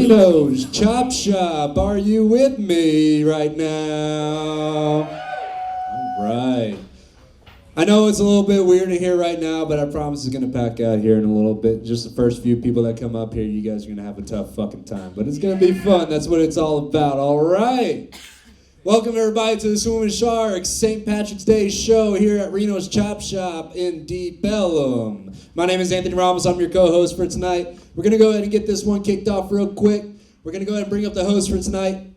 Reno's Chop Shop. Are you with me right now? All right. I know it's a little bit weird in here right now, but I promise it's going to pack out here in a little bit. Just the first few people that come up here, you guys are going to have a tough fucking time. But it's going to be fun. That's what it's all about. All right. Welcome, everybody, to the Swimming Sharks St. Patrick's Day show here at Reno's Chop Shop in Deep Ellum. My name is Anthony Ramos. I'm your co-host for tonight. We're going to go ahead and get this one kicked off real quick. We're going to go ahead and bring up the host for tonight.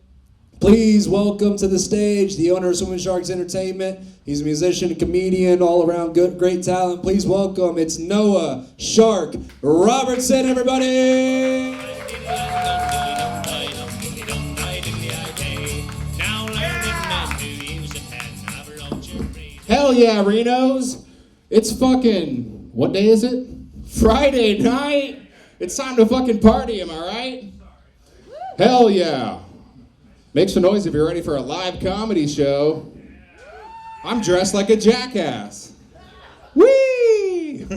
Please welcome to the stage the owner of Swimming Sharks Entertainment. He's a musician, a comedian, all-around good, great talent. Please welcome, it's Noah Shark Robertson, everybody! Hell yeah, Renos. It's fucking, what day is it? Friday night. It's time to fucking party, am I right? Hell yeah. Make some noise if you're ready for a live comedy show. I'm dressed like a jackass. Whee!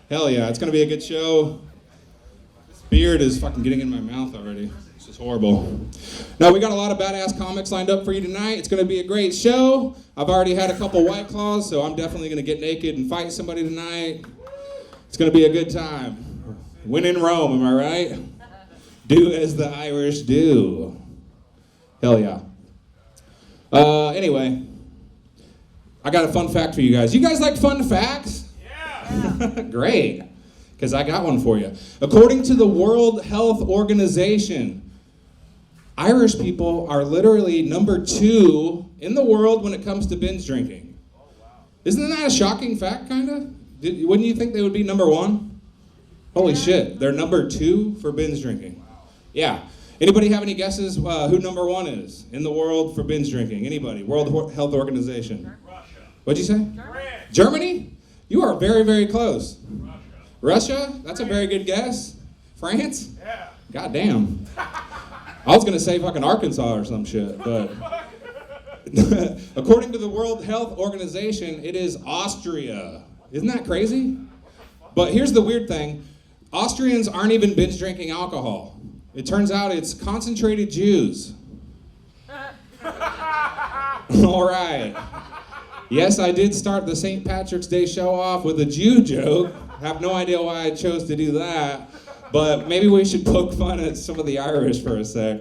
Hell yeah, it's gonna be a good show. This beard is fucking getting in my mouth already. This is horrible. Now, we got a lot of badass comics lined up for you tonight. It's gonna be a great show. I've already had a couple White Claws, so I'm definitely gonna get naked and fight somebody tonight. It's gonna be a good time. When in Rome, am I right? Do as the Irish do. Hell yeah. Anyway, I got a fun fact for you guys. You guys like fun facts? Yeah. Great, because I got one for you. According to the World Health Organization, Irish people are literally number 2 in the world when it comes to binge drinking. Oh, wow. Isn't that a shocking fact, kind of? Wouldn't you think they would be number 1? Holy shit, they're number 2 for binge drinking. Wow. Yeah. Anybody have any guesses who number 1 is in the world for binge drinking? Anybody? World Health Organization. Russia. What'd you say? Germany? You are very, very close. Russia? That's a very good guess. France? Yeah. God damn. I was gonna say fucking Arkansas or some shit, but according to the World Health Organization, it is Austria. Isn't that crazy? But here's the weird thing. Austrians aren't even binge drinking alcohol. It turns out it's concentrated Jews. All right. Yes, I did start the St. Patrick's Day show off with a Jew joke. I have no idea why I chose to do that, but maybe we should poke fun at some of the Irish for a sec.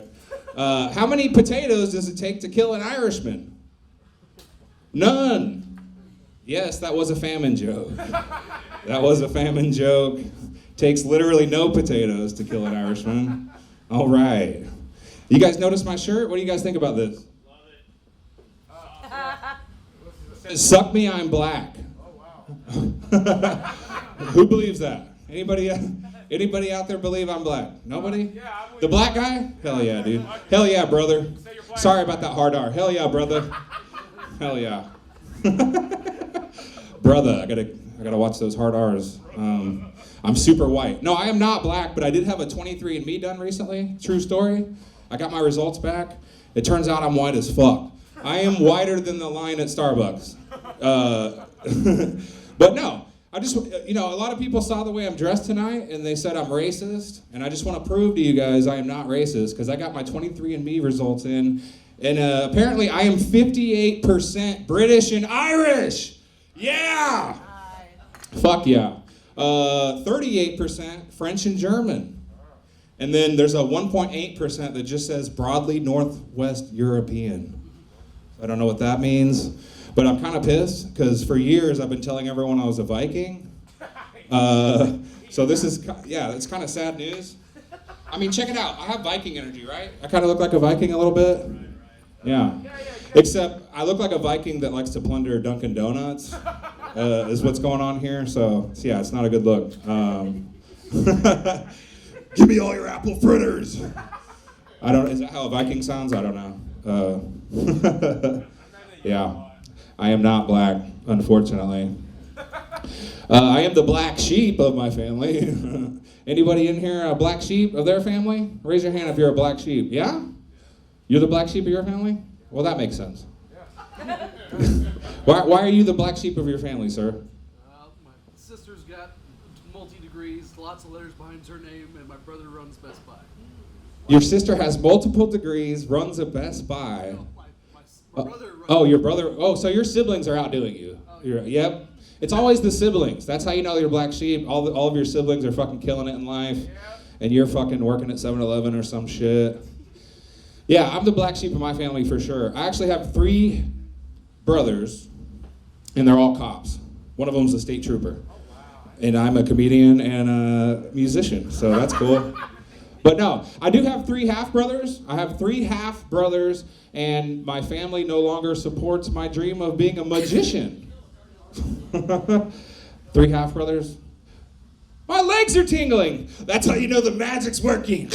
How many potatoes does it take to kill an Irishman? None. Yes, that was a famine joke. That was a famine joke. Takes literally no potatoes to kill an Irishman. All right. You guys notice my shirt? What do you guys think about this? Love it. Suck me, I'm black. Oh, wow. Who believes that? Anybody out there believe I'm black? Nobody? Yeah, the black guy? Hell yeah, dude. Hell yeah, brother. Sorry about that hard R. Hell yeah, brother. Hell yeah. Brother, I gotta watch those hard R's. I'm super white. No, I am not black, but I did have a 23andMe done recently. True story. I got my results back. It turns out I'm white as fuck. I am whiter than the line at Starbucks. But no, I just, a lot of people saw the way I'm dressed tonight and they said I'm racist. And I just want to prove to you guys I am not racist because I got my 23andMe results in. And apparently I am 58% British and Irish. Yeah! Fuck yeah. 38% French and German. And then there's a 1.8% that just says broadly Northwest European. I don't know what that means, but I'm kind of pissed because for years I've been telling everyone I was a Viking. So this is, it's kind of sad news. I mean, check it out. I have Viking energy, right? I kind of look like a Viking a little bit. Yeah. Except I look like a Viking that likes to plunder Dunkin' Donuts. Is what's going on here. So yeah, it's not a good look. Give me all your apple fritters. Is that how a Viking sounds? I don't know. Yeah, I am not black, unfortunately. I am the black sheep of my family. Anybody in here a black sheep of their family? Raise your hand if you're a black sheep. Yeah? You're the black sheep of your family? Well, that makes sense. Yeah. Why are you the black sheep of your family, sir? My sister's got multi-degree degrees, lots of letters behind her name, and my brother runs Best Buy. Your sister has multiple degrees, runs a Best Buy. No, my brother runs. Oh, your brother. Oh, so your siblings are outdoing you. Yep. It's always the siblings. That's how you know you're black sheep. All of your siblings are fucking killing it in life, and you're fucking working at 7-Eleven or some shit. Yeah, I'm the black sheep of my family for sure. I actually have 3 brothers, and they're all cops. One of them's a state trooper. And I'm a comedian and a musician, so that's cool. But no, I do have 3 half-brothers. I have 3 half-brothers, and my family no longer supports my dream of being a magician. 3 half-brothers. My legs are tingling. That's how you know the magic's working.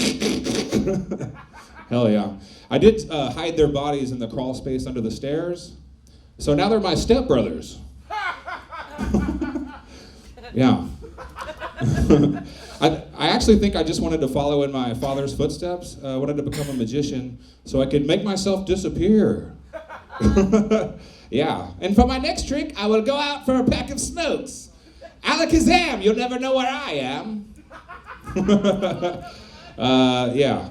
Hell yeah. I did hide their bodies in the crawl space under the stairs, so now they're my stepbrothers. Yeah. I actually think I just wanted to follow in my father's footsteps. I wanted to become a magician so I could make myself disappear. Yeah. And for my next trick, I will go out for a pack of smokes. Alakazam, you'll never know where I am. Yeah.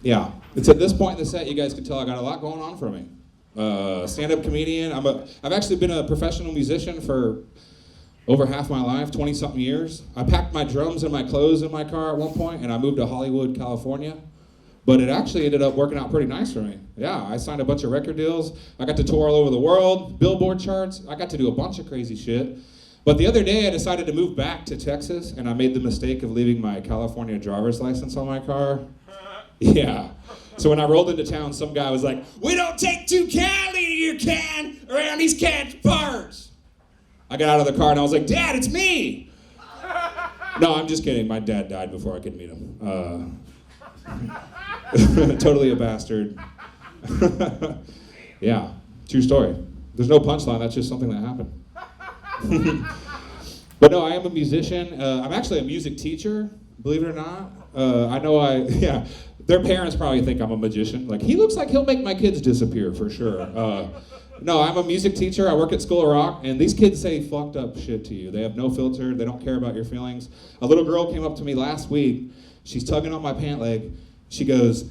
Yeah. It's at this point in the set, you guys can tell I got a lot going on for me. Stand-up comedian. I've actually been a professional musician for over half my life, 20-something years. I packed my drums and my clothes in my car at one point, and I moved to Hollywood, California. But it actually ended up working out pretty nice for me. Yeah, I signed a bunch of record deals. I got to tour all over the world, Billboard charts. I got to do a bunch of crazy shit. But the other day, I decided to move back to Texas, and I made the mistake of leaving my California driver's license on my car. Yeah. So when I rolled into town, some guy was like, "We don't take 2 Cali to your can around these cats' parts." I got out of the car and I was like, "Dad, it's me!" No, I'm just kidding. My dad died before I could meet him. Totally a bastard. Yeah, true story. There's no punchline. That's just something that happened. But no, I am a musician. I'm actually a music teacher, believe it or not. Yeah. Their parents probably think I'm a magician. Like, he looks like he'll make my kids disappear for sure. No, I'm a music teacher. I work at School of Rock, and these kids say fucked up shit to you. They have no filter. They don't care about your feelings. A little girl came up to me last week. She's tugging on my pant leg. She goes,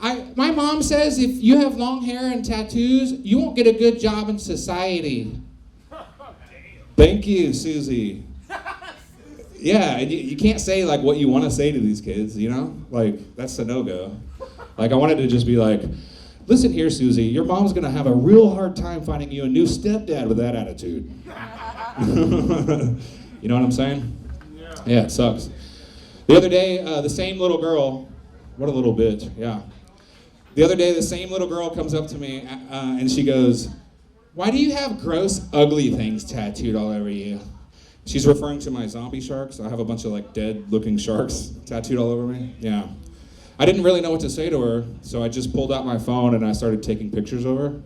my mom says if you have long hair and tattoos, you won't get a good job in society. Thank you, Susie. Yeah, and you can't say like what you want to say to these kids, you know? Like, that's a no-go. Like, I wanted to just be like, "Listen here, Susie, your mom's gonna have a real hard time finding you a new stepdad with that attitude." You know what I'm saying? Yeah, it sucks. The other day, the same little girl, what a little bitch, yeah. The other day, the same little girl comes up to me and she goes, "Why do you have gross, ugly things tattooed all over you?" She's referring to my zombie sharks. I have a bunch of like dead-looking sharks tattooed all over me. Yeah. I didn't really know what to say to her, so I just pulled out my phone and I started taking pictures of her.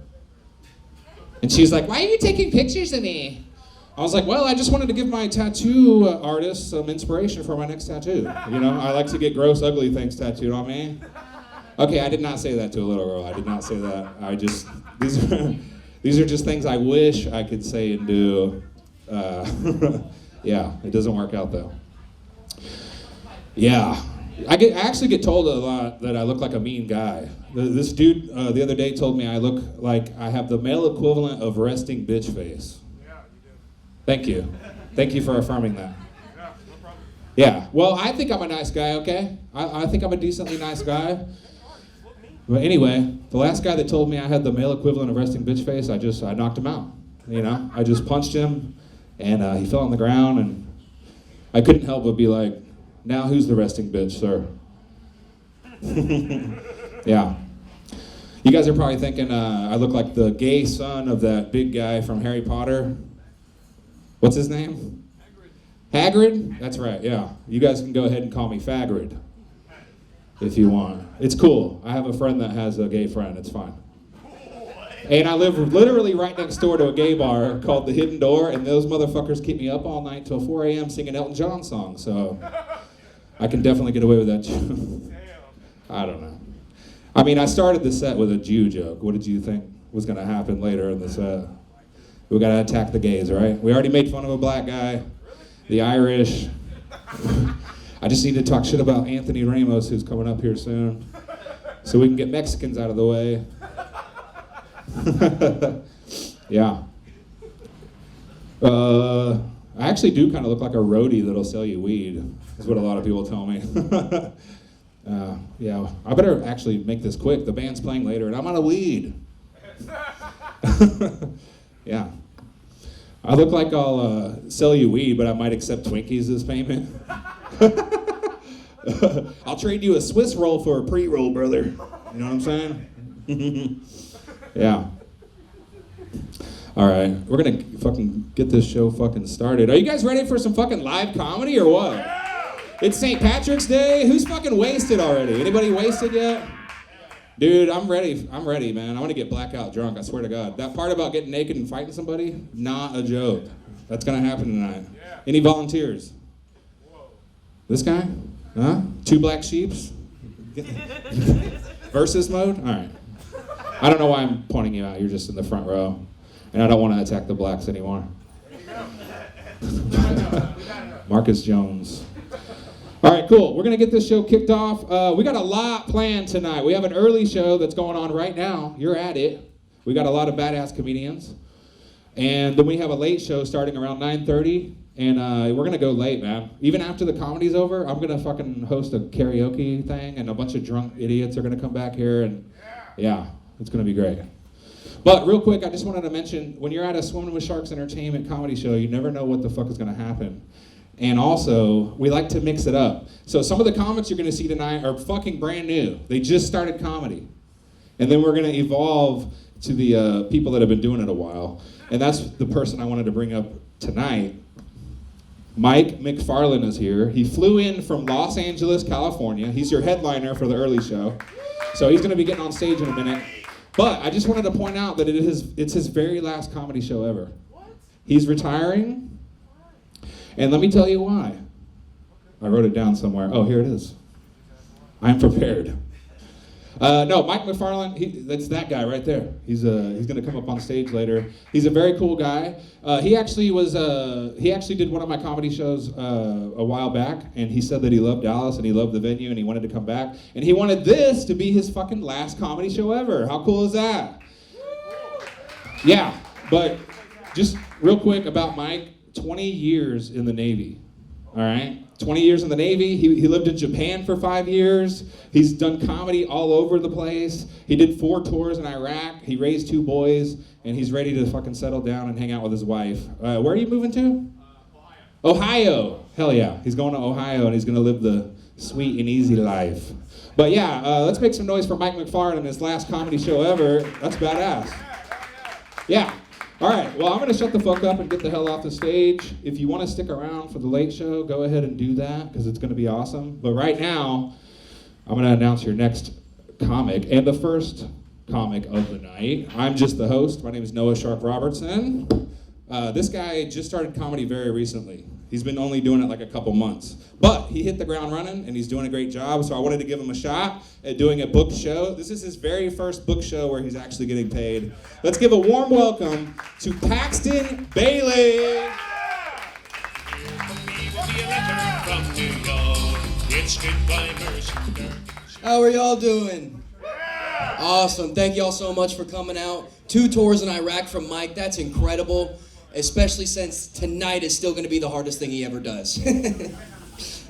And she's like, "Why are you taking pictures of me?" I was like, "Well, I just wanted to give my tattoo artist some inspiration for my next tattoo. You know, I like to get gross, ugly things tattooed on me." Okay, I did not say that to a little girl. I did not say that. These are just things I wish I could say and do. Yeah, it doesn't work out though. Yeah. I actually get told a lot that I look like a mean guy. This dude the other day told me I look like I have the male equivalent of resting bitch face. Yeah, you do. Thank you. Thank you for affirming that. Yeah, no problem. Yeah, well, I think I'm a nice guy, okay? I think I'm a decently nice guy. But anyway, the last guy that told me I had the male equivalent of resting bitch face, I knocked him out. You know, I just punched him, and he fell on the ground, and I couldn't help but be like, "Now who's the resting bitch, sir?" Yeah. You guys are probably thinking I look like the gay son of that big guy from Harry Potter. What's his name? Hagrid. Hagrid? That's right, yeah. You guys can go ahead and call me Fagrid if you want. It's cool. I have a friend that has a gay friend. It's fine. And I live literally right next door to a gay bar called The Hidden Door, and those motherfuckers keep me up all night till 4 a.m. singing Elton John songs, so I can definitely get away with that. I don't know. I mean, I started the set with a Jew joke. What did you think was going to happen later in the set? We got to attack the gays, right? We already made fun of a black guy. the Irish. I just need to talk shit about Anthony Ramos, who's coming up here soon, so we can get Mexicans out of the way. Yeah. I actually do kind of look like a roadie that'll sell you weed, is what a lot of people tell me. Yeah, I better actually make this quick. The band's playing later, and I'm out of weed. Yeah. I look like I'll sell you weed, but I might accept Twinkies as payment. I'll trade you a Swiss roll for a pre-roll, brother. You know what I'm saying? Yeah. All right, we're gonna fucking get this show fucking started. Are you guys ready for some fucking live comedy or what? It's St. Patrick's Day. Who's fucking wasted already? Anybody wasted yet? Dude, I'm ready. I'm ready, man. I want to get blackout drunk, I swear to God. That part about getting naked and fighting somebody, not a joke. That's gonna happen tonight. Any volunteers? This guy? Huh? 2 black sheeps? Versus mode? All right. I don't know why I'm pointing you out. You're just in the front row. And I don't want to attack the blacks anymore. Marcus Jones. All right, cool. We're going to get this show kicked off. We got a lot planned tonight. We have an early show that's going on right now. You're at it. We got a lot of badass comedians. And then we have a late show starting around 9:30. And we're going to go late, man. Even after the comedy's over, I'm going to fucking host a karaoke thing. And a bunch of drunk idiots are going to come back here. And yeah, it's going to be great. But real quick, I just wanted to mention, when you're at a Swimming with Sharks Entertainment comedy show, you never know what the fuck is going to happen. And also, we like to mix it up. So some of the comics you're going to see tonight are fucking brand new. They just started comedy. And then we're going to evolve to the people that have been doing it a while. And that's the person I wanted to bring up tonight. Mike McFarlane is here. He flew in from Los Angeles, California. He's your headliner for the early show. So he's going to be getting on stage in a minute. But I just wanted to point out that it's his very last comedy show ever. What? He's retiring, and let me tell you why. I wrote it down somewhere. Oh, here it is. I'm prepared. No, Mike McFarlane, that's that guy right there. He's gonna come up on stage later. He's a very cool guy. He actually did one of my comedy shows a while back, and he said that he loved Dallas and he loved the venue and he wanted to come back, and he wanted this to be his fucking last comedy show ever. How cool is that? Yeah, but just real quick about Mike, 20 years in the Navy, all right? 20 years in the Navy. He lived in Japan for 5 years. He's done comedy all over the place. He did 4 tours in Iraq. He raised 2 boys, and he's ready to fucking settle down and hang out with his wife. Where are you moving to? Ohio. Hell yeah. He's going to Ohio, and he's going to live the sweet and easy life. But yeah, let's make some noise for Mike McFarlane and his last comedy show ever. That's badass. Yeah. All right, well, I'm going to shut the fuck up and get the hell off the stage. If you want to stick around for the late show, go ahead and do that, because it's going to be awesome. But right now, I'm going to announce your next comic, and the first comic of the night. I'm just the host. My name is Noah Sharp Robertson. This guy just started comedy very recently. He's been only doing it like a couple months. But he hit the ground running, and he's doing a great job, so I wanted to give him a shot at doing a book show. This is his very first book show where he's actually getting paid. Let's give a warm welcome to Paxton Bailey. How are y'all doing? Awesome. Thank y'all so much for coming out. 2 tours in Iraq from Mike. That's incredible. Especially since tonight is still going to be the hardest thing he ever does.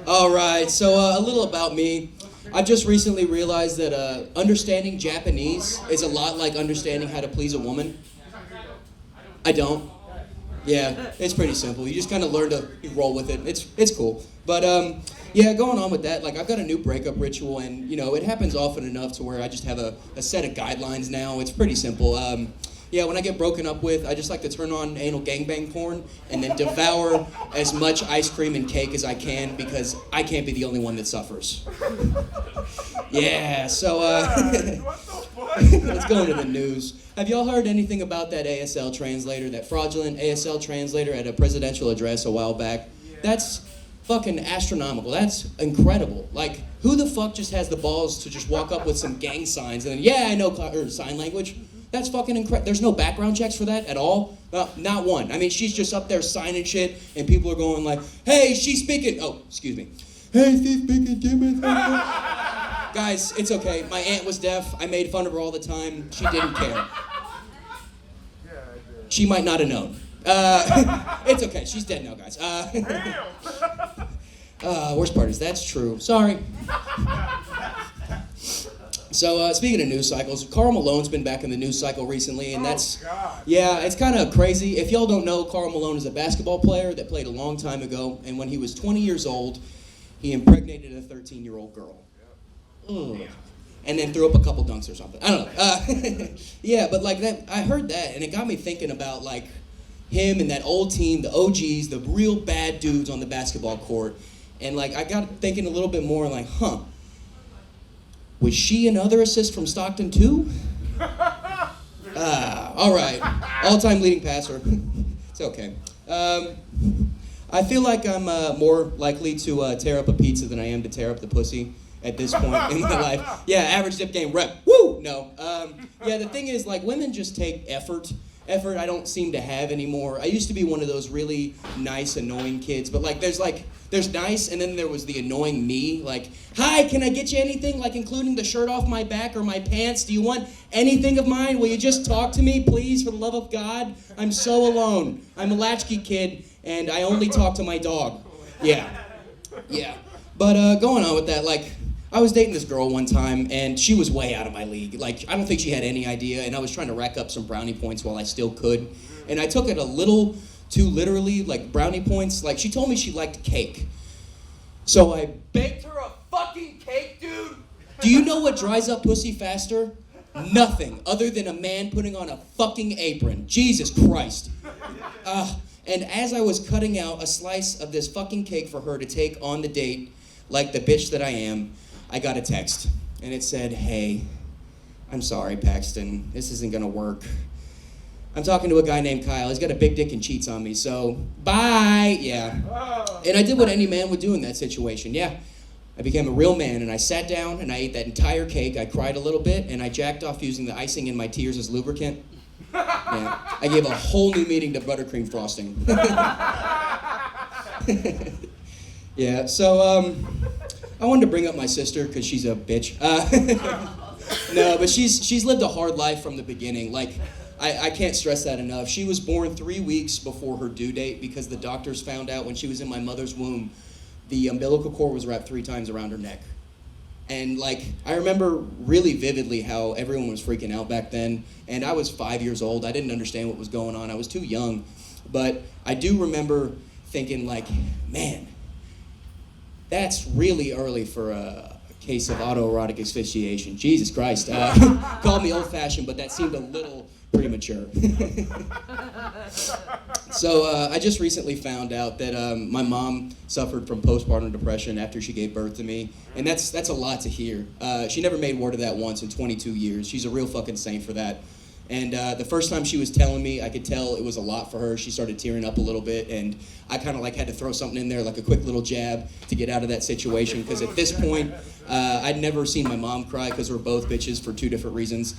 All right, so a little about me. I just recently realized that understanding Japanese is a lot like understanding how to please a woman. I don't. Yeah, it's pretty simple. You just kind of learn to roll with it. It's cool. But yeah, going on with that, like I've got a new breakup ritual, and it happens often enough to where I just have a set of guidelines now. It's pretty simple. Yeah, when I get broken up with, I just like to turn on anal gangbang porn and then devour as much ice cream and cake as I can, because I can't be the only one that suffers. Yeah, so let's go into the news. Have y'all heard anything about that ASL translator, that fraudulent ASL translator at a presidential address a while back? That's fucking astronomical. That's incredible. Like, who the fuck just has the balls to just walk up with some gang signs and then, yeah, I know sign language? That's fucking incredible. There's no background checks for that at all? Not one. I mean, she's just up there signing shit, and people are going like, hey, she's speaking. Oh, excuse me. Hey, she's speaking. Guys, it's okay. My aunt was deaf. I made fun of her all the time. She didn't care. She might not have known. It's okay. She's dead now, guys. Worst part is that's true. Sorry. So speaking of news cycles, Karl Malone's been back in the news cycle recently, and that's, yeah, it's kind of crazy. If y'all don't know, Karl Malone is a basketball player that played a long time ago, and when he was 20 years old, he impregnated a 13-year-old girl. Ugh. And then threw up a couple dunks or something. I don't know. Yeah, but like that, I heard that, and it got me thinking about like him and that old team, the OGs, the real bad dudes on the basketball court, and like I got thinking a little bit more like, was she another assist from Stockton too? All right, all-time leading passer. It's okay. I feel like I'm more likely to tear up a pizza than I am to tear up the pussy at this point in my life. Yeah, average dip game rep. Woo! No. Yeah, the thing is, like, women just take effort. Effort I don't seem to have anymore. I used to be one of those really nice, annoying kids, but there's nice, and then there was the annoying me, like, hi, can I get you anything, like including the shirt off my back or my pants? Do you want anything of mine? Will you just talk to me, please, for the love of God? I'm so alone. I'm a latchkey kid, and I only talk to my dog. Yeah. But going on with that, like, I was dating this girl one time, and she was way out of my league. Like, I don't think she had any idea, and I was trying to rack up some brownie points while I still could. And I took it a little too literally, like brownie points. Like, she told me she liked cake. So I baked her a fucking cake, dude. Do you know what dries up pussy faster? Nothing, other than a man putting on a fucking apron. Jesus Christ. And as I was cutting out a slice of this fucking cake for her to take on the date, like the bitch that I am, I got a text, and it said, hey, I'm sorry, Paxton, this isn't gonna work. I'm talking to a guy named Kyle. He's got a big dick and cheats on me, so bye, yeah. And I did what any man would do in that situation, yeah. I became a real man, and I sat down, and I ate that entire cake. I cried a little bit, and I jacked off using the icing in my tears as lubricant. Yeah, I gave a whole new meaning to buttercream frosting. Yeah, so, I wanted to bring up my sister because she's a bitch. No, but she's lived a hard life from the beginning. Like, I can't stress that enough. She was born 3 weeks before her due date because the doctors found out when she was in my mother's womb, the umbilical cord was wrapped 3 times around her neck. And like, I remember really vividly how everyone was freaking out back then. And I was 5 years old. I didn't understand what was going on. I was too young. But I do remember thinking like, man, that's really early for a case of autoerotic asphyxiation. Jesus Christ. Called me old-fashioned, but that seemed a little premature. So I just recently found out that my mom suffered from postpartum depression after she gave birth to me, and that's a lot to hear. She never made word of that once in 22 years. She's a real fucking saint for that. And the first time she was telling me, I could tell it was a lot for her. She started tearing up a little bit, and I kind of like had to throw something in there, like a quick little jab to get out of that situation. Because at this point, I'd never seen my mom cry because we're both bitches for 2 different reasons.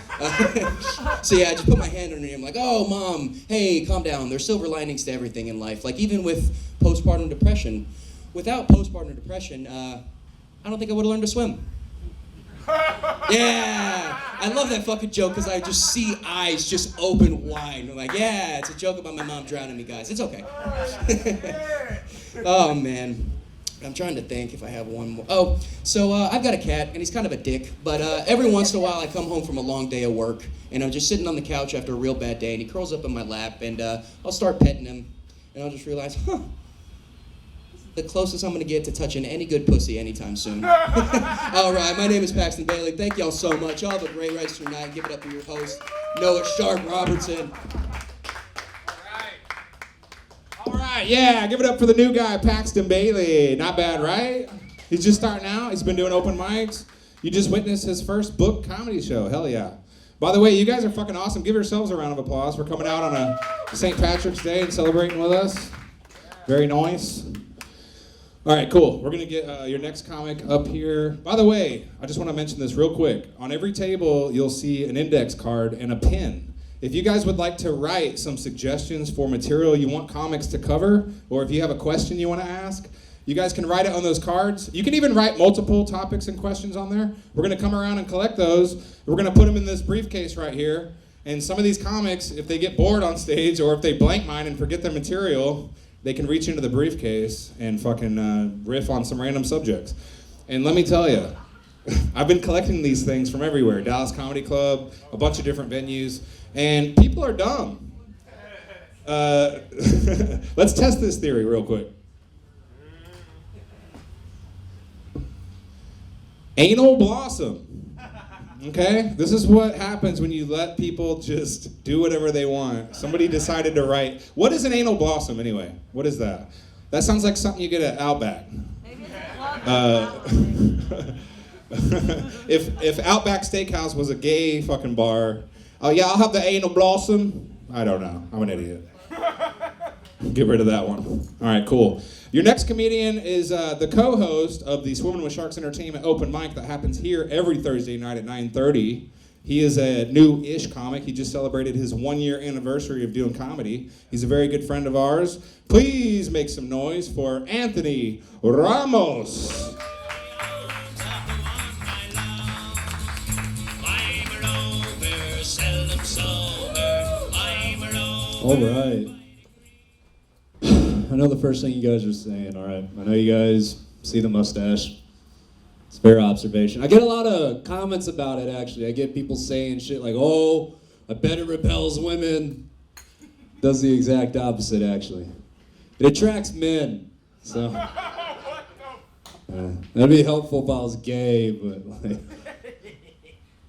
So yeah, I just put my hand on her and I'm like, oh, Mom, hey, calm down. There's silver linings to everything in life. Like even with postpartum depression, without postpartum depression, I don't think I would have learned to swim. Yeah, I love that fucking joke because I just see eyes just open wide. I'm like, yeah, it's a joke about my mom drowning me, guys. It's okay. Oh, man. I'm trying to think if I have one more. Oh, so I've got a cat, and he's kind of a dick, but every once in a while I come home from a long day of work, and I'm just sitting on the couch after a real bad day, and he curls up in my lap, and I'll start petting him, and I'll just realize, the closest I'm going to get to touching any good pussy anytime soon. All right, my name is Paxton Bailey. Thank y'all so much. Y'all have a great rest of your night. Give it up for your host, Noah Sharp Robertson. All right, yeah, give it up for the new guy, Paxton Bailey. Not bad, right? He's just starting out. He's been doing open mics. You just witnessed his first book comedy show. Hell yeah. By the way, you guys are fucking awesome. Give yourselves a round of applause for coming out on a St. Patrick's Day and celebrating with us. Very nice. All right, cool. We're going to get your next comic up here. By the way, I just want to mention this real quick. On every table, you'll see an index card and a pen. If you guys would like to write some suggestions for material you want comics to cover, or if you have a question you want to ask, you guys can write it on those cards. You can even write multiple topics and questions on there. We're going to come around and collect those. We're going to put them in this briefcase right here. And some of these comics, if they get bored on stage or if they blank mind and forget their material, they can reach into the briefcase and fucking riff on some random subjects. And let me tell you, I've been collecting these things from everywhere. Dallas Comedy Club, a bunch of different venues, and people are dumb. Let's test this theory real quick. Anal blossom. Okay? This is what happens when you let people just do whatever they want. Somebody decided to write. What is an anal blossom anyway? What is that? That sounds like something you get at Outback. Maybe it's a If Outback Steakhouse was a gay fucking bar, oh yeah, I'll have the anal blossom. I don't know. I'm an idiot. Get rid of that one. All right, cool. Your next comedian is the co-host of the Swimming with Sharks Entertainment open mic that happens here every Thursday night at 9:30. He is a new-ish comic. He just celebrated his 1-year anniversary of doing comedy. He's a very good friend of ours. Please make some noise for Anthony Ramos. All right. I know the first thing you guys are saying, all right. I know you guys see the mustache. It's a fair observation. I get a lot of comments about it, actually. I get people saying shit like, oh, I bet it repels women. Does the exact opposite, actually. It attracts men, so. That'd be helpful if I was gay, but like.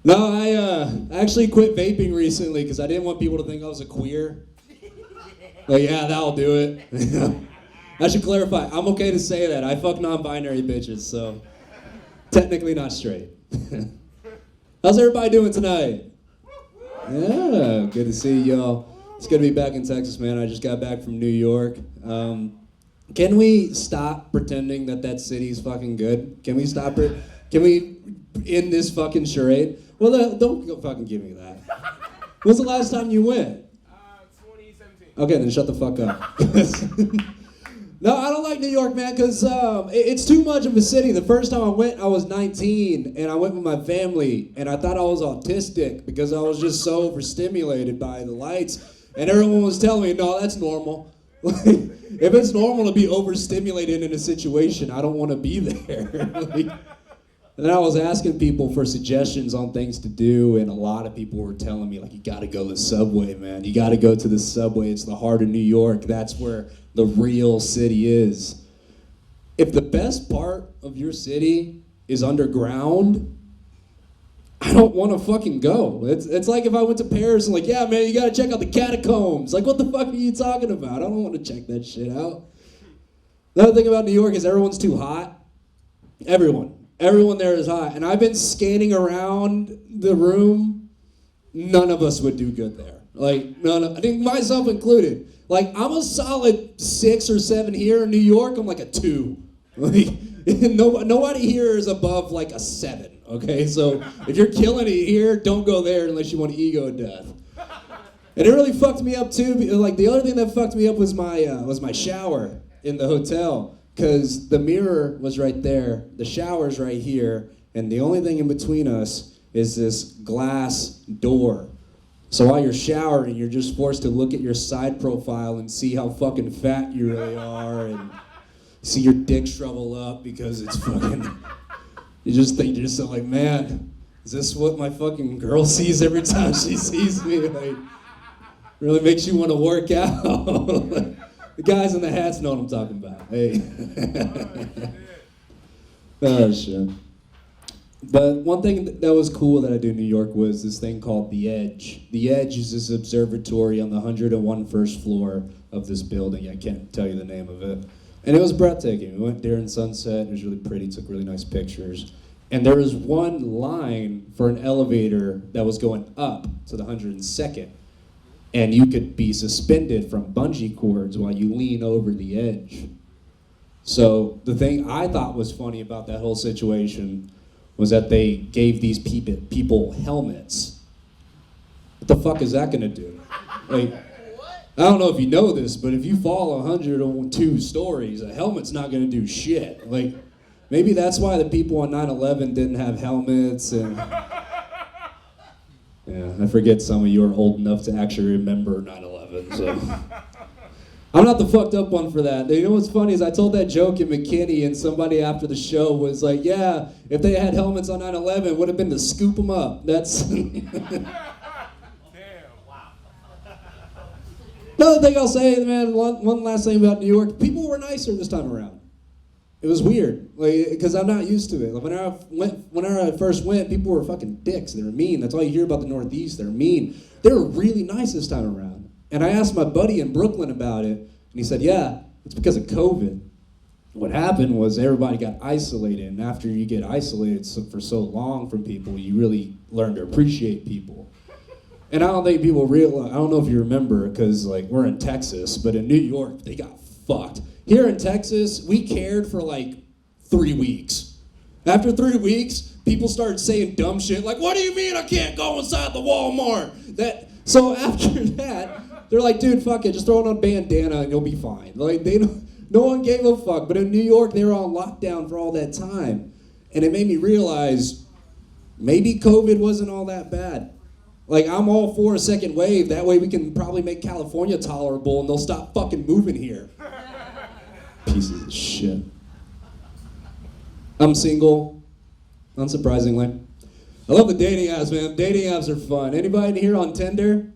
No, I actually quit vaping recently because I didn't want people to think I was a queer. Like, yeah, that'll do it. I should clarify, I'm okay to say that. I fuck non-binary bitches, so technically not straight. How's everybody doing tonight? Yeah, good to see y'all. It's good to be back in Texas, man. I just got back from New York. Can we stop pretending that city's fucking good? Can we stop it? Can we end this fucking charade? Well, don't go fucking give me that. When's the last time you went? 2017. Okay, then shut the fuck up. No, I don't like New York, man, because it's too much of a city. The first time I went, I was 19, and I went with my family, and I thought I was autistic because I was just so overstimulated by the lights, and everyone was telling me, no, that's normal. If it's normal to be overstimulated in a situation, I don't want to be there. And then I was asking people for suggestions on things to do, and a lot of people were telling me, like, you gotta go to the subway, man. You gotta go to the subway. It's the heart of New York. That's where the real city is. If the best part of your city is underground, I don't want to fucking go. It's like if I went to Paris and like, yeah, man, you gotta check out the catacombs. Like, what the fuck are you talking about? I don't want to check that shit out. The other thing about New York is everyone's too hot. Everyone there is hot. And I've been scanning around the room. None of us would do good there. Like, I think myself included. Like, I'm a solid 6 or 7 here in New York. I'm like a 2. Like, nobody here is above like a 7. Okay, so if you're killing it here, don't go there unless you want ego death. And it really fucked me up too. Like, the other thing that fucked me up was my shower in the hotel. Because the mirror was right there, the shower's right here, and the only thing in between us is this glass door. So while you're showering, you're just forced to look at your side profile and see how fucking fat you really are, and see your dick shrivel up because it's fucking... You just think to yourself, like, man, is this what my fucking girl sees every time she sees me? Like, really makes you want to work out. The guys in the hats know what I'm talking about. Hey. Oh, shit. But one thing that was cool that I do in New York was this thing called The Edge. The Edge is this observatory on the 101 first floor of this building. I can't tell you the name of it. And it was breathtaking. We went during sunset. It was really pretty. Took really nice pictures. And there was one line for an elevator that was going up to the 102nd. And you could be suspended from bungee cords while you lean over the edge. So the thing I thought was funny about that whole situation was that they gave these people helmets. What the fuck is that gonna do? Like, I don't know if you know this, but if you fall 102 stories, a helmet's not gonna do shit. Like, maybe that's why the people on 9/11 didn't have helmets and... Yeah, I forget some of you are old enough to actually remember 9/11, so... I'm not the fucked up one for that. You know what's funny is I told that joke in McKinney and somebody after the show was like, yeah, if they had helmets on 9/11, it would have been to scoop them up. That's... Another thing I'll say, man, one last thing about New York, people were nicer this time around. It was weird, like, because I'm not used to it. Like, whenever I first went, people were fucking dicks. They were mean. That's all you hear about the Northeast. They're mean. They were really nice this time around. And I asked my buddy in Brooklyn about it, and he said, yeah, it's because of COVID. What happened was everybody got isolated, and after you get isolated for so long from people, you really learn to appreciate people. And I don't think people realize, I don't know if you remember, because like we're in Texas, but in New York, they got fucked. Here in Texas, we cared for like 3 weeks. After 3 weeks, people started saying dumb shit like, what do you mean I can't go inside the Walmart? So after that, they're like, dude, fuck it, just throw on a bandana and you'll be fine. Like, no one gave a fuck. But in New York, they were on lockdown for all that time. And it made me realize maybe COVID wasn't all that bad. Like, I'm all for a second wave. That way we can probably make California tolerable and they'll stop fucking moving here. Pieces of shit. I'm single, unsurprisingly. I love the dating apps, man. Dating apps are fun. Anybody here on Tinder?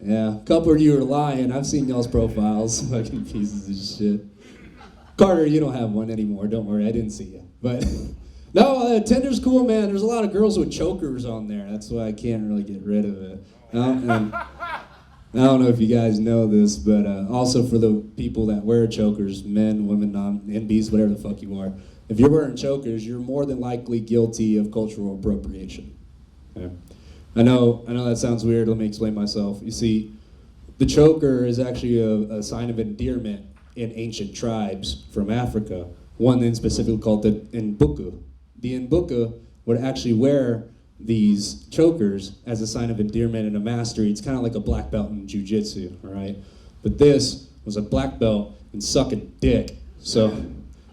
Yeah, a couple of you are lying. I've seen y'all's profiles. Fucking pieces of shit. Carter, you don't have one anymore. Don't worry, I didn't see you. But no, Tinder's cool, man. There's a lot of girls with chokers on there. That's why I can't really get rid of it. I don't know if you guys know this, but also for the people that wear chokers, men, women, NBs, whatever the fuck you are, if you're wearing chokers, you're more than likely guilty of cultural appropriation. Okay? I know that sounds weird. Let me explain myself. You see, the choker is actually a sign of endearment in ancient tribes from Africa. One in specifically called the Mbuku. The Mbuku would actually wear these chokers as a sign of endearment and a mastery. It's kind of like a black belt in jiu-jitsu, all right? But this was a black belt in sucking dick. So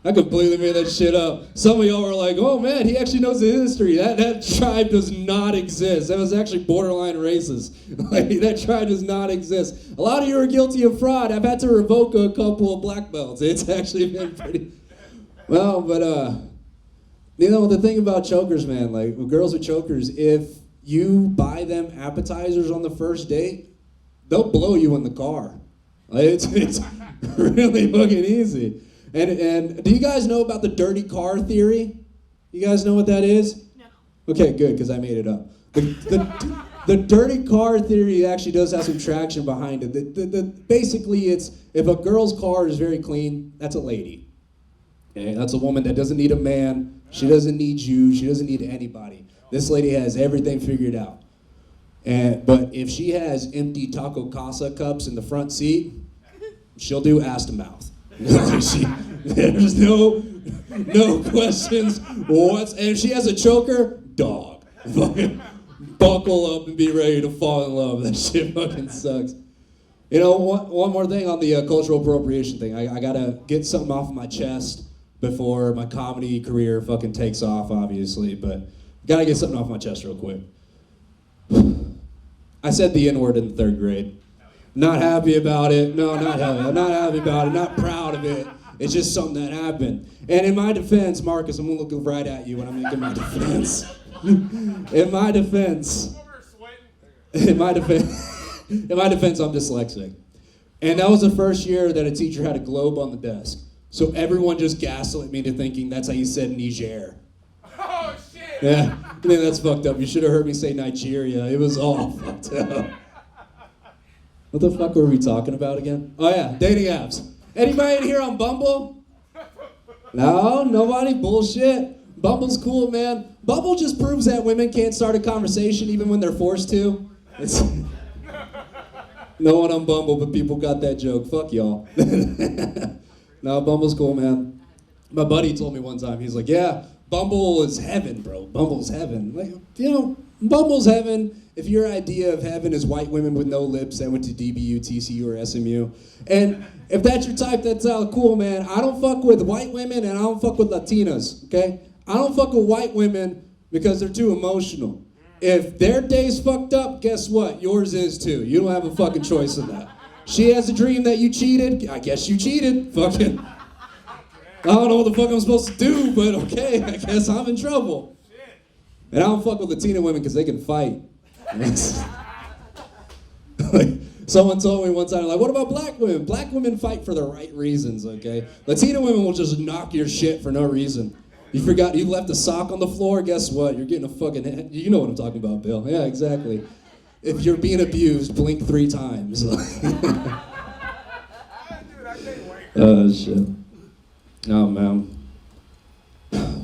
I completely made that shit up. Some of y'all were like, oh man, he actually knows the history. That tribe does not exist. That was actually borderline racist. Like, that tribe does not exist. A lot of you are guilty of fraud. I've had to revoke a couple of black belts. It's actually been pretty... Well, but you know, the thing about chokers, man, like with girls with chokers, if you buy them appetizers on the first date, they'll blow you in the car. Like, it's really fucking easy. And do you guys know about the dirty car theory? You guys know what that is? No. Okay, good, because I made it up. The dirty car theory actually does have some traction behind it. Basically, it's if a girl's car is very clean, that's a lady. Okay, that's a woman that doesn't need a man. She doesn't need you. She doesn't need anybody. This lady has everything figured out. But if she has empty Taco Casa cups in the front seat, she'll do ass to mouth. There's no questions. And if she has a choker, dog. Fucking buckle up and be ready to fall in love. That shit fucking sucks. You know, one more thing on the cultural appropriation thing. I gotta get something off my chest before my comedy career fucking takes off, obviously, but gotta get something off my chest real quick. I said the N-word in the 3rd grade. Not happy about it. No, not happy about it. Not proud of it. It's just something that happened. And in my defense, Marcus, I'm gonna look right at you when I'm making my defense. In my defense, I'm dyslexic. And that was the first year that a teacher had a globe on the desk. So everyone just gaslit me into thinking that's how you said Niger. Oh, shit! Yeah, I think that's fucked up. You should have heard me say Nigeria. It was all fucked up. What the fuck were we talking about again? Oh yeah, dating apps. Anybody in here on Bumble? No, nobody? Bullshit. Bumble's cool, man. Bumble just proves that women can't start a conversation even when they're forced to. It's no one on Bumble, but people got that joke. Fuck y'all. No, Bumble's cool, man. My buddy told me one time, he's like, yeah, Bumble is heaven, bro. Bumble's heaven. Like, Bumble's heaven if your idea of heaven is white women with no lips that went to DBU, TCU, or SMU. And if that's your type, that's cool, man. I don't fuck with white women and I don't fuck with Latinas, okay? I don't fuck with white women because they're too emotional. If their day's fucked up, guess what? Yours is too. You don't have a fucking choice in that. She has a dream that you cheated. I guess you cheated. Fucking. I don't know what the fuck I'm supposed to do, but okay, I guess I'm in trouble. And I don't fuck with Latina women because they can fight. Like, someone told me one time, like, what about black women? Black women fight for the right reasons, okay? Latina women will just knock your shit for no reason. You forgot, you left a sock on the floor, guess what? You're getting a fucking, you know what I'm talking about, Bill. Yeah, exactly. If you're being abused, blink 3 times. Oh, shit. Oh, man.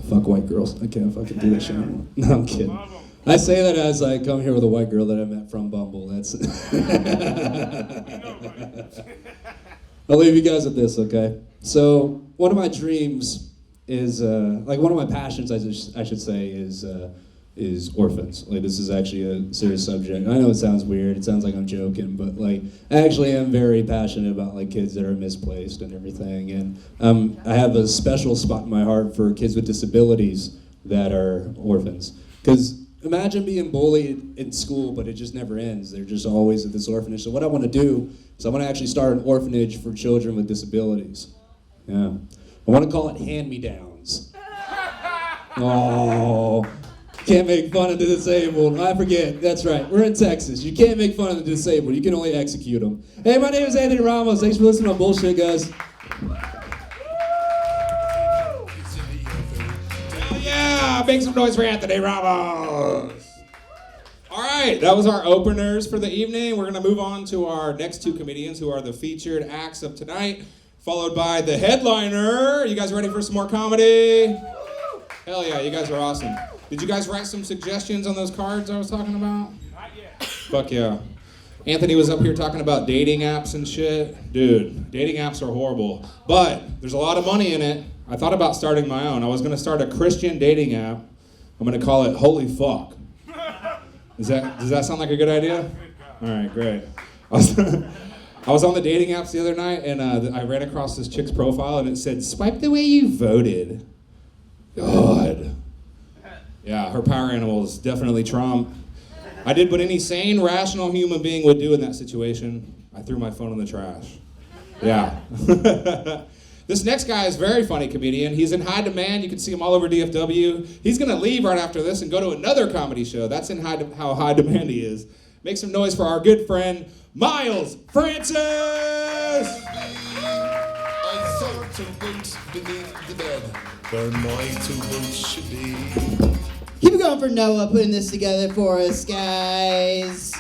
Fuck white girls. I can't fucking do this shit anymore. No, I'm kidding. I say that as I come here with a white girl that I met from Bumble. That's I'll leave you guys with this, okay? So, one of my dreams is, like one of my passions, I should say, is orphans. Like, this is actually a serious subject. I know it sounds weird, it sounds like I'm joking, but like, I actually am very passionate about like kids that are misplaced and everything. And I have a special spot in my heart for kids with disabilities that are orphans. Because imagine being bullied in school, but it just never ends. They're just always at this orphanage. So what I want to do is I want to actually start an orphanage for children with disabilities. Yeah. I want to call it Hand-Me-Downs. Oh, can't make fun of the disabled. I forget. That's right. We're in Texas. You can't make fun of the disabled. You can only execute them. Hey, my name is Anthony Ramos. Thanks for listening to Bullshit, guys. Hell yeah! Make some noise for Anthony Ramos. All right, that was our openers for the evening. We're going to move on to our next 2 comedians who are the featured acts of tonight, followed by the headliner. You guys ready for some more comedy? Hell yeah, you guys are awesome. Did you guys write some suggestions on those cards I was talking about? Not yet. Fuck yeah. Anthony was up here talking about dating apps and shit. Dude, dating apps are horrible. But there's a lot of money in it. I thought about starting my own. I was going to start a Christian dating app. I'm going to call it Holy Fuck. Does that sound like a good idea? All right, great. I was on the dating apps the other night, and I ran across this chick's profile, and it said, "Swipe the way you voted." God. Yeah, her power animal is definitely Trump. I did what any sane, rational human being would do in that situation. I threw my phone in the trash. Yeah. This next guy is a very funny comedian. He's in high demand. You can see him all over DFW. He's going to leave right after this and go to another comedy show. That's how high demand he is. Make some noise for our good friend, Miles Francis! I saw 2 boots beneath the bed where my 2 boots should be. Keep it going for Noah putting this together for us, guys.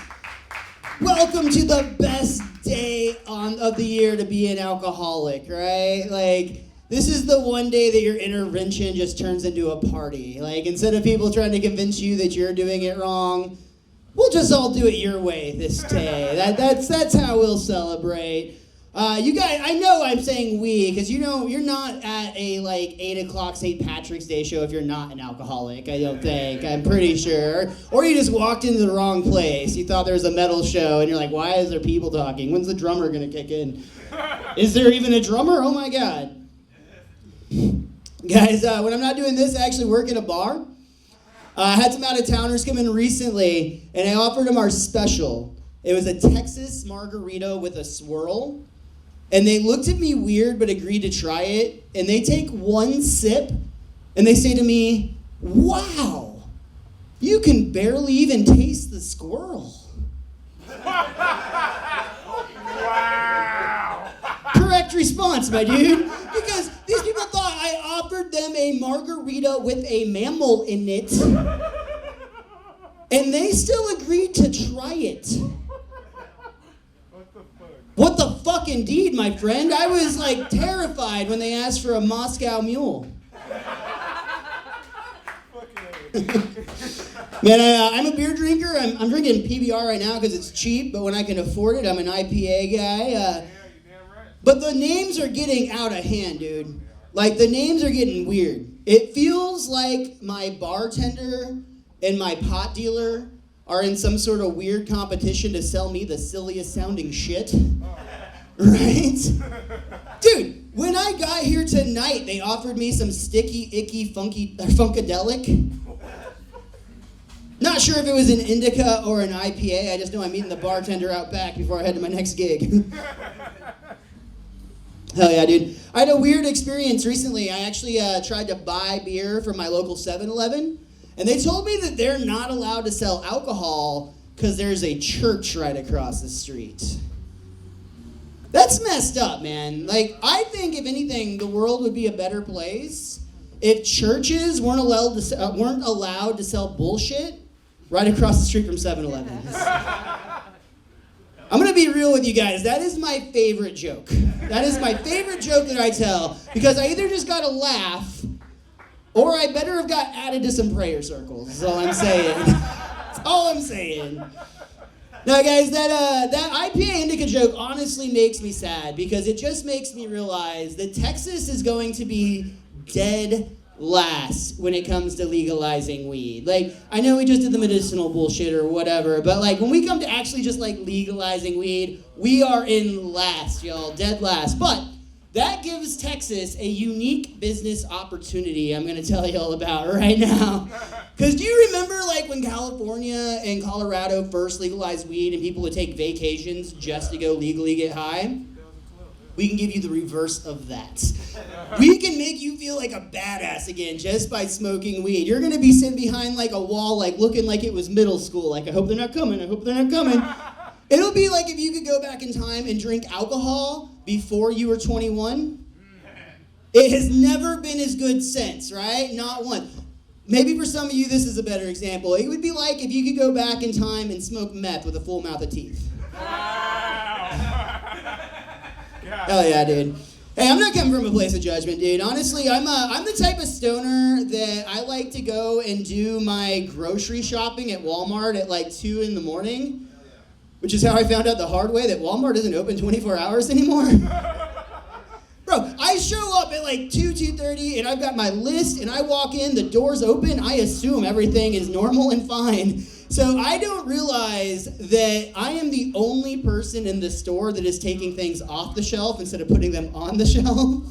Welcome to the best day of the year to be an alcoholic, right? Like, this is the one day that your intervention just turns into a party. Like, instead of people trying to convince you that you're doing it wrong, we'll just all do it your way this day. That's how we'll celebrate. You guys, I know I'm saying we, because you know you're not at a 8 o'clock St. Patrick's Day show if you're not an alcoholic, I don't think. I'm pretty sure. Or you just walked into the wrong place. You thought there was a metal show, and you're like, why is there people talking? When's the drummer going to kick in? Is there even a drummer? Oh my God. Guys, when I'm not doing this, I actually work at a bar. I had some out-of-towners come in recently, and I offered them our special. It was a Texas margarita with a swirl. And they looked at me weird, but agreed to try it. And they take 1 sip, and they say to me, "Wow, you can barely even taste the squirrel." Wow. Correct response, my dude. Because these people thought I offered them a margarita with a mammal in it. And they still agreed to try it. What the fuck indeed, my friend? I was terrified when they asked for a Moscow Mule. Man, I'm a beer drinker. I'm drinking PBR right now because it's cheap, but when I can afford it, I'm an IPA guy. But the names are getting out of hand, dude. Like, the names are getting weird. It feels like my bartender and my pot dealer are in some sort of weird competition to sell me the silliest sounding shit. Right? Dude, when I got here tonight, they offered me some sticky, icky, funky, funkadelic. Not sure if it was an indica or an IPA. I just know I'm meeting the bartender out back before I head to my next gig. Hell yeah, dude. I had a weird experience recently. I actually tried to buy beer from my local 7-Eleven, and they told me that they're not allowed to sell alcohol because there's a church right across the street. That's messed up, man. Like, I think, if anything, the world would be a better place if churches weren't allowed to sell bullshit right across the street from 7-Elevens. I'm going to be real with you guys. That is my favorite joke. That is my favorite joke that I tell, because I either just got to laugh or I better have got added to some prayer circles. That's all I'm saying. That's all I'm saying. Now, guys, that IPA Indica joke honestly makes me sad, because it just makes me realize that Texas is going to be dead last when it comes to legalizing weed. Like, I know we just did the medicinal bullshit or whatever, but like when we come to actually just like legalizing weed, we are in last, y'all, dead last. But that gives Texas a unique business opportunity I'm gonna tell y'all about right now. Because do you remember like when California and Colorado first legalized weed and people would take vacations just to go legally get high? We can give you the reverse of that. We can make you feel like a badass again just by smoking weed. You're gonna be sitting behind like a wall, like looking like it was middle school. Like, I hope they're not coming, I hope they're not coming. It'll be like if you could go back in time and drink alcohol before you were 21. It has never been as good since, right? Not one. Maybe for some of you this is a better example. It would be like if you could go back in time and smoke meth with a full mouth of teeth. Hell yeah, dude. Hey, I'm not coming from a place of judgment, dude. Honestly, I'm the type of stoner that I like to go and do my grocery shopping at Walmart at like 2 in the morning, which is how I found out the hard way that Walmart isn't open 24 hours anymore. Bro, I show up at like 2:30, and I've got my list, and I walk in, the door's open, I assume everything is normal and fine. So I don't realize that I am the only person in the store that is taking things off the shelf instead of putting them on the shelf.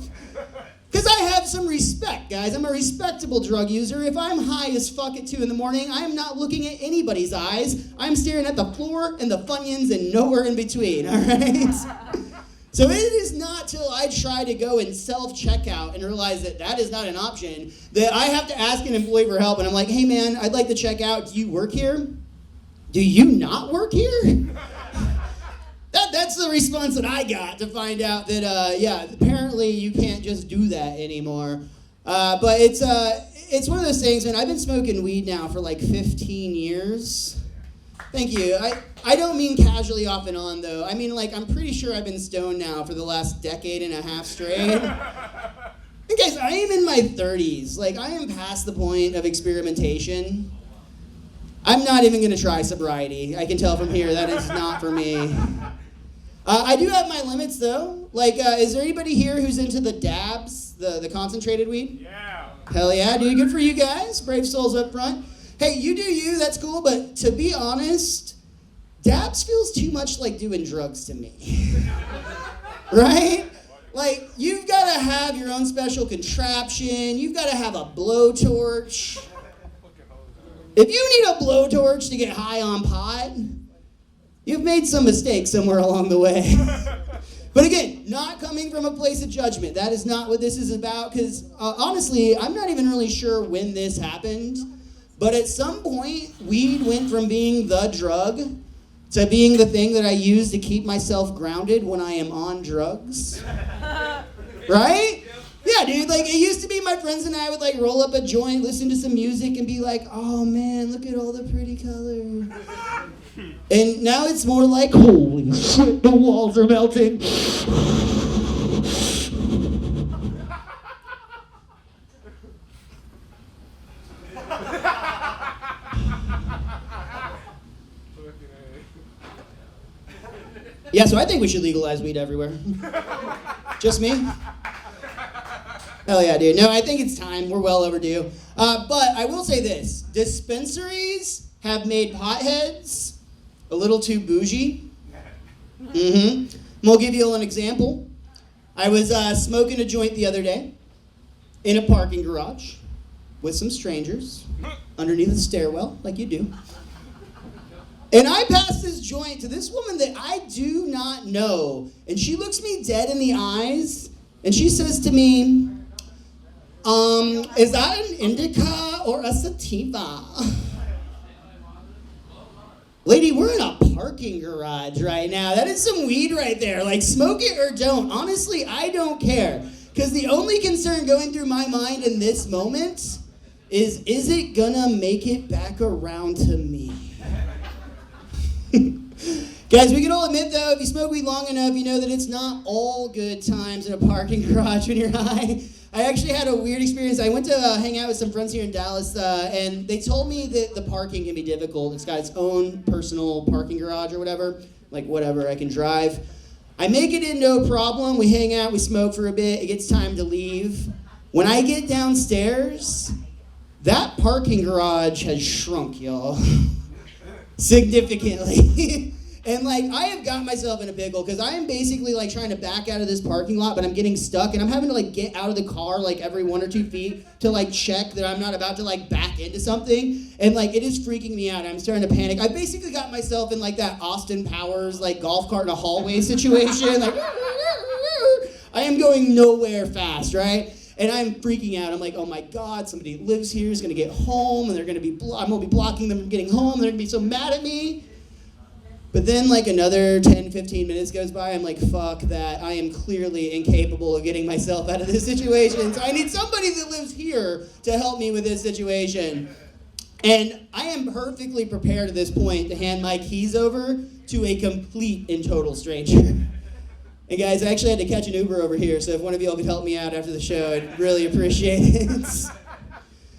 Because I have some respect, guys. I'm a respectable drug user. If I'm high as fuck at 2 in the morning, I am not looking at anybody's eyes. I'm staring at the floor and the Funyuns and nowhere in between, all right? So it is not till I try to go and self-checkout and realize that that is not an option that I have to ask an employee for help. And I'm like, hey man, I'd like to check out. Do you work here? Do you not work here? That's the response that I got to find out that, yeah, apparently you can't just do that anymore. But it's one of those things, man. I've been smoking weed now for like 15 years. Thank you. I don't mean casually off and on, though. I mean, like, I'm pretty sure I've been stoned now for the last decade and a half straight. And guys, I am in my 30s. Like, I am past the point of experimentation. I'm not even going to try sobriety. I can tell from here that is not for me. I do have my limits, though. Like, is there anybody here who's into the dabs, the concentrated weed? Yeah. Hell yeah, dude. Good for you guys. Brave souls up front. Hey, you do you, that's cool, but to be honest, dabs feels too much like doing drugs to me. Right? Like, you've got to have your own special contraption. You've got to have a blowtorch. If you need a blowtorch to get high on pot, you've made some mistakes somewhere along the way. But again, not coming from a place of judgment. That is not what this is about, because honestly, I'm not even really sure when this happened. But at some point, weed went from being the drug to being the thing that I use to keep myself grounded when I am on drugs. Right? Yeah, dude, like, it used to be my friends and I would, like, roll up a joint, listen to some music, and be like, oh, man, look at all the pretty colors. And now it's more like, holy shit, the walls are melting. Yeah, so I think we should legalize weed everywhere. Just me? Hell yeah, dude. No, I think it's time. We're well overdue. But I will say this. Dispensaries have made potheads a little too bougie. Mm-hmm. We'll give you an example. I was smoking a joint the other day in a parking garage with some strangers underneath the stairwell, like you do. And I passed this joint to this woman that I do not know. And she looks me dead in the eyes, and she says to me, is that an indica or a sativa? Lady, we're in a parking garage right now. That is some weed right there. Like, smoke it or don't. Honestly, I don't care. Because the only concern going through my mind in this moment is it gonna make it back around to me? Guys, we can all admit, though, if you smoke weed long enough, you know that it's not all good times in a parking garage when you're high. I actually had a weird experience. I went to hang out with some friends here in Dallas, and they told me that the parking can be difficult. It's got its own personal parking garage or whatever. Like, whatever, I can drive. I make it in no problem. We hang out, we smoke for a bit. It gets time to leave. When I get downstairs, that parking garage has shrunk, y'all. Significantly. And like, I have got myself in a pickle because I am basically like trying to back out of this parking lot, but I'm getting stuck and I'm having to like get out of the car like every 1 or 2 feet to like check that I'm not about to like back into something. And like, it is freaking me out. I'm starting to panic. I basically got myself in like that Austin Powers like golf cart in a hallway situation. Like, I am going nowhere fast, right? And I'm freaking out. I'm like, oh my God, somebody that lives here is gonna get home and they're gonna be, I'm gonna be blocking them from getting home. They're gonna be so mad at me. But then like another 10, 15 minutes goes by. I'm like, fuck that. I am clearly incapable of getting myself out of this situation. So I need somebody that lives here to help me with this situation. And I am perfectly prepared at this point to hand my keys over to a complete and total stranger. And guys, I actually had to catch an Uber over here, so if one of y'all could help me out after the show, I'd really appreciate it.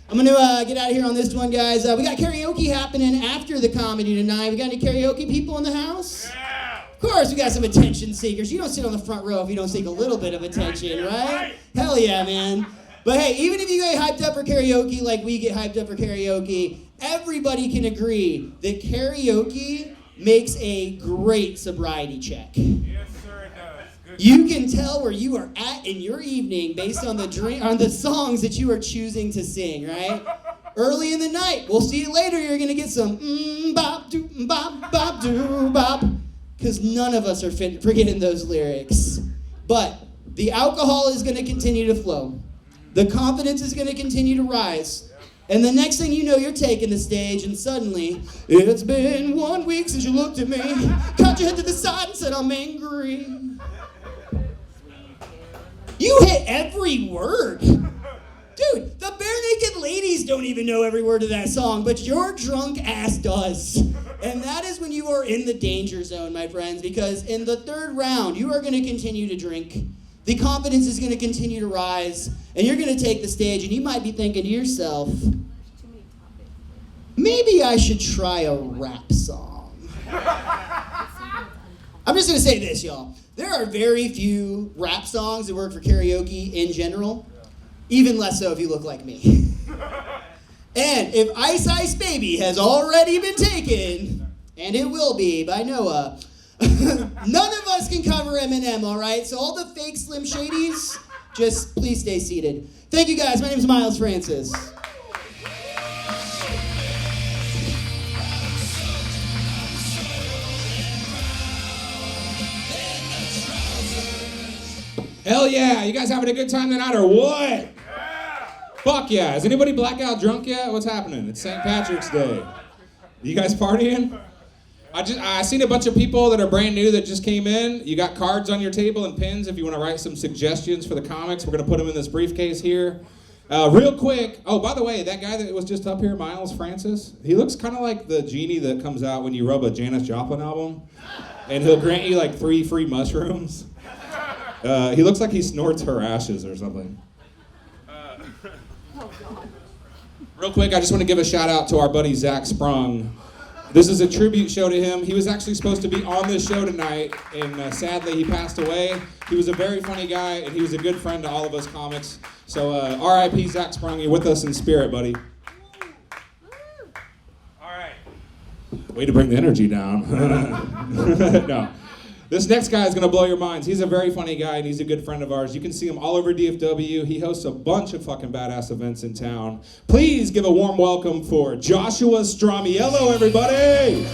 I'm gonna get out of here on this one, guys. We got karaoke happening after the comedy tonight. We got any karaoke people in the house? Yeah. Of course, we got some attention seekers. You don't sit on the front row if you don't seek a little bit of attention, right? Hell yeah, man. But hey, even if you get hyped up for karaoke like we get hyped up for karaoke, everybody can agree that karaoke makes a great sobriety check. Yes, sir, it does. Good. You can tell where you are at in your evening based on the songs that you are choosing to sing, right? Early in the night, we'll see it later, you're gonna get some bop doo bop bop doo bop, because none of us are forgetting those lyrics. But the alcohol is gonna continue to flow. The confidence is gonna continue to rise. And the next thing you know, you're taking the stage, and suddenly, it's been 1 week since you looked at me, caught your head to the side and said, I'm angry. You hit every word. Dude, the Bare Naked Ladies don't even know every word of that song, but your drunk ass does. And that is when you are in the danger zone, my friends, because in the third round, you are going to continue to drink. The confidence is going to continue to rise, and you're going to take the stage, and you might be thinking to yourself, maybe I should try a rap song. I'm just going to say this, y'all. There are very few rap songs that work for karaoke in general, even less so if you look like me. And if Ice Ice Baby has already been taken, and it will be by Noah, none of us can cover Eminem, all right? So all the fake Slim Shadys, just please stay seated. Thank you guys. My name is Miles Francis. Hell yeah, you guys having a good time tonight or what? Yeah. Fuck yeah. Is anybody blackout drunk yet? What's happening? It's St. Patrick's Day. You guys partying? I seen a bunch of people that are brand new that just came in. You got cards on your table and pens if you want to write some suggestions for the comics. We're going to put them in this briefcase here. Real quick, oh, by the way, that guy that was just up here, Miles Francis, he looks kind of like the genie that comes out when you rub a Janis Joplin album, and he'll grant you like 3 free mushrooms. He looks like he snorts her ashes or something. Real quick, I just want to give a shout out to our buddy Zak Sprung. This is a tribute show to him. He was actually supposed to be on this show tonight, and sadly he passed away. He was a very funny guy, and he was a good friend to all of us comics. So R.I.P. Zak Sprung, you're with us in spirit, buddy. All right. Way to bring the energy down. No. This next guy is going to blow your minds. He's a very funny guy, and he's a good friend of ours. You can see him all over DFW. He hosts a bunch of fucking badass events in town. Please give a warm welcome for Joshua Stramiello, everybody!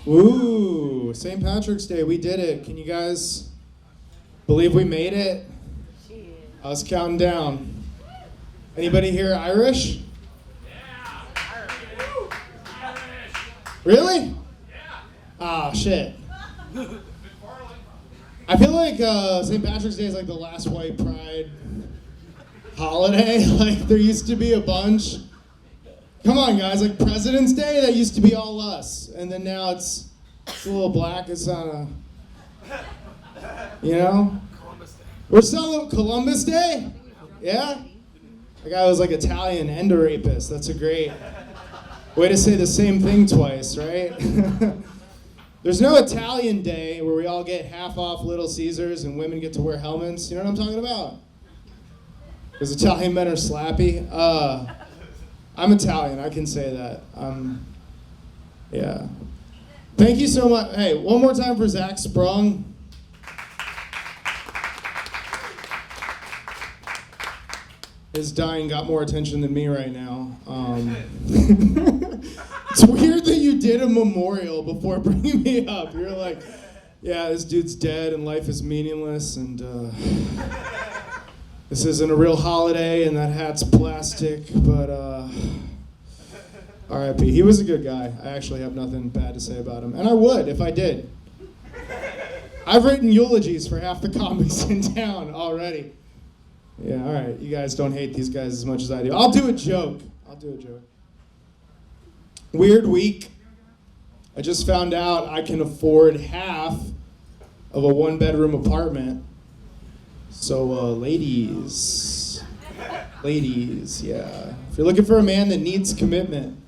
Woo! St. Patrick's Day, we did it. Can you guys believe we made it? I was counting down. Anybody here Irish? Really? Yeah. Ah, shit. I feel like St. Patrick's Day is like the last white pride holiday. Like there used to be a bunch. Come on, guys! Like President's Day, that used to be all us, and then now it's a little black. It's on a, you know. We're still Columbus Day. Yeah. The guy was like Italian and a rapist. That's a great way to say the same thing twice, right? There's no Italian Day where we all get half off Little Caesars and women get to wear helmets. You know what I'm talking about? Because Italian men are slappy. I'm Italian. I can say that. Yeah. Thank you so much. Hey, one more time for Zak Sprung. His dying got more attention than me right now. It's weird that you did a memorial before bringing me up. You're like, yeah, this dude's dead and life is meaningless and this isn't a real holiday and that hat's plastic, but R.I.P. He was a good guy. I actually have nothing bad to say about him. And I would if I did. I've written eulogies for half the comics in town already. Yeah, all right. You guys don't hate these guys as much as I do. I'll do a joke. Weird week. I just found out I can afford half of a one-bedroom apartment. So, ladies, yeah. If you're looking for a man that needs commitment,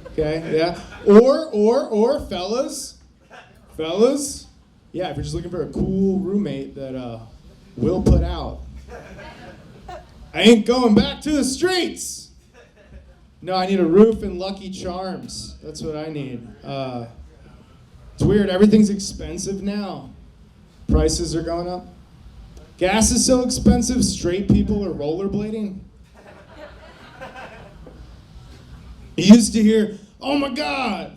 okay, yeah. Or fellas, yeah. If you're just looking for a cool roommate that will put out. I ain't going back to the streets. No, I need a roof and Lucky Charms. That's what I need. It's weird. Everything's expensive now. Prices are going up. Gas is so expensive, straight people are rollerblading. You used to hear, oh my God.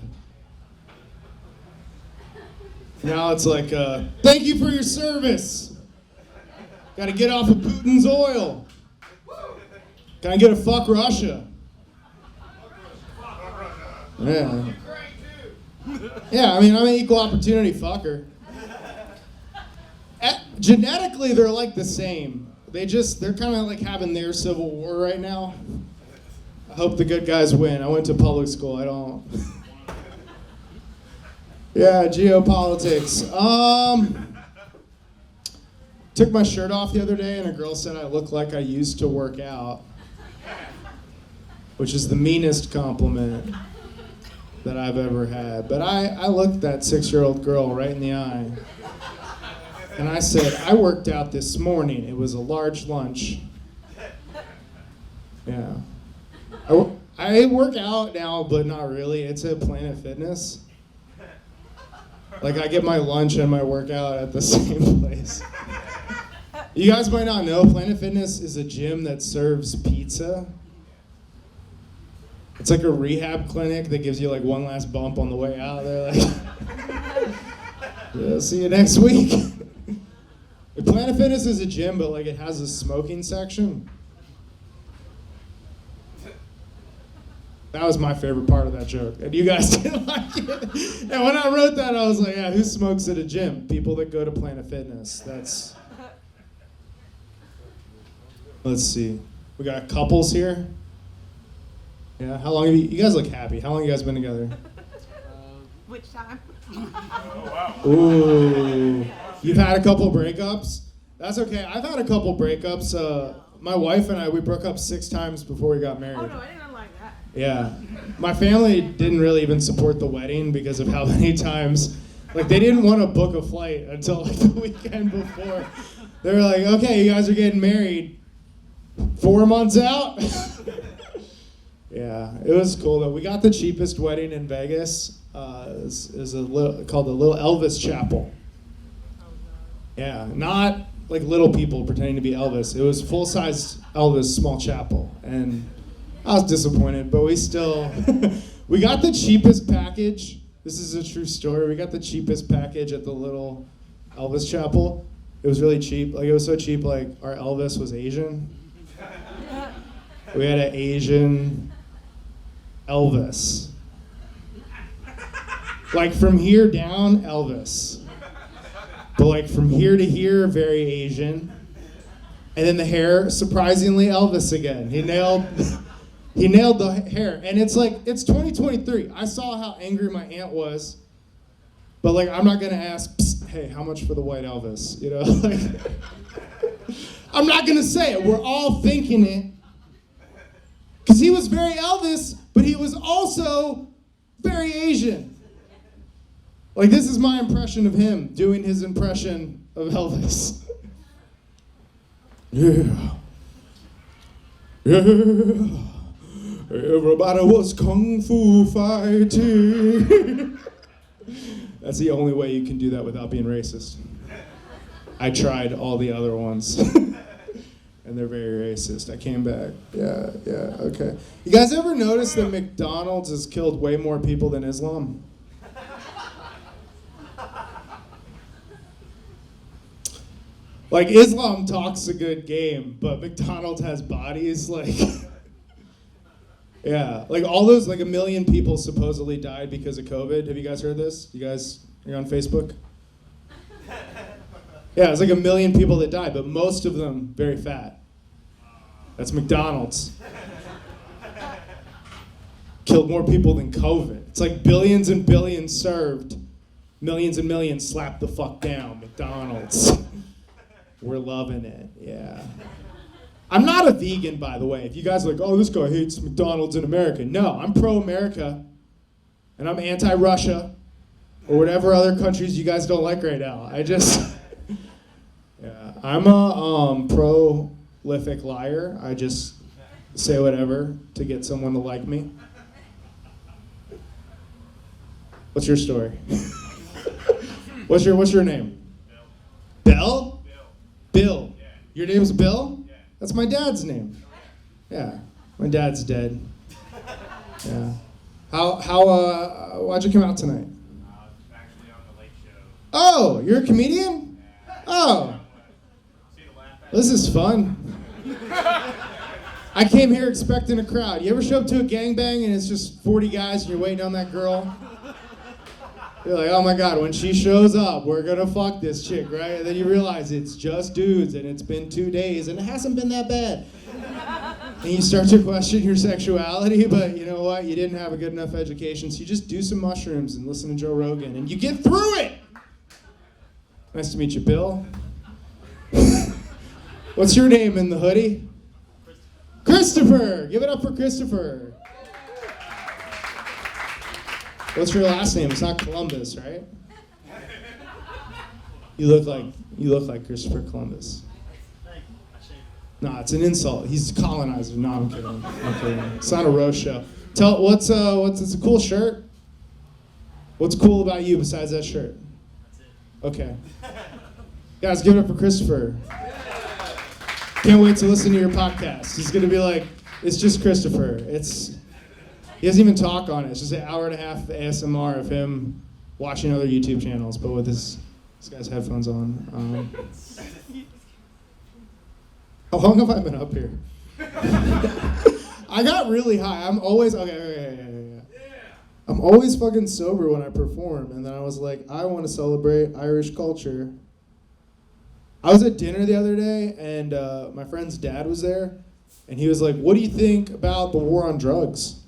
Now it's like, thank you for your service. Gotta get off of Putin's oil. Can I get a fuck Russia? Yeah. Yeah, I mean, I'm an equal opportunity fucker. Genetically, they're like the same. They're kind of like having their civil war right now. I hope the good guys win. I went to public school. I don't. Yeah, geopolitics. Took my shirt off the other day and a girl said I look like I used to work out. Which is the meanest compliment that I've ever had. But I looked that 6-year-old girl right in the eye. And I said, I worked out this morning. It was a large lunch. Yeah. I work out now, but not really. It's at Planet Fitness. Like, I get my lunch and my workout at the same place. You guys might not know, Planet Fitness is a gym that serves pizza. It's like a rehab clinic that gives you like one last bump on the way out. They're like, yeah, see you next week. Planet Fitness is a gym, but like it has a smoking section. That was my favorite part of that joke. And you guys didn't like it. And when I wrote that, I was like, yeah, who smokes at a gym? People that go to Planet Fitness. That's... Let's see. We got couples here. Yeah, how long have you guys look happy. How long have you guys been together? Which time? Ooh. You've had a couple breakups? That's okay. I've had a couple breakups. My wife and I, we broke up 6 times before we got married. Oh no, I didn't like that. Yeah. My family didn't really even support the wedding because of how many times, like they didn't want to book a flight until like the weekend before. They were like, okay, you guys are getting married 4 months out. Yeah, it was cool though. We got the cheapest wedding in Vegas. Is called the Little Elvis Chapel. Yeah, not like little people pretending to be Elvis. It was full-size Elvis, small chapel, and I was disappointed, but we still we got the cheapest package. This is a true story. We got the cheapest package at the Little Elvis Chapel. It was really cheap. Like it was so cheap. Like our Elvis was Asian. We had an Asian Elvis. Like from here down, Elvis. But like from here to here, very Asian. And then the hair, surprisingly Elvis again. He nailed the hair. And it's like, it's 2023. I saw how angry my aunt was. But like, I'm not gonna ask, "Psst, hey, how much for the white Elvis?" You know, like, I'm not gonna say it. We're all thinking it. Because he was very Elvis, but he was also very Asian. Like, this is my impression of him doing his impression of Elvis. Yeah. Yeah. Everybody was kung fu fighting. That's the only way you can do that without being racist. I tried all the other ones. And they're very racist. I came back. Yeah, okay. You guys ever notice that McDonald's has killed way more people than Islam? Like, Islam talks a good game, but McDonald's has bodies, like... Yeah, like all those, like 1 million people supposedly died because of COVID. Have you guys heard this? You guys, are you on Facebook? Yeah, it's like 1 million people that died, but most of them very fat. That's McDonald's. Killed more people than COVID. It's like billions and billions served. Millions and millions slapped the fuck down. McDonald's. We're loving it, yeah. I'm not a vegan, by the way. If you guys are like, oh, this guy hates McDonald's in America. No, I'm pro-America. And I'm anti-Russia. Or whatever other countries you guys don't like right now. Yeah, I'm a prolific liar. I just say whatever to get someone to like me. What's your story? What's your name? Bill? Bill. Yeah. Your name's Bill? Yeah. That's my dad's name. Yeah. My dad's dead. Yeah. Why'd you come out tonight? Actually on the late show. Oh, you're a comedian? Oh. See the laugh at This is fun. I came here expecting a crowd. You ever show up to a gangbang and it's just 40 guys and you're waiting on that girl? You're like, oh my God, when she shows up, we're gonna fuck this chick, right? And then you realize it's just dudes and it's been 2 days and it hasn't been that bad. And you start to question your sexuality, but you know what? You didn't have a good enough education, so you just do some mushrooms and listen to Joe Rogan and you get through it! Nice to meet you, Bill. What's your name in the hoodie? Christopher! Give it up for Christopher. What's your last name? It's not Columbus, right? You look like Christopher Columbus. No, it's an insult. He's a colonizer. No, I'm kidding. It's not a roast show. What's it's a cool shirt? What's cool about you besides that shirt? Okay. Guys, give it up for Christopher. Can't wait to listen to your podcast. He's gonna be like, it's just Christopher. He doesn't even talk on it. It's just an hour and a half of ASMR of him watching other YouTube channels, but with this guy's headphones on. How long have I been up here? I got really high. I'm always I'm always fucking sober when I perform, and then I was like, I want to celebrate Irish culture. I was at dinner the other day, and my friend's dad was there, and he was like, what do you think about the war on drugs?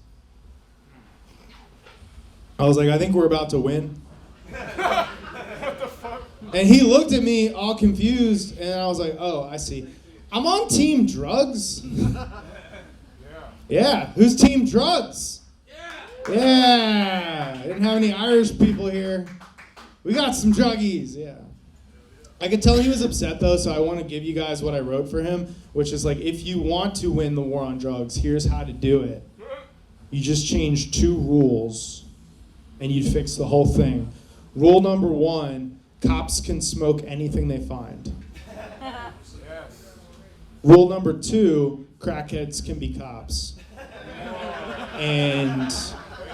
I was like, I think we're about to win. What the fuck? And he looked at me all confused, and I was like, oh, I see. I'm on Team Drugs? Yeah, who's Team Drugs? Yeah, I didn't have any Irish people here. We got some druggies, yeah. I could tell he was upset though, so I want to give you guys what I wrote for him, which is like, if you want to win the war on drugs, here's how to do it. You just change 2 rules, and you'd fix the whole thing. Rule number 1, cops can smoke anything they find. Rule number 2, crackheads can be cops. And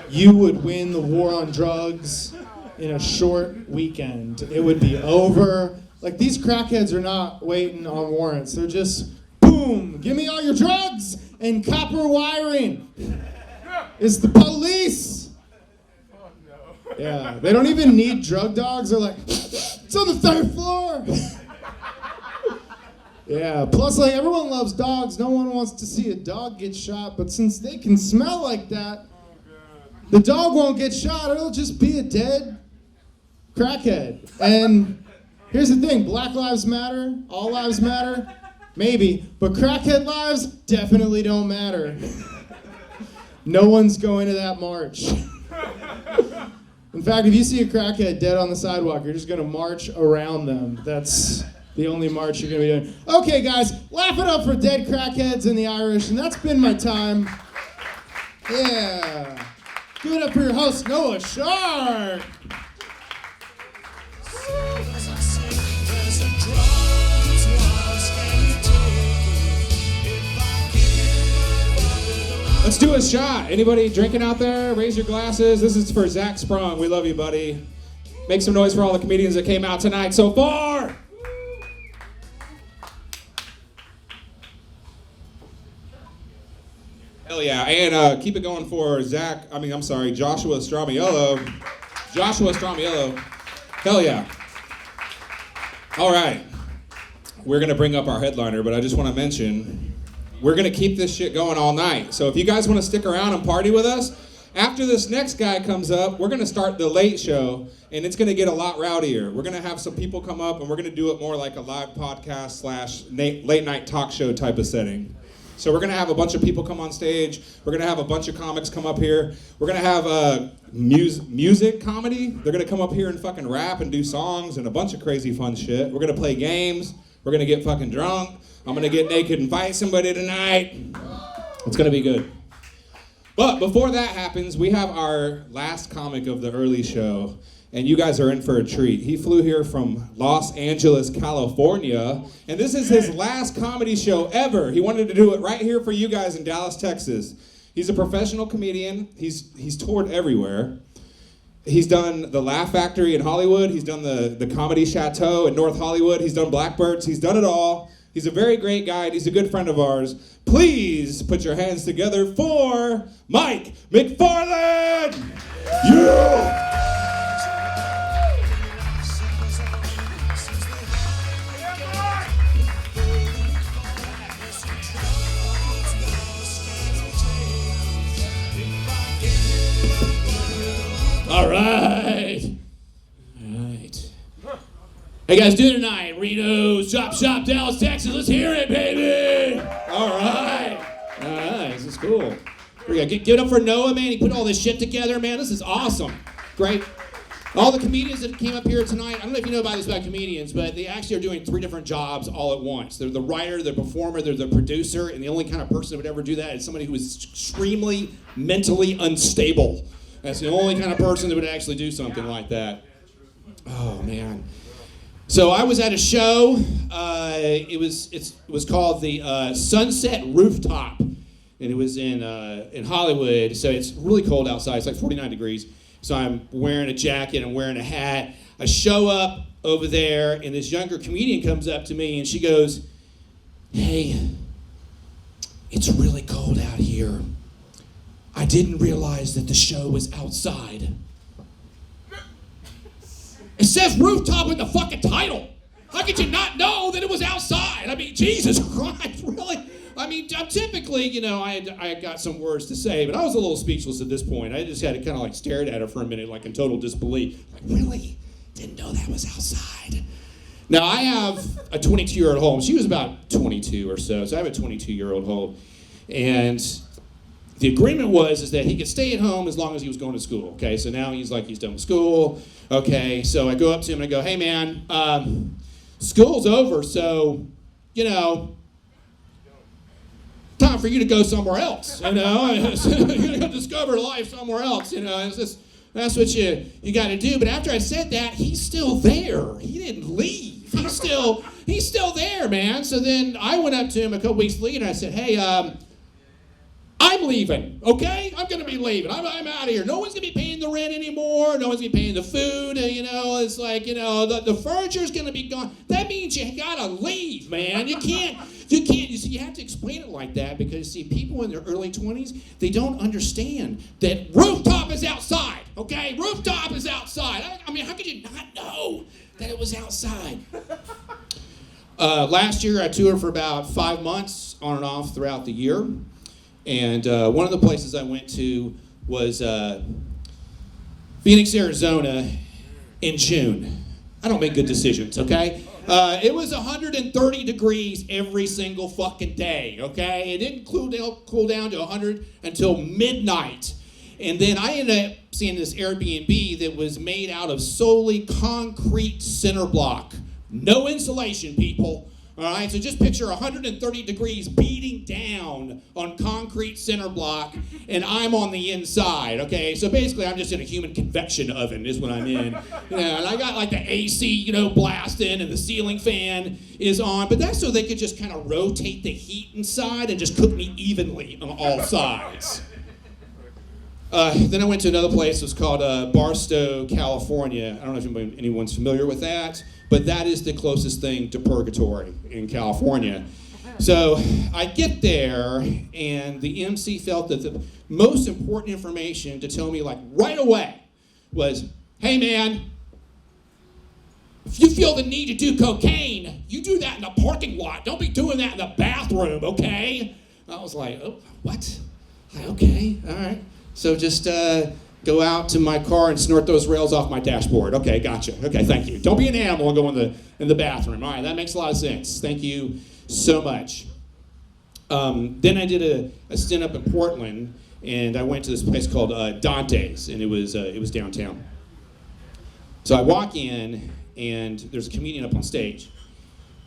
you would win the war on drugs in a short weekend. It would be over. Like, these crackheads are not waiting on warrants. They're just, boom, give me all your drugs and copper wiring. It's the police. Yeah, they don't even need drug dogs. They're like, it's on the 3rd floor. Yeah, plus, like, everyone loves dogs. No one wants to see a dog get shot, but since they can smell like that, the dog won't get shot. It'll just be a dead crackhead. And here's the thing, Black lives matter, all lives matter, maybe, but crackhead lives definitely don't matter. No one's going to that march. In fact, if you see a crackhead dead on the sidewalk, you're just gonna march around them. That's the only march you're gonna be doing. Okay, guys, laugh it up for dead crackheads and the Irish, and that's been my time. Yeah. Give it up for your host, Noah Sharp. Let's do a shot. Anybody drinking out there? Raise your glasses. This is for Zak Sprung. We love you, buddy. Make some noise for all the comedians that came out tonight so far. Hell yeah. And keep it going for Joshua Stramiello. Joshua Stramiello. Hell yeah. All right. We're going to bring up our headliner, but I just want to mention, we're going to keep this shit going all night. So if you guys want to stick around and party with us, after this next guy comes up, we're going to start the late show, and it's going to get a lot rowdier. We're going to have some people come up, and we're going to do it more like a live podcast / late night talk show type of setting. So we're going to have a bunch of people come on stage. We're going to have a bunch of comics come up here. We're going to have music comedy. They're going to come up here and fucking rap and do songs and a bunch of crazy fun shit. We're going to play games. We're going to get fucking drunk. I'm going to get naked and fight somebody tonight. It's going to be good. But before that happens, we have our last comic of the early show, and you guys are in for a treat. He flew here from Los Angeles, California, and this is his last comedy show ever. He wanted to do it right here for you guys in Dallas, Texas. He's a professional comedian. He's toured everywhere. He's done the Laugh Factory in Hollywood. He's done the Comedy Chateau in North Hollywood. He's done Blackbirds. He's done it all. He's a very great guy, and he's a good friend of ours. Please put your hands together for Mike McFarland! Yeah! All right. Hey guys, do tonight. Reno's Chop Shop, Dallas, Texas. Let's hear it, baby. All right. This is cool. Give it up for Noah, man. He put all this shit together, man. This is awesome. Great. All the comedians that came up here tonight, I don't know if you know about this about comedians, but they actually are doing 3 different jobs all at once. They're the writer, the performer, they're the producer, and the only kind of person that would ever do that is somebody who is extremely mentally unstable. That's the only kind of person that would actually do something like that. Oh, man. So I was at a show. It was called the Sunset Rooftop, and it was in Hollywood. So it's really cold outside. It's like 49 degrees. So I'm wearing a jacket. I'm wearing a hat. I show up over there, and this younger comedian comes up to me, and she goes, "Hey, it's really cold out here. I didn't realize that the show was outside." It says rooftop in the fucking title. How could you not know that it was outside? I mean, Jesus Christ, really? I mean, I'm typically, I got some words to say, but I was a little speechless at this point. I just had to kind of like stare at her for a minute, like in total disbelief. Like, really? didn't know that was outside. Now, I have a 22-year-old home. She was about 22 or so I have a 22-year-old home. And the agreement is that he could stay at home as long as he was going to school, okay? So now he's done with school, okay? So I go up to him and I go, hey, man, school's over, so, time for you to go somewhere else, You're going to discover life somewhere else, that's what you got to do. But after I said that, he's still there. He didn't leave. He's still there, man. So then I went up to him a couple weeks later and I said, hey, I'm leaving, okay? I'm going to be leaving. I'm out of here. No one's going to be paying the rent anymore. No one's going to be paying the food. It's like, the furniture's going to be gone. That means you got to leave, man. You can't. You have to explain it like that because, see, people in their early 20s, they don't understand that rooftop is outside, okay? Rooftop is outside. I mean, how could you not know that it was outside? Last year, I toured for about 5 months on and off throughout the year. And one of the places I went to was Phoenix, Arizona in June. I don't make good decisions, okay? It was 130 degrees every single fucking day, okay? It didn't cool down to 100 until midnight. And then I ended up seeing this Airbnb that was made out of solely concrete center block. No insulation, people. All right, so just picture 130 degrees beating down on concrete center block, and I'm on the inside, okay? So basically, I'm just in a human convection oven is what I'm in. And I got like the AC, blasting, and the ceiling fan is on, but that's so they could just kind of rotate the heat inside and just cook me evenly on all sides. Then I went to another place. It was called Barstow, California. I don't know if anyone's familiar with that, but that is the closest thing to purgatory in California. So I get there, and the MC felt that the most important information to tell me right away was, hey man, if you feel the need to do cocaine, you do that in the parking lot. Don't be doing that in the bathroom, okay? I was like, oh, what? Okay, all right. So just go out to my car and snort those rails off my dashboard. Okay, gotcha. Okay, thank you. Don't be an animal and go in the bathroom. All right, that makes a lot of sense. Thank you so much. Then I did a stint up in Portland, and I went to this place called Dante's, and it was downtown. So I walk in, and there's a comedian up on stage.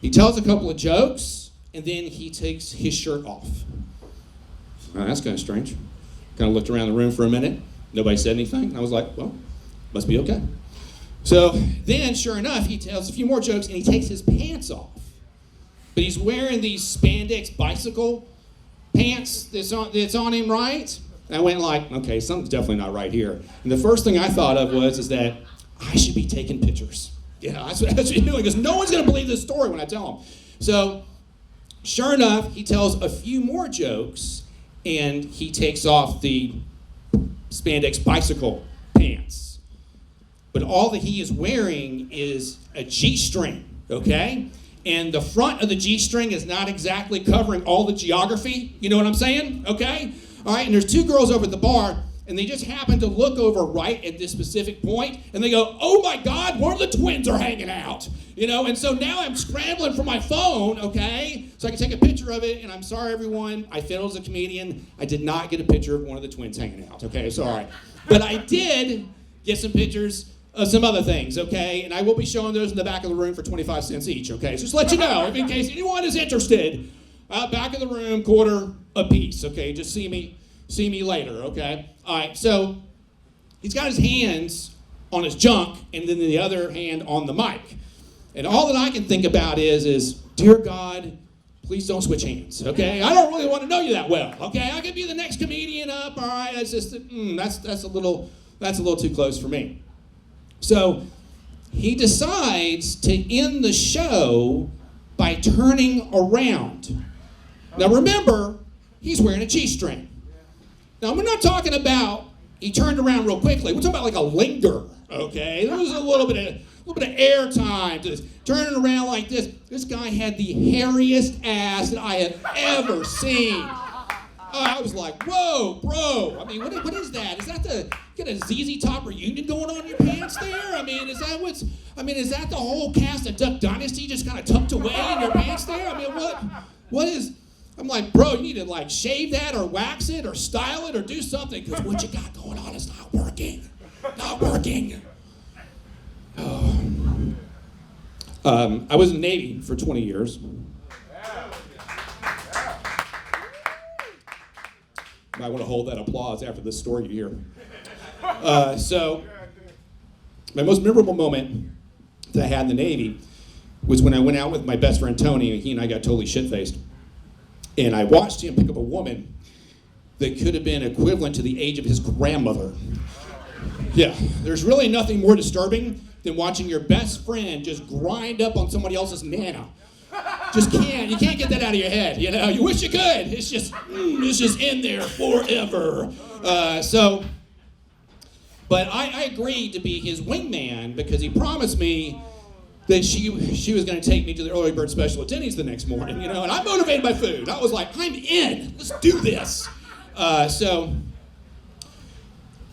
He tells a couple of jokes, and then he takes his shirt off. Oh, that's kind of strange. Kind of looked around the room for a minute. Nobody said anything. I was like, well, must be okay. So then, sure enough, he tells a few more jokes, and he takes his pants off. But he's wearing these spandex bicycle pants that's on him, right? And I went like, okay, something's definitely not right here. And the first thing I thought of is that I should be taking pictures. Yeah, that's what you're doing, because no one's going to believe this story when I tell them. So, sure enough, he tells a few more jokes, and he takes off the spandex bicycle pants. But all that he is wearing is a G-string, okay? And the front of the G-string is not exactly covering all the geography. You know what I'm saying? Okay? All right, and there's two girls over at the bar, and they just happen to look over right at this specific point, and they go, oh my God, one of the twins are hanging out. And so now I'm scrambling for my phone, okay, so I can take a picture of it, and I'm sorry, everyone, I failed as a comedian. I did not get a picture of one of the twins hanging out, okay, sorry. But I did get some pictures of some other things, okay, and I will be showing those in the back of the room for 25 cents each, okay, so just let you know, in case anyone is interested, back of the room, quarter a piece, okay, just see me later, okay? All right, so he's got his hands on his junk and then the other hand on the mic. And all that I can think about is, dear God, please don't switch hands, okay? I don't really want to know you that well, okay? I could be the next comedian up, all right? That's just, that's a little too close for me. So he decides to end the show by turning around. Now remember, he's wearing a G-string. Now we're not talking about he turned around real quickly. We're talking about like a linger, okay? There was a little bit of air time to this. Turning around like this. This guy had the hairiest ass that I have ever seen. I was like, whoa, bro. I mean, what is that? Is that you got a ZZ Top reunion going on in your pants there? I mean, is that what's... I mean, is that the whole cast of Duck Dynasty just kind of tucked away in your pants there? I mean, what is, I'm like, bro, you need to like shave that or wax it or style it or do something because what you got going on is not working. Not working. Oh. I was in the Navy for 20 years. I want to hold that applause after this story you hear. So, my most memorable moment that I had in the Navy was when I went out with my best friend Tony, and he and I got totally shit-faced. And I watched him pick up a woman that could have been equivalent to the age of his grandmother. Yeah, there's really nothing more disturbing than watching your best friend just grind up on somebody else's nana. Just can't, you can't get that out of your head, you know? You wish you could. It's just in there forever. But I agreed to be his wingman because he promised me that she was going to take me to the early bird special at Denny's the next morning, you know? And I'm motivated by food. I was like, I'm in. Let's do this. So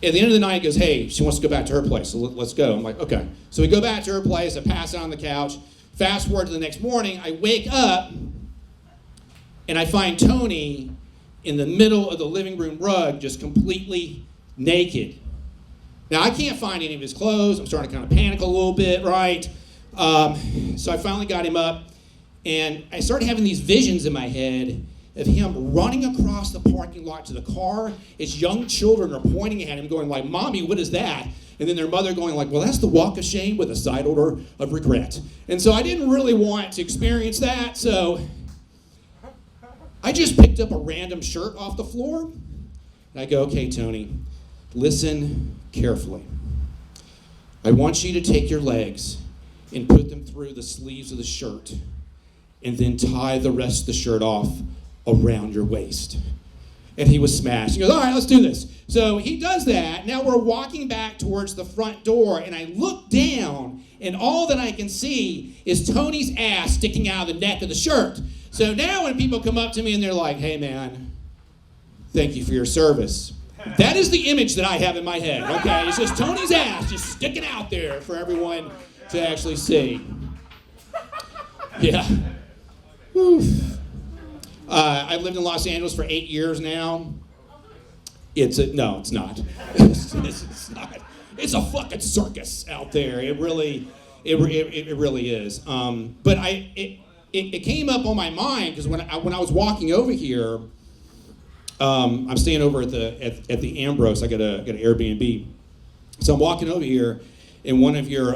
at the end of the night, he goes, hey, she wants to go back to her place, so let's go. I'm like, okay. So we go back to her place. I pass out on the couch. Fast forward to the next morning, I wake up, and I find Tony in the middle of the living room rug, just completely naked. Now, I can't find any of his clothes. I'm starting to kind of panic a little bit, right? So I finally got him up, and I started having these visions in my head of him running across the parking lot to the car. His young children are pointing at him, going like, Mommy, what is that? And then their mother going like, well, that's the walk of shame with a side order of regret. And so I didn't really want to experience that, so I just picked up a random shirt off the floor, and I go, okay, Tony, listen carefully. I want you to take your legs and put them through the sleeves of the shirt, and then tie the rest of the shirt off around your waist. And he was smashed. He goes, all right, let's do this. So he does that. Now we're walking back towards the front door, and I look down, and all that I can see is Tony's ass sticking out of the neck of the shirt. So now when people come up to me and they're like, hey, man, thank you for your service. That is the image that I have in my head, okay? It's just Tony's ass just sticking out there for everyone to actually see. Yeah. Oof. I've lived in Los Angeles for 8 years now. No, it's not. It's not. It's a fucking circus out there. It really is. But it came up on my mind because when I was walking over here, I'm staying over at the Ambrose. I got an Airbnb, so I'm walking over here, and one of your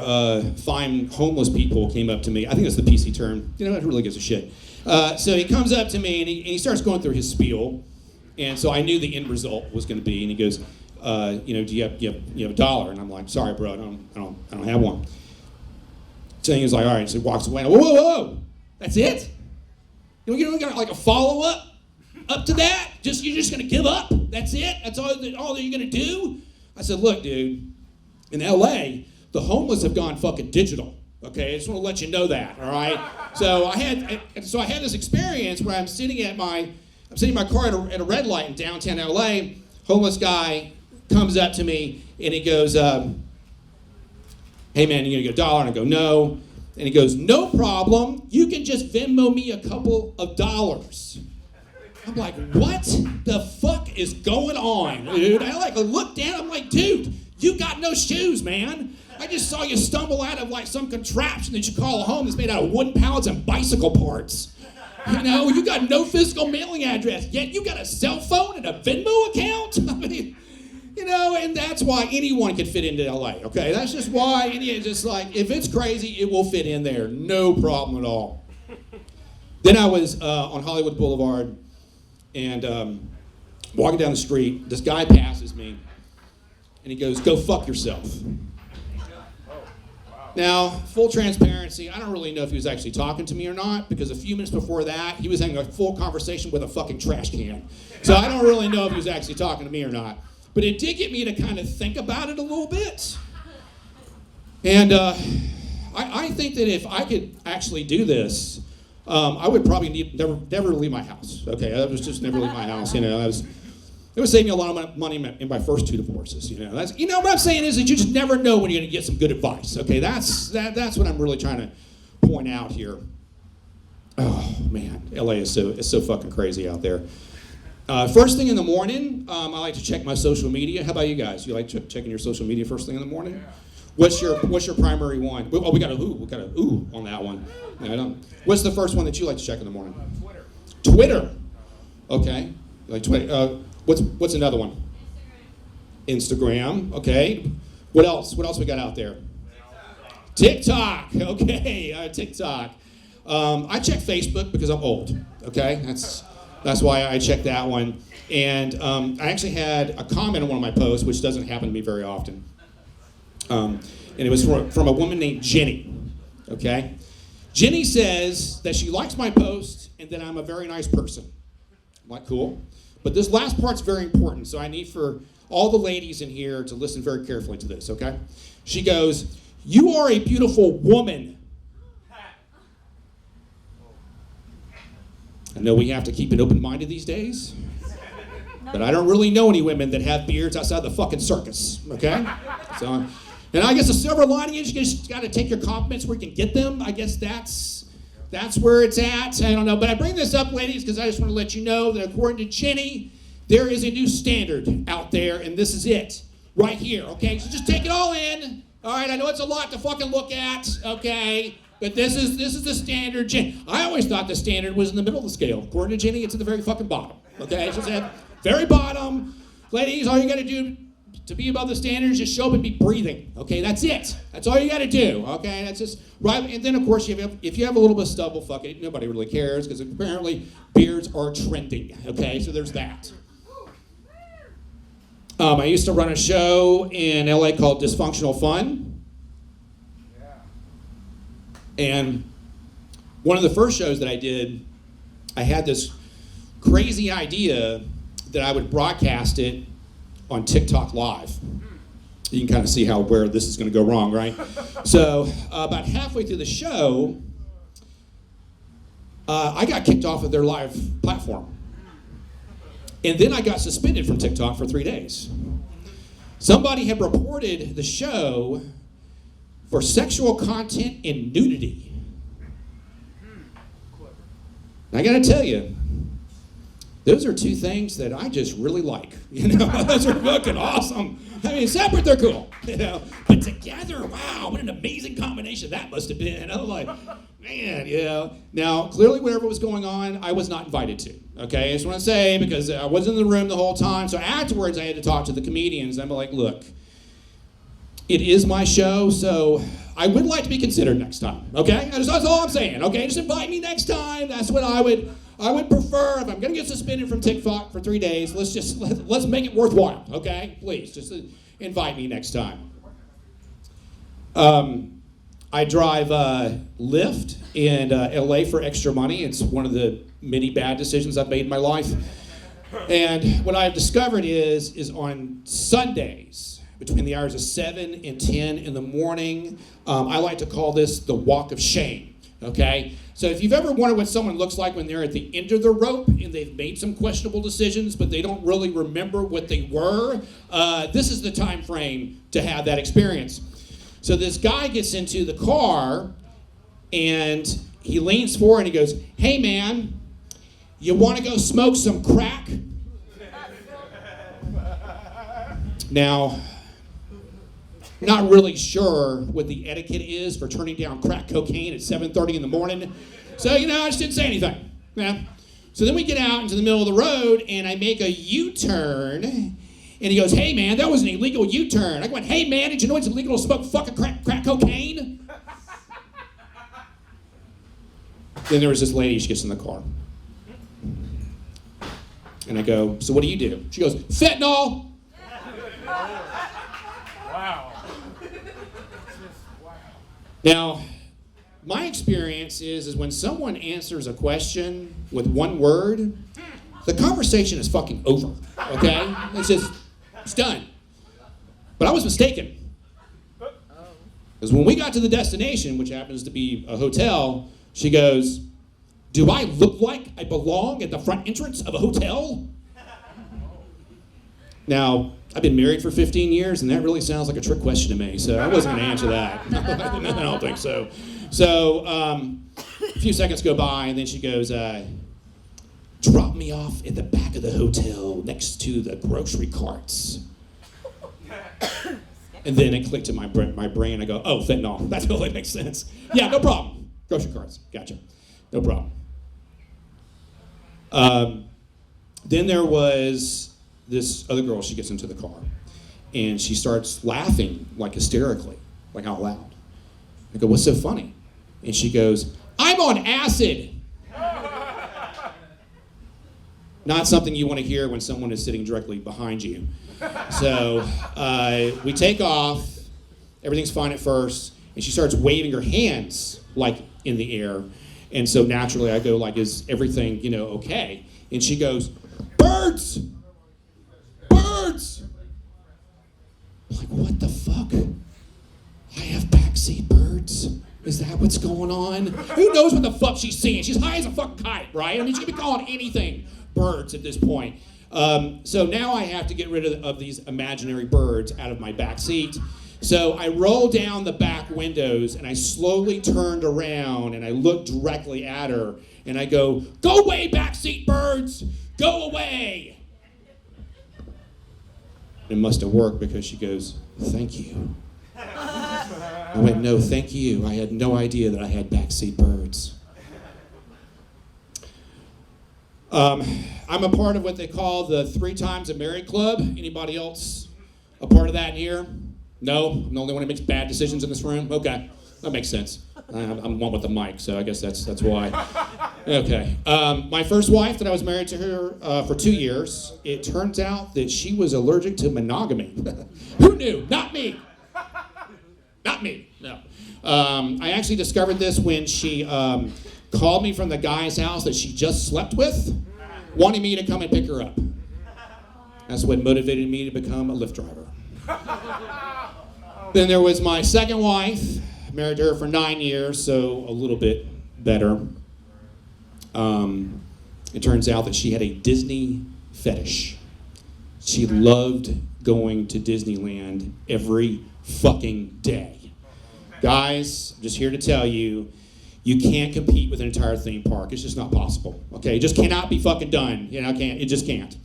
fine homeless people came up to me. I think that's the PC term. You know, it really gives a shit. So he comes up to me and he starts going through his spiel, and so I knew the end result was going to be. And he goes, you know, do you have $1? And I'm like, sorry, bro, I don't have one. So he was like, all right. So he walks away. And whoa, that's it? You don't got like a follow up to that? You're just going to give up? That's it? That's all that you're going to do? I said, look, dude, in LA, the homeless have gone fucking digital. Okay, I just want to let you know that, all right? So I had this experience where I'm sitting in my car at a red light in downtown LA. Homeless guy comes up to me and he goes, hey man, you gonna get $1? And I go, no. And he goes, no problem. You can just Venmo me a couple of dollars. I'm like, what the fuck is going on, dude? I look down, I'm like, dude, you got no shoes, man. I just saw you stumble out of like some contraption that you call a home that's made out of wooden pallets and bicycle parts. You know, you got no physical mailing address, yet you got a cell phone and a Venmo account? I mean, you know, and that's why anyone can fit into LA, okay? That's just why, just like, if it's crazy, it will fit in there. No problem at all. Then I was on Hollywood Boulevard and walking down the street. This guy passes me and he goes, go fuck yourself. Now, full transparency, I don't really know if he was actually talking to me or not, because a few minutes before that, he was having a full conversation with a fucking trash can. So I don't really know if he was actually talking to me or not. But it did get me to kind of think about it a little bit. And I think that if I could actually do this, I would probably never leave my house. Okay, I was just never leave my house. You know, It would save me a lot of money in my first 2 divorces. That's what I'm saying is that you just never know when you're going to get some good advice. Okay, that's what I'm really trying to point out here. Oh man, LA is so fucking crazy out there. First thing in the morning, I like to check my social media. How about you guys? You like checking your social media first thing in the morning? Yeah. What's your primary one? Oh, we got a ooh on that one. Yeah, I don't. What's the first one that you like to check in the morning? Twitter. Twitter. Okay. You like Twitter? What's another one? Instagram. Okay. What else? What else we got out there? TikTok. Okay. TikTok. I check Facebook because I'm old. Okay. That's why I check that one. And I actually had a comment on one of my posts, which doesn't happen to me very often. And it was from a woman named Jenny. Okay. Jenny says that she likes my post and that I'm a very nice person. I'm like, cool. But this last part's very important, so I need for all the ladies in here to listen very carefully to this, okay? She goes, "You are a beautiful woman." I know we have to keep it open-minded these days, but I don't really know any women that have beards outside the fucking circus, okay? So, and I guess the silver lining is you just got to take your compliments where you can get them. I guess that's where it's at. I don't know. But I bring this up, ladies, because I just want to let you know that according to Jenny, there is a new standard out there, and this is it. Right here, okay? So just take it all in. All right, I know it's a lot to fucking look at, okay? But this is the standard. I always thought the standard was in the middle of the scale. According to Jenny, it's at the very fucking bottom, okay? It's just at very bottom. Ladies, all you got to do to be above the standards, just show up and be breathing. Okay, that's it. That's all you got to do. Okay, that's just right. And then of course, if you have a little bit of stubble, fuck it. Nobody really cares because apparently beards are trending. Okay, so there's that. I used to run a show in LA called Dysfunctional Fun. And one of the first shows that I did, I had this crazy idea that I would broadcast it on TikTok Live. You can kind of see where this is going to go wrong, right? So about halfway through the show, I got kicked off of their live platform. And then I got suspended from TikTok for 3 days. Somebody had reported the show for sexual content and nudity. And I got to tell you, those are 2 things that I just really like. Those are fucking awesome. I mean, separate, they're cool. But together, wow, what an amazing combination that must have been. I was like, man, Now, clearly, whatever was going on, I was not invited to. Okay, I just want to say, because I wasn't in the room the whole time. So afterwards, I had to talk to the comedians. I'm like, look, it is my show, so I would like to be considered next time. Okay, that's all I'm saying. Okay, just invite me next time. That's what I would prefer. If I'm going to get suspended from TikTok for 3 days, let's make it worthwhile. Okay, please, just invite me next time. I drive Lyft in LA for extra money. It's one of the many bad decisions I've made in my life. And what I've discovered is on Sundays, between the hours of 7 and 10 in the morning, I like to call this the walk of shame, okay? So if you've ever wondered what someone looks like when they're at the end of the rope and they've made some questionable decisions, but they don't really remember what they were, this is the time frame to have that experience. So this guy gets into the car and he leans forward and he goes, "Hey man, you want to go smoke some crack?" Now, not really sure what the etiquette is for turning down crack cocaine at 7:30 in the morning. So, I just didn't say anything. Yeah. So then we get out into the middle of the road and I make a U-turn and he goes, "Hey man, that was an illegal U-turn." I went, "Hey man, did you know it's illegal to smoke fucking crack cocaine?" Then there was this lady, she gets in the car. And I go, "So what do you do?" She goes, "Fentanyl." Wow. Now, my experience is when someone answers a question with one word, the conversation is fucking over, okay? It's done. But I was mistaken. Because when we got to the destination, which happens to be a hotel, she goes, "Do I look like I belong at the front entrance of a hotel?" Now, I've been married for 15 years, and that really sounds like a trick question to me, so I wasn't going to answer that. I don't think so. So, a few seconds go by, and then she goes, drop me off at the back of the hotel next to the grocery carts. And then it clicked in my brain. I go, oh, fentanyl. That totally makes sense. Yeah, no problem. Grocery carts. Gotcha. No problem. Then there was this other girl. She gets into the car, and she starts laughing, like hysterically, like out loud. I go, what's so funny? And she goes, I'm on acid. Not something you want to hear when someone is sitting directly behind you. So we take off. Everything's fine at first, and she starts waving her hands like in the air. And so naturally I go like, is everything, okay? And she goes, birds! Birds! I'm like, what the fuck? I have backseat birds? Is that what's going on? Who knows what the fuck she's seeing? She's high as a fucking kite, right? I mean, she could be calling anything birds at this point. So now I have to get rid of these imaginary birds out of my back seat. So I roll down the back windows, and I slowly turned around, and I looked directly at her, and I go, go away, backseat birds! Go away! It must have worked because she goes, thank you. I went, no, thank you. I had no idea that I had backseat birds. I'm a part of what they call the 3 Times a Married Club. Anybody else a part of that in here? No? I'm the only one who makes bad decisions in this room? Okay, that makes sense. I'm one with the mic, so I guess that's why. Okay. My first wife that I was married to her for 2 years, it turns out that she was allergic to monogamy. Who knew? Not me. Not me, no. I actually discovered this when she called me from the guy's house that she just slept with, wanting me to come and pick her up. That's what motivated me to become a Lyft driver. Then there was my second wife, married to her for 9 years, so a little bit better. It turns out that she had a Disney fetish. She loved going to Disneyland every fucking day. Guys, I'm just here to tell you, you can't compete with an entire theme park. It's just not possible. Okay, it just cannot be fucking done. It just can't.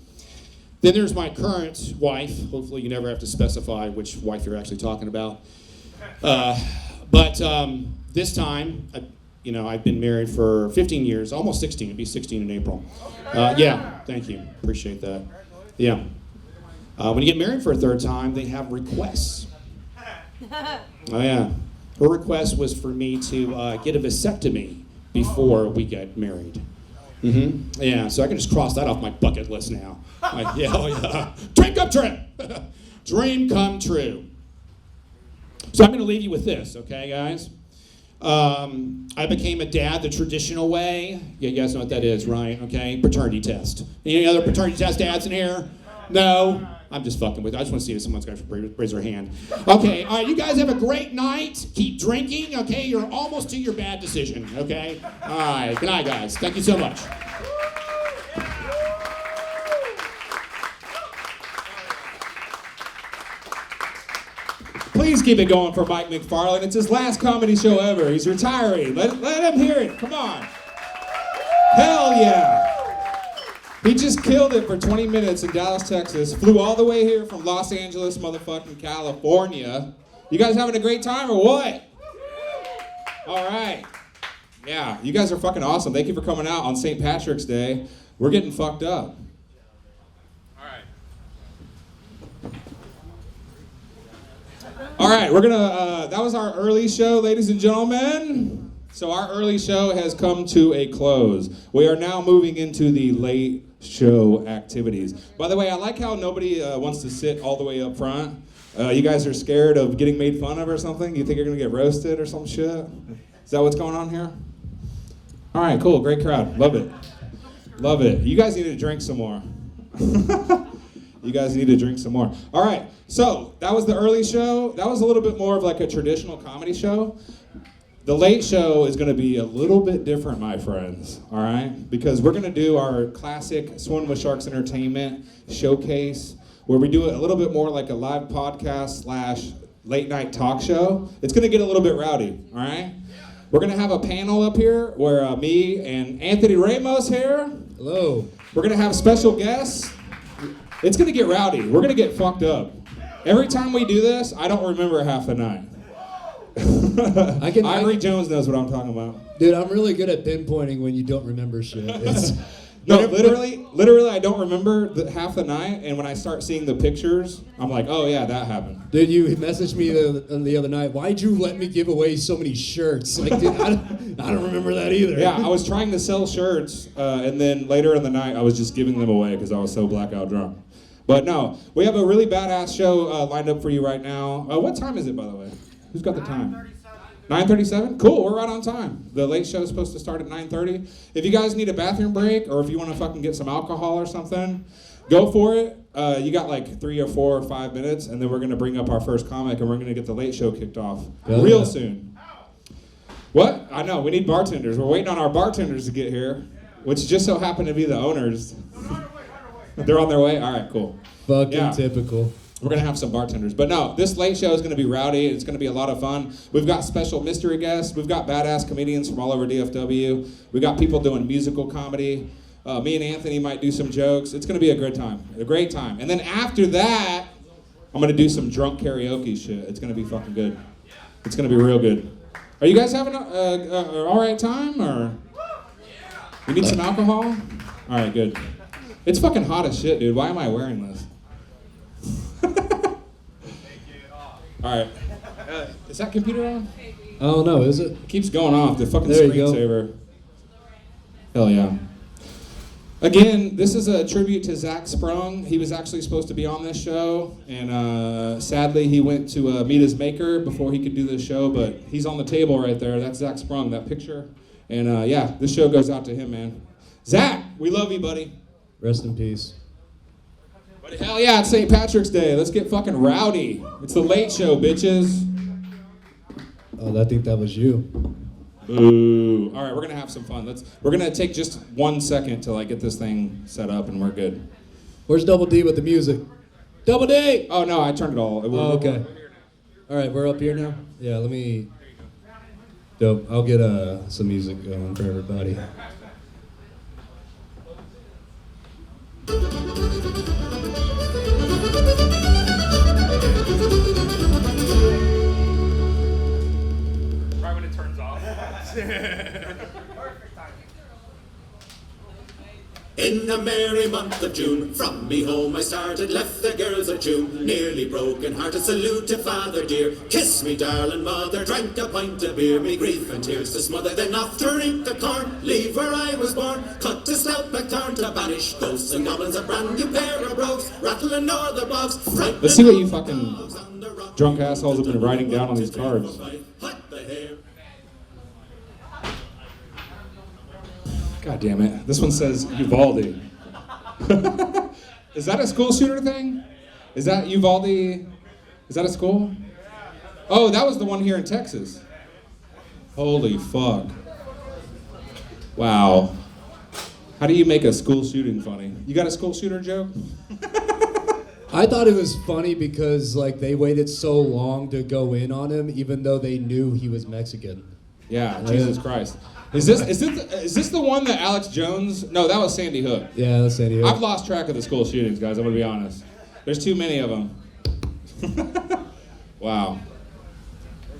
Then there's my current wife. Hopefully you never have to specify which wife you're actually talking about. But this time, I've been married for 15 years, almost 16. It'll be 16 in April. Yeah, thank you. Appreciate that. Yeah. When you get married for a third time, they have requests. Oh, yeah. Her request was for me to get a vasectomy before we get married. Mm-hmm. Yeah, so I can just cross that off my bucket list now. Like, yeah, oh yeah. Dream come true. Dream come true. So I'm going to leave you with this, okay, guys? I became a dad the traditional way. Yeah, you guys know what that is, right? Okay, paternity test. Any other paternity test dads in here? No? I'm just fucking with you. I just want to see if someone's going to raise their hand. Okay, all right, you guys have a great night. Keep drinking, okay? You're almost to your bad decision, okay? All right, good night, guys. Thank you so much. Please keep it going for Mike McFarland. It's his last comedy show ever. He's retiring. Let him hear it. Come on. Hell yeah. He just killed it for 20 minutes in Dallas, Texas. Flew all the way here from Los Angeles, motherfucking California. You guys having a great time or what? All right. Yeah, you guys are fucking awesome. Thank you for coming out on St. Patrick's Day. We're getting fucked up. All right, we're gonna, that was our early show, ladies and gentlemen. So our early show has come to a close. We are now moving into the late show activities. By the way, I like how nobody wants to sit all the way up front. You guys are scared of getting made fun of or something? You think you're gonna get roasted or some shit? Is that what's going on here? All right, cool, great crowd, love it. Love it. You guys need to drink some more. You guys need to drink some more. All right, so that was the early show. That was a little bit more of like a traditional comedy show. The late show is going to be a little bit different, my friends, all right? Because we're going to do our classic Swim with Sharks Entertainment showcase where we do it a little bit more like a live podcast / late night talk show. It's gonna get a little bit rowdy, all right? We're gonna have a panel up here where me and Anthony Ramos here. Hello. We're gonna have special guests. It's gonna get rowdy. We're gonna get fucked up. Every time we do this, I don't remember half the night. Ivory Jones knows what I'm talking about. Dude, I'm really good at pinpointing when you don't remember shit. No, literally, I don't remember half the night, and when I start seeing the pictures, I'm like, oh yeah, that happened. Dude, you messaged me the other night. Why'd you let me give away so many shirts? Like, dude, I don't remember that either. Yeah, I was trying to sell shirts, and then later in the night, I was just giving them away because I was so blackout drunk. But no, we have a really badass show lined up for you right now. What time is it, by the way? Who's got the time? 9:37? Cool, we're right on time. The late show is supposed to start at 9:30. If you guys need a bathroom break or if you want to fucking get some alcohol or something, go for it. You got like 3 or 4 or 5 minutes, and then we're going to bring up our first comic, and we're going to get the late show kicked off real soon. What? I know, we need bartenders. We're waiting on our bartenders to get here, which just so happen to be the owners. They're on their way? All right, cool. Fucking typical. We're going to have some bartenders. But no, this late show is going to be rowdy. It's going to be a lot of fun. We've got special mystery guests. We've got badass comedians from all over DFW. We've got people doing musical comedy. Me and Anthony might do some jokes. It's going to be a great time. And then after that, I'm going to do some drunk karaoke shit. It's going to be fucking good. It's going to be real good. Are you guys having an all right time? Or you need some alcohol? All right, good. It's fucking hot as shit, dude. Why am I wearing this? All right. Is that computer on? I don't know, is it? It keeps going off. The fucking There you go. screensaver. Hell yeah. Again, this is a tribute to Zak Sprung. He was actually supposed to be on this show, and sadly he went to meet his maker before he could do this show, but he's on the table right there. That's Zak Sprung, that picture. And yeah, this show goes out to him, man. Zach, we love you, buddy. Rest in peace. But hell yeah, it's St. Patrick's Day. Let's get fucking rowdy. It's the late show, bitches. Oh, I think that was you. Boo. All right, we're gonna have some fun. We're gonna take just 1 second to like get this thing set up, and we're good. Where's Double D with the music? Double D! Oh no, I turned it all. Oh, okay. All right, we're up here now. Yeah, let me. Dope. I'll get some music going for everybody. Right when it turns off. In the merry month of June, from me home I started, left the girls a tune. Nearly broken hearted, salute to father dear. Kiss me darling mother, drank a pint of beer. Me grief and tears to smother, then off to reap the corn. Leave where I was born, cut a stout blackthorn to banish ghosts and goblins. A brand new pair of brogues, rattling o'er the bogs. Let's see what you fucking drunk assholes have been writing down on these cards. God damn it. This one says Uvalde. Is that a school shooter thing? Is that Uvalde? Is that a school? Oh, that was the one here in Texas. Holy fuck. Wow. How do you make a school shooting funny? You got a school shooter joke? I thought it was funny because like they waited so long to go in on him, even though they knew he was Mexican. Yeah, Jesus Christ. Is this the one that Alex Jones? No, that was Sandy Hook. Yeah, that's Sandy Hook. I've lost track of the school shootings, guys. I'm gonna be honest. There's too many of them. Wow.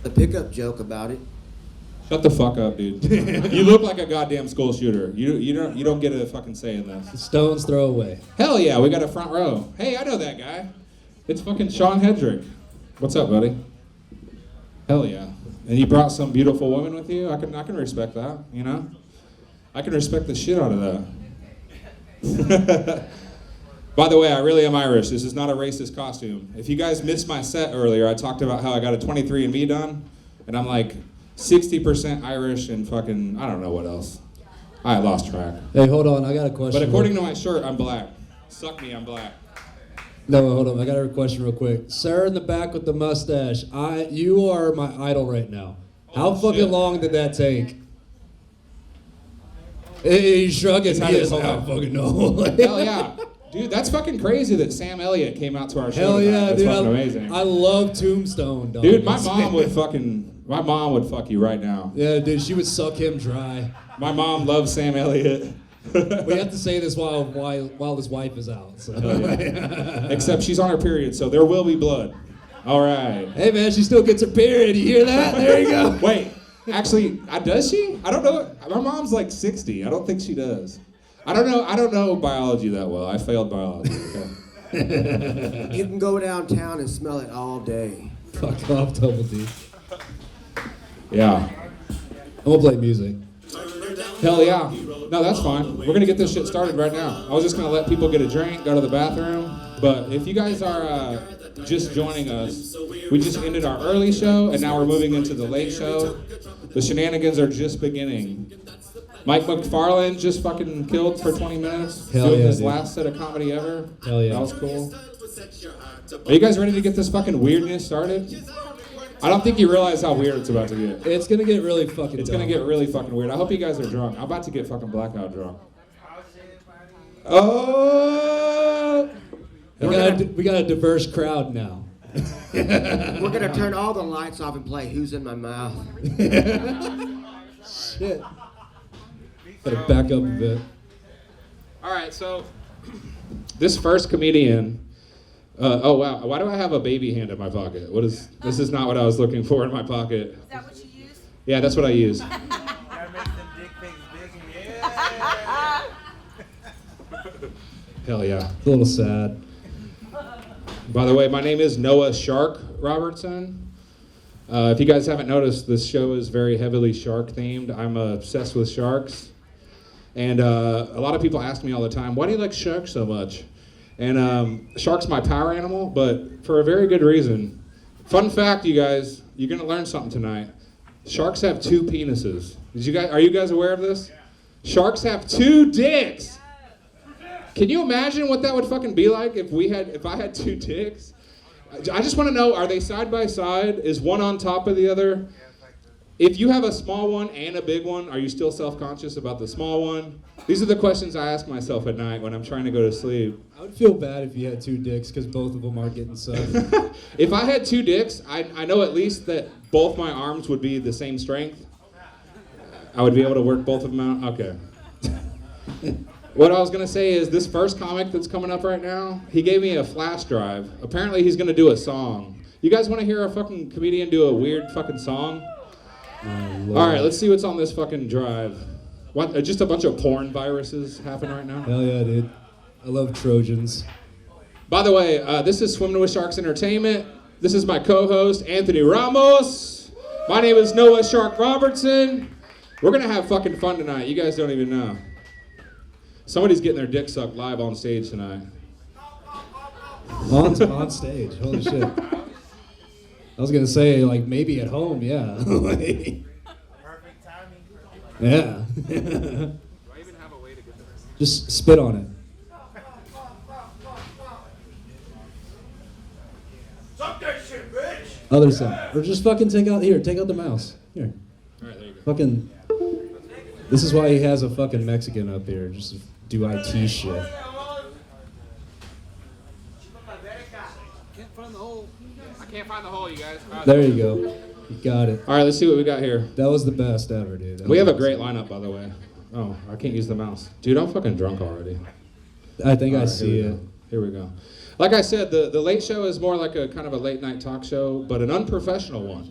A pickup joke about it. Shut the fuck up, dude. You look like a goddamn school shooter. You don't get a fucking say in this. Stones throw away. Hell yeah, we got a front row. Hey, I know that guy. It's fucking Sean Hedrick. What's up, buddy? Hell yeah. And you brought some beautiful women with you? I can respect that, you know? I can respect the shit out of that. By the way, I really am Irish. This is not a racist costume. If you guys missed my set earlier, I talked about how I got a 23andMe done, and I'm like 60% Irish and fucking, I don't know what else. I lost track. Hey, hold on, I got a question. But according to my shirt, I'm black. Suck me, I'm black. No, hold on. I got a question real quick. Sir in the back with the mustache. You are my idol right now. How fucking long did that take? Hey, he's shrugging. I don't fucking know. Hell yeah. Dude, that's fucking crazy that Sam Elliott came out to our show. Hell tonight. yeah, That's dude! fucking amazing. I love Tombstone, dog. Dude, my mom would fuck you right now. Yeah, dude, she would suck him dry. My mom loves Sam Elliott. We have to say this while his wife is out. So. Except she's on her period, so there will be blood. All right. Hey man, she still gets her period. You hear that? There you go. Wait, actually, does she? I don't know. My mom's like 60. I don't think she does. I don't know biology that well. I failed biology. Okay. You can go downtown and smell it all day. Fuck off, Double D. Yeah. I'm gonna play music. Hell yeah. No, that's fine. We're gonna get this shit started right now. I was just gonna let people get a drink, go to the bathroom. But if you guys are just joining us, we just ended our early show and now we're moving into the late show. The shenanigans are just beginning. Mike McFarlane just fucking killed for 20 minutes. Hell doing yeah, his dude. last set of comedy ever. Hell yeah. That was cool. Are you guys ready to get this fucking weirdness started? I don't think you realize how weird it's about to get. It's gonna get really fucking. It's gonna get really fucking weird. I hope you guys are drunk. I'm about to get fucking blackout drunk. Oh! We got a diverse crowd now. We're gonna turn all the lights off and play Who's in My Mouth. Shit. Gotta back up a bit. All right, so this first comedian. Oh wow! Why do I have a baby hand in my pocket? This is not what I was looking for in my pocket. Is that what you use? Yeah, that's what I use. Hell yeah. A little sad. By the way, my name is Noah Shark Robertson. If you guys haven't noticed, this show is very heavily shark themed. I'm obsessed with sharks. And a lot of people ask me all the time, why do you like sharks so much? And shark's my power animal, but for a very good reason. Fun fact, you guys, you're gonna learn something tonight. Sharks have 2 penises. Are you guys aware of this? Sharks have 2 dicks. Can you imagine what that would fucking be like if I had 2 dicks? I just want to know, are they side by side? Is one on top of the other? If you have a small one and a big one, are you still self-conscious about the small one? These are the questions I ask myself at night when I'm trying to go to sleep. I would feel bad if you had 2 dicks because both of them aren't getting sucked. If I had 2 dicks, I know at least that both my arms would be the same strength. I would be able to work both of them out. Okay. What I was going to say is this first comic that's coming up right now, he gave me a flash drive. Apparently he's going to do a song. You guys want to hear a fucking comedian do a weird fucking song? All right, let's see what's on this fucking drive. What? Just a bunch of porn viruses happen right now? Hell yeah, dude. I love Trojans. By the way, this is Swimming with Sharks Entertainment. This is my co-host, Anthony Ramos. My name is Noah Shark Robertson. We're going to have fucking fun tonight. You guys don't even know. Somebody's getting their dick sucked live on stage tonight. On stage. Holy shit. I was gonna say, like, maybe at home, yeah. Perfect timing. Yeah. Do I even have a way to get this? Just spit on it. Suck that shit, bitch! Other side. Or just fucking take out the mouse. Here. All right, there you go. Fucking. This is why he has a fucking Mexican up here. Just to do IT shit. I can't find the hole, you guys. There you go. You got it. All right, let's see what we got here. That was the best ever, dude. We have a great lineup, by the way. Oh, I can't use the mouse. Dude, I'm fucking drunk already. I think All I right, see it. Here we go. Like I said, the late show is more like a kind of a late night talk show, but an unprofessional one.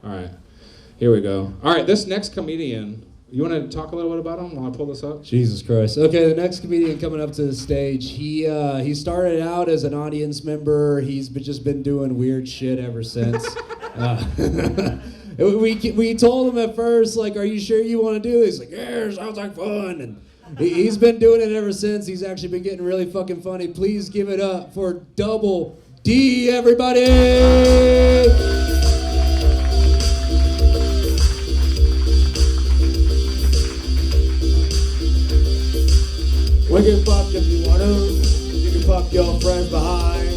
All right, here we go. All right, this next comedian, you want to talk a little bit about him while I pull this up? Jesus Christ. Okay, the next comedian coming up to the stage, he started out as an audience member. He's just been doing weird shit ever since. We told him at first, like, are you sure you want to do this? He's like, yeah, sounds like fun. And he's been doing it ever since. He's actually been getting really fucking funny. Please give it up for Double D, everybody! We can fuck if you want to. You can fuck your friends behind.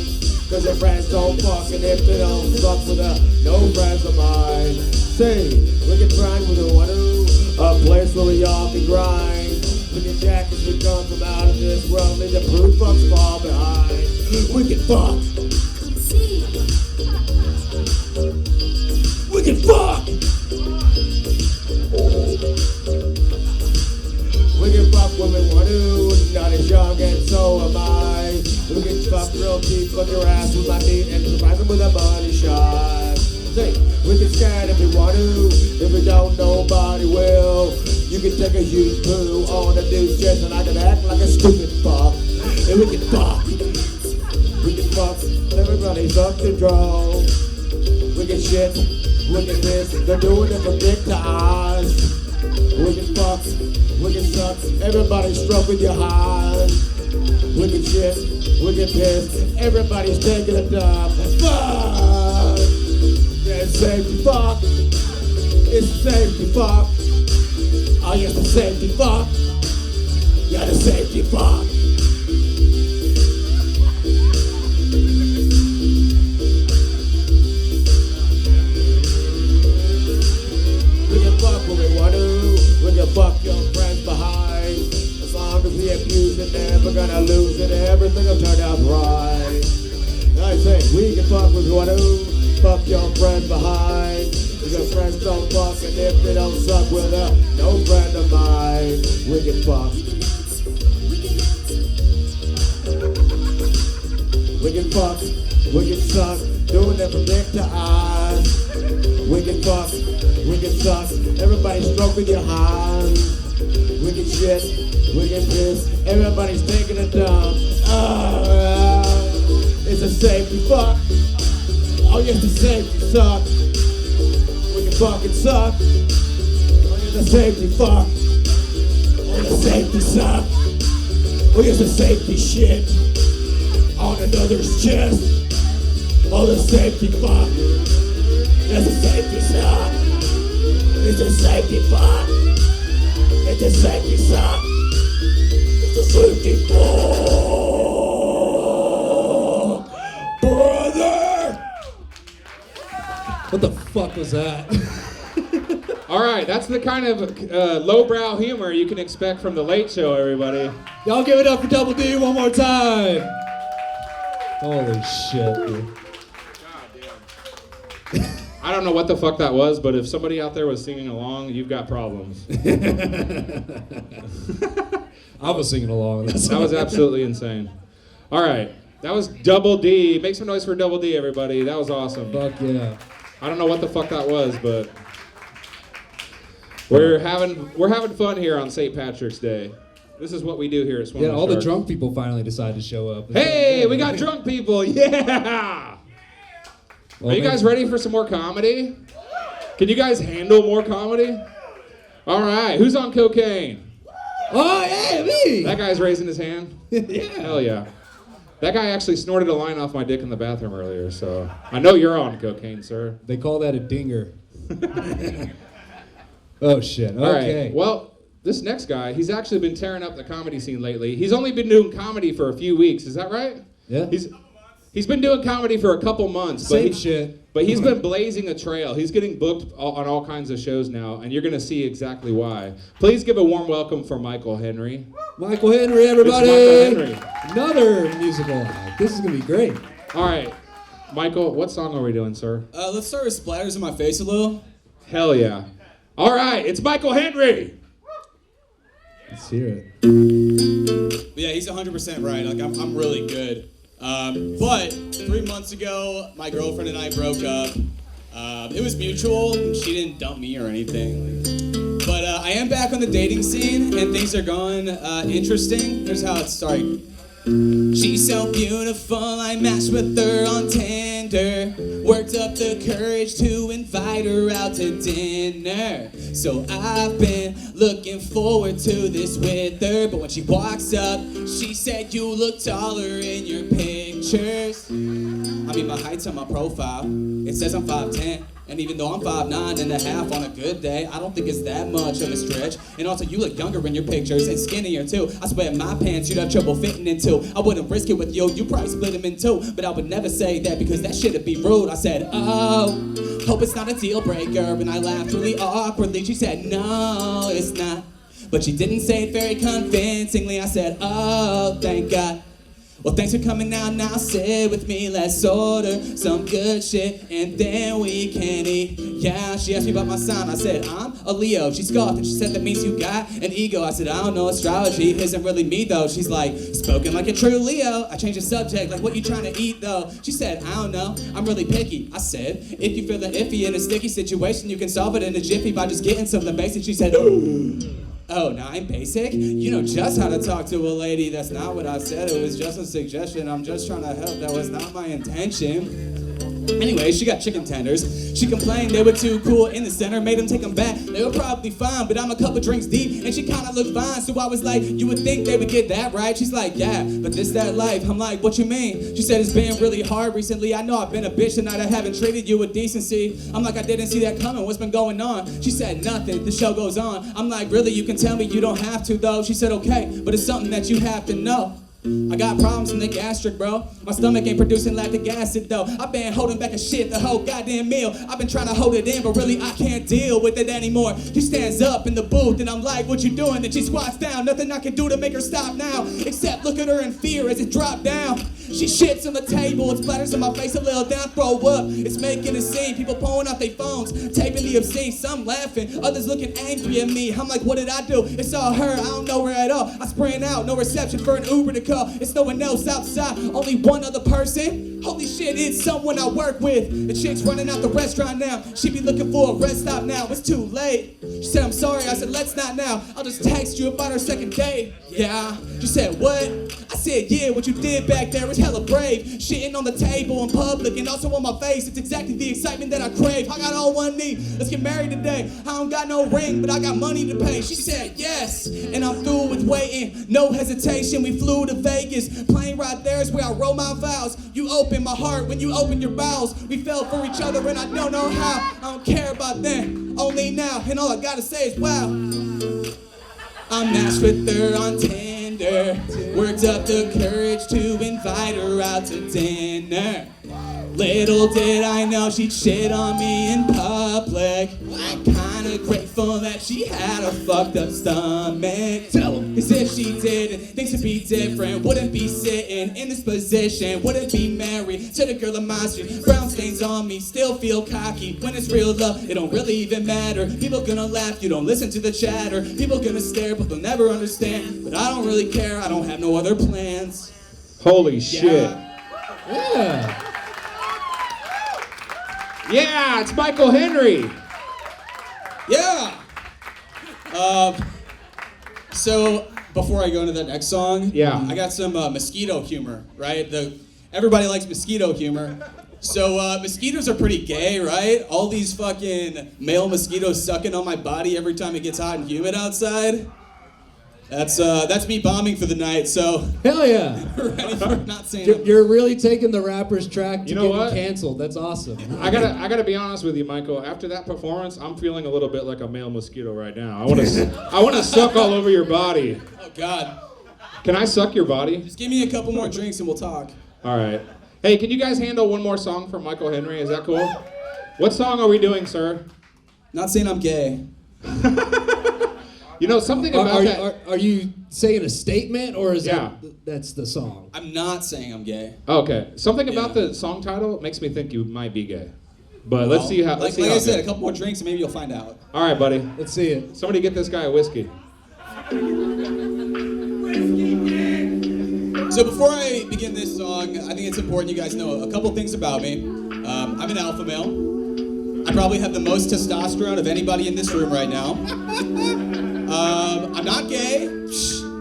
Cause your friends don't fuck, and if they don't fuck with her, no friends of mine. Say, we can grind with a want to. A place where we all can grind. We can jack as we come from out fucks fall behind. We can fuck. We can fuck. We can fuck when we want to, not as young and so am I. We can fuck real deep, fuck your ass with my meat and surprise them with a money shot. Say, we can scan if we want to, if we don't, nobody will. You can take a huge poo on the dude's chest and I can act like a stupid fuck. And we can fuck. We can fuck, everybody's up to draw. We can shit, we can piss, they're doing it from dick to eyes. We can fuck, we can suck, everybody stroking your highs. We can shit, we can piss, everybody's taking a dump. Fuck! Yeah, it's safe to fuck. It's safe to fuck. Oh, yes, the safety fuck. Yeah, the safety fuck. We can fuck when we want to. We can fuck your friends behind. As long as we abuse it, never gonna lose it. Everything will turn out right. I say we can fuck when we want to. Fuck your friends behind. If your friends don't fuck and if they don't suck with her, no friend of mine. We can fuck. We can fuck. We can suck. Doing it from dick to eyes. We can fuck. We can suck. Everybody stroking your hands. We can shit. We can piss. Everybody's taking a dump. It's a safety fuck. Oh yes, the safety suck. We can fucking suck. Oh yes, the safety fuck. Oh the safety suck. Oh yes, the safety shit on another's chest. Oh the safety fuck. It's a safety suck. It's a safety fuck. It's a safety suck. It's a safety fuck. Brother! What the fuck was that? All right, that's the kind of lowbrow humor you can expect from the Late Show, everybody. Y'all give it up for Double D one more time. Holy shit, dude. I don't know what the fuck that was, but if somebody out there was singing along, you've got problems. I was singing along. That was absolutely insane. All right, that was Double D. Make some noise for Double D, everybody. That was awesome. Fuck yeah. I don't know what the fuck that was, but we're having fun here on St. Patrick's Day. This is what we do here at Swim Yeah, the all the Shark. drunk people finally decided to show up. Hey, we got drunk people. Yeah. Well, Are you guys ready for some more comedy? Can you guys handle more comedy? All right, who's on cocaine? Oh, yeah, me. That guy's raising his hand. Yeah. Hell yeah. That guy actually snorted a line off my dick in the bathroom earlier, so I know you're on cocaine, sir. They call that a dinger. Oh, shit. All Okay. right. Well, this next guy, he's actually been tearing up the comedy scene lately. He's only been doing comedy for a few weeks. Is that right? Yeah. He's been doing comedy for a couple months. Same shit. But he's been blazing a trail. He's getting booked on all kinds of shows now, and you're going to see exactly why. Please give a warm welcome for Michael Henry. Michael Henry, everybody. It's Michael Henry. Another musical act. This is going to be great. All right. Michael, what song are we doing, sir? Let's start with Splatters in My Face a little. Hell yeah. All right, it's Michael Henry. Let's hear it. But yeah, he's 100% right. Like, I'm really good. But 3 months ago, my girlfriend and I broke up. It was mutual, and she didn't dump me or anything. But I am back on the dating scene, and things are going interesting. Here's how it started. She's so beautiful, I matched with her on Tinder. Worked up the courage to invite her out to dinner. So I've been looking forward to this with her. But when she walks up, she said, "You look taller in your pictures." I mean, my height's on my profile. It says I'm 5'10". And even though I'm 5'9.5" on a good day, I don't think it's that much of a stretch. And also, you look younger in your pictures and skinnier too. I swear my pants you'd have trouble fitting into. I wouldn't risk it with you, you probably split them in two. But I would never say that because that shit'd be rude. I said, "Oh, hope it's not a deal breaker." And I laughed really awkwardly. She said, "No, it's not." But she didn't say it very convincingly. I said, "Oh, thank God." Well, thanks for coming out, now sit with me. Let's order some good shit and then we can eat. Yeah, she asked me about my sign. I said, I'm a Leo. She scoffed and she said, that means you got an ego. I said, I don't know, astrology isn't really me though. She's like, spoken like a true Leo. I changed the subject, like what you trying to eat though? She said, I don't know, I'm really picky. I said, if you feeling iffy in a sticky situation, you can solve it in a jiffy by just getting something basic. She said, oh, now I'm basic? You know just how to talk to a lady. That's not what I said. It was just a suggestion. I'm just trying to help. That was not my intention. Anyway, she got chicken tenders. She complained they were too cool in the center. Made them take them back. They were probably fine, but I'm a couple drinks deep, and she kind of looked fine. So I was like, you would think they would get that right. She's like, yeah, but this, that life. I'm like, what you mean? She said, it's been really hard recently. I know I've been a bitch tonight. I haven't treated you with decency. I'm like, I didn't see that coming. What's been going on? She said, nothing. The show goes on. I'm like, really? You can tell me you don't have to, though. She said, okay, but it's something that you have to know. I got problems in the gastric, bro. My stomach ain't producing lactic acid, though. I've been holding back a shit the whole goddamn meal. I've been trying to hold it in, but really I can't deal with it anymore. She stands up in the booth, and I'm like, what you doing? Then she squats down. Nothing I can do to make her stop now, except look at her in fear as it dropped down. She shits on the table, it splatters on my face a little down, throw up. It's making a scene, people pulling out their phones, taping the obscene, some laughing, others looking angry at me. I'm like, what did I do? It's all her, I don't know her at all. I sprang out, no reception for an Uber to call. It's no one else outside, only one other person. Holy shit, it's someone I work with. The chick's running out the restaurant now. She be looking for a rest stop now, it's too late. She said, I'm sorry, I said, let's not now. I'll just text you about our second date. Yeah, she said, what? I said, yeah, what you did back there was hella brave. Shitting on the table in public and also on my face. It's exactly the excitement that I crave. I got on one knee, let's get married today. I don't got no ring, but I got money to pay. She said, yes, and I'm through with waiting. No hesitation, we flew to Vegas. Plane ride there is where I roll my vows. You open my heart when you open your bowels. We fell for each other and I don't know how. I don't care about then, only now. And all I gotta say is wow. I matched with her on Tinder. Worked up the courage to invite her out to dinner. Little did I know she'd shit on me in public. I'm kinda grateful that she had a fucked up stomach. Tell 'em. Cause if she didn't, things would be different. Wouldn't be sitting in this position. Wouldn't be married to the girl in my street. Brown stains on me, still feel cocky. When it's real love, it don't really even matter. People gonna laugh, you don't listen to the chatter. People gonna stare, but they'll never understand. But I don't really care, I don't have no other plans. Holy shit. Yeah. Yeah, it's Michael Henry. Yeah. So before I go into that next song, yeah, I got some mosquito humor, right? Everybody likes mosquito humor. So mosquitoes are pretty gay, right? All these fucking male mosquitoes sucking on my body every time it gets hot and humid outside. That's me bombing for the night, so. Hell yeah. Ready for not saying You're really taking the rapper's track to You know get what? canceled. That's awesome. I gotta be honest with you, Michael. After that performance, I'm feeling a little bit like a male mosquito right now. I wanna suck all over your body. Oh God. Can I suck your body? Just give me a couple more drinks and we'll talk. All right. Hey, can you guys handle one more song from Michael Henry? Is that cool? What song are we doing, sir? Not saying I'm gay. You know, something about that. Are you saying a statement, or is that's the song? I'm not saying I'm gay. Okay. Something about the song title makes me think you might be gay. But let's see how. Like I said, a couple more drinks and maybe you'll find out. All right, buddy. Let's see it. Somebody get this guy a whiskey. So before I begin this song, I think it's important you guys know a couple things about me. I'm an alpha male. I probably have the most testosterone of anybody in this room right now. I'm not gay.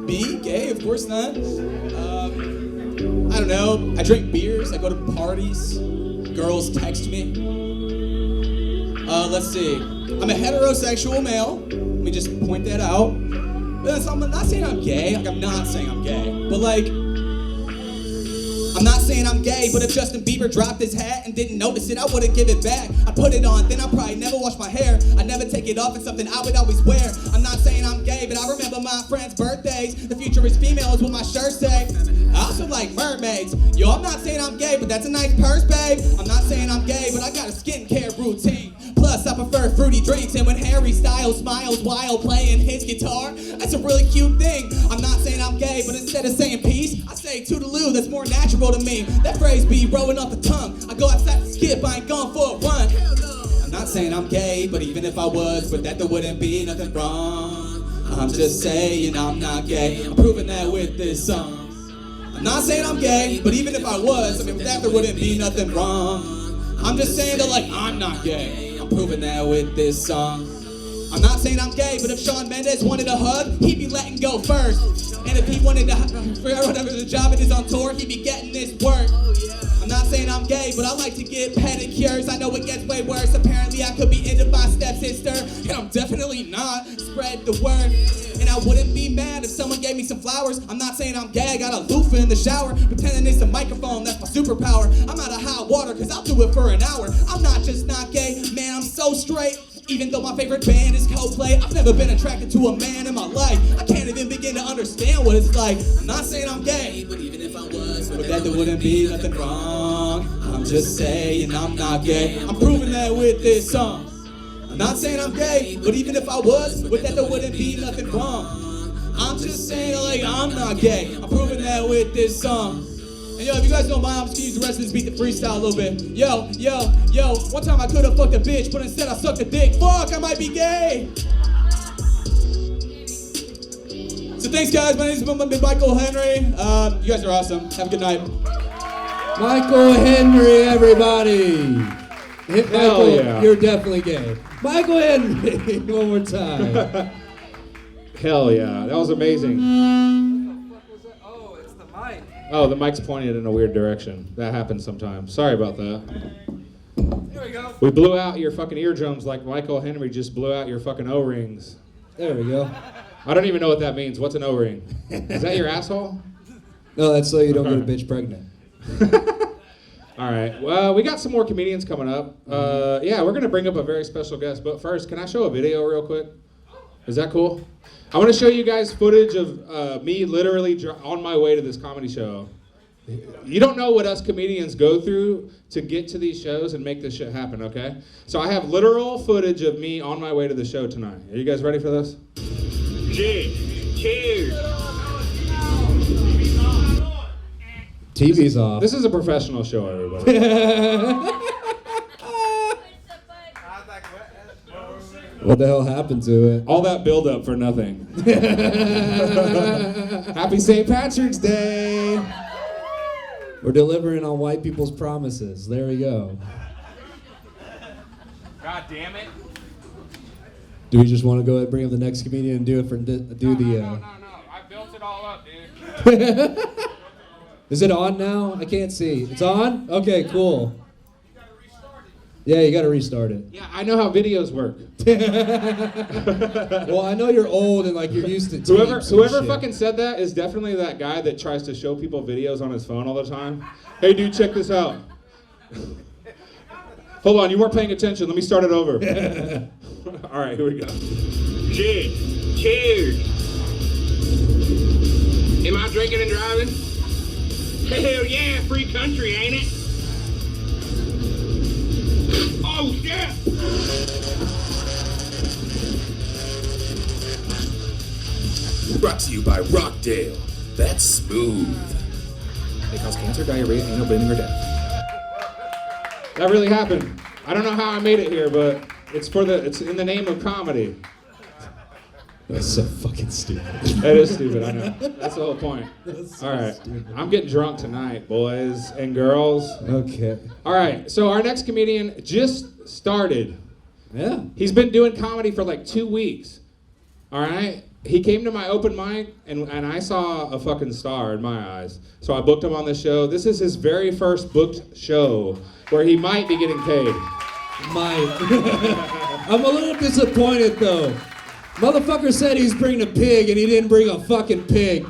Be gay? Of course not. I don't know. I drink beers. I go to parties. Girls text me. Let's see. I'm a heterosexual male. Let me just point that out. I'm not saying I'm gay. Like, I'm not saying I'm gay. But like, I'm not saying I'm gay, but if Justin Bieber dropped his hat and didn't notice it, I wouldn't give it back. I put it on, then I'd probably never wash my hair. I never take it off, it's something I would always wear. I'm not saying I'm gay, but I remember my friends' birthdays. The future is female is what my shirt say. I also like mermaids. Yo, I'm not saying I'm gay, but that's a nice purse, babe. I'm not saying I'm gay, but I got a skincare routine. Plus, I prefer fruity drinks, and when Harry Styles smiles while playing his guitar, that's a really cute thing. I'm not not saying I'm gay, but instead of saying peace, I say toodaloo, that's more natural to me. That phrase be rolling off the tongue. I go outside to skip, I ain't going for a run. I'm not saying I'm gay, but even if I was, with that there wouldn't be nothing wrong. I'm just saying I'm not gay. I'm proving that with this song. I'm not saying I'm gay, but even if I was, I mean, with that there wouldn't be nothing wrong. I'm just saying that like I'm not gay. I'm proving that with this song. I'm not saying I'm gay, but if Shawn Mendes wanted a hug, he'd be letting go first. And if he wanted to figure out whatever the job it is on tour, he'd be getting this work. I'm not saying I'm gay, but I like to get pedicures. I know it gets way worse. Apparently I could be into my stepsister, and I'm definitely not. Spread the word. And I wouldn't be mad if someone gave me some flowers. I'm not saying I'm gay, I got a loofah in the shower, pretending it's a microphone, that's my superpower. I'm out of hot water, cause I'll do it for an hour. I'm not just not gay, man, I'm so straight. Even though my favorite band is Coldplay, I've never been attracted to a man in my life. I can't even begin to understand what it's like. I'm not saying I'm gay, but even if I was, with that there wouldn't be nothing wrong. I'm just saying I'm not gay. I'm proving that with this song. I'm not saying I'm gay, but even if I was, with that there wouldn't be nothing wrong. I'm just saying like I'm not gay. I'm proving that with this song. And yo, if you guys don't mind, I'm just gonna use the rest of this beat to freestyle a little bit. Yo, one time I could've fucked a bitch, but instead I sucked a dick. Fuck, I might be gay. So thanks guys, my name's Michael Henry. You guys are awesome. Have a good night. Michael Henry, everybody. Michael, yeah. You're definitely gay. Michael Henry, one more time. Hell yeah, that was amazing. Oh, it's the mic. Oh, the mic's pointed in a weird direction. That happens sometimes. Sorry about that. There we go. We blew out your fucking eardrums like Michael Henry just blew out your fucking O-rings. There we go. I don't even know what that means. What's an O-ring? Is that your asshole? No, that's so you don't get a bitch pregnant. All right. Well, we got some more comedians coming up. Yeah, we're going to bring up a very special guest. But first, can I show a video real quick? Is that cool? I want to show you guys footage of me literally on my way to this comedy show. You don't know what us comedians go through to get to these shows and make this shit happen, okay? So I have literal footage of me on my way to the show tonight. Are you guys ready for this? Cheers. TV's off. This is a professional show, everybody. What the hell happened to it? All that build-up for nothing. Happy St. Patrick's Day! We're delivering on white people's promises. There we go. God damn it. Do we just want to go ahead and bring up the next comedian and do it for No. I built it all up, dude. Is it on now? I can't see. It's on? Okay, cool. Yeah, you gotta restart it. Yeah, I know how videos work. Well, I know you're old and like you're used to tapes Whoever and shit. fucking said that is definitely that guy that tries to show people videos on his phone all the time. Hey dude, check this out. Hold on, you weren't paying attention. Let me start it over. All right, here we go. Cheers. Am I drinking and driving? Hell yeah, free country, ain't it? Oh shit! Brought to you by Rockdale. That's smooth. They cause cancer, diarrhea, anal bleeding, or death. That really happened. I don't know how I made it here, but it's in the name of comedy. That's so fucking stupid. That is stupid, I know. That's the whole point. So all right, stupid. I'm getting drunk tonight, boys and girls. Okay. All right, so our next comedian just started. Yeah. He's been doing comedy for like 2 weeks. All right? He came to my open mic, and I saw a fucking star in my eyes. So I booked him on the show. This is his very first booked show where he might be getting paid. I'm a little disappointed though. Motherfucker said he's bringing a pig and he didn't bring a fucking pig.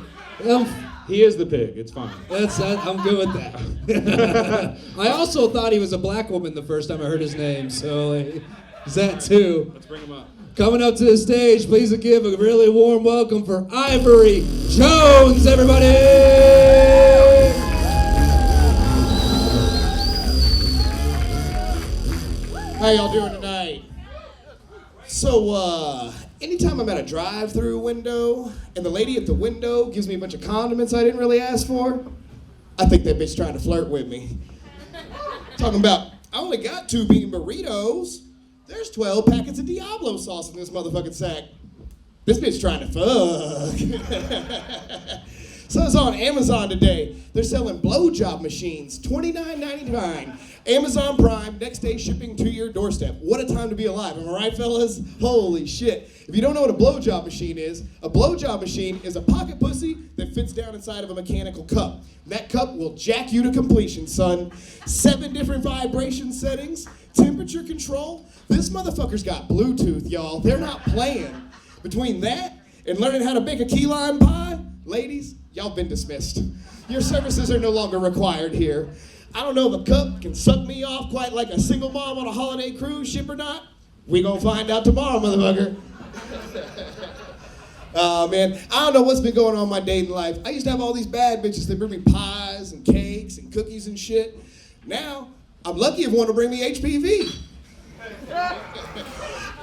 He is the pig. It's fine. I'm good with that. I also thought he was a black woman the first time I heard his name, so like, is that too? Let's bring him up. Coming up to the stage, please give a really warm welcome for Ivory Jones, everybody! How y'all doing tonight? So, anytime I'm at a drive-through window and the lady at the window gives me a bunch of condiments I didn't really ask for, I think that bitch trying to flirt with me. Talking about, I only got 2 bean burritos. There's 12 packets of Diablo sauce in this motherfucking sack. This bitch trying to fuck. So it's on Amazon today. They're selling blowjob machines, $29.99. Amazon Prime, next day shipping to your doorstep. What a time to be alive, am I right, fellas? Holy shit. If you don't know what a blowjob machine is a blowjob is a pocket pussy that fits down inside of a mechanical cup. That cup will jack you to completion, son. 7 different vibration settings, temperature control. This motherfucker's got Bluetooth, y'all. They're not playing. Between that and learning how to bake a key lime pie, ladies, y'all been dismissed. Your services are no longer required here. I don't know if a cup can suck me off quite like a single mom on a holiday cruise ship or not. We gonna find out tomorrow, motherfucker. Man, I don't know what's been going on in my dating life. I used to have all these bad bitches that bring me pies and cakes and cookies and shit. Now, I'm lucky if one to bring me HPV.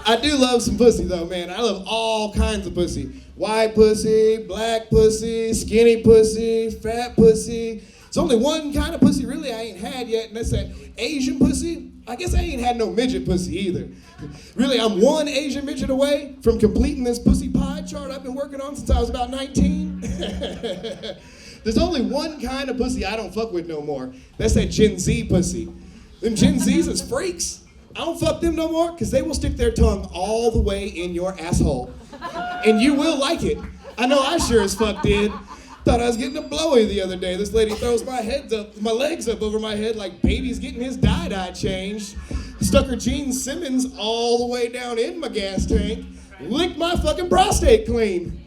I do love some pussy though, man. I love all kinds of pussy. White pussy, black pussy, skinny pussy, fat pussy. It's only one kind of pussy really I ain't had yet, and that's that Asian pussy. I guess I ain't had no midget pussy either. Really, I'm one Asian midget away from completing this pussy pie chart I've been working on since I was about 19. There's only one kind of pussy I don't fuck with no more. That's that Gen Z pussy. Them Gen Zs is freaks. I don't fuck them no more because they will stick their tongue all the way in your asshole. And you will like it. I know I sure as fuck did. Thought I was getting a blowy the other day. This lady throws my legs up over my head like baby's getting his dye changed. Stuck her Gene Simmons all the way down in my gas tank. Licked my fucking prostate clean.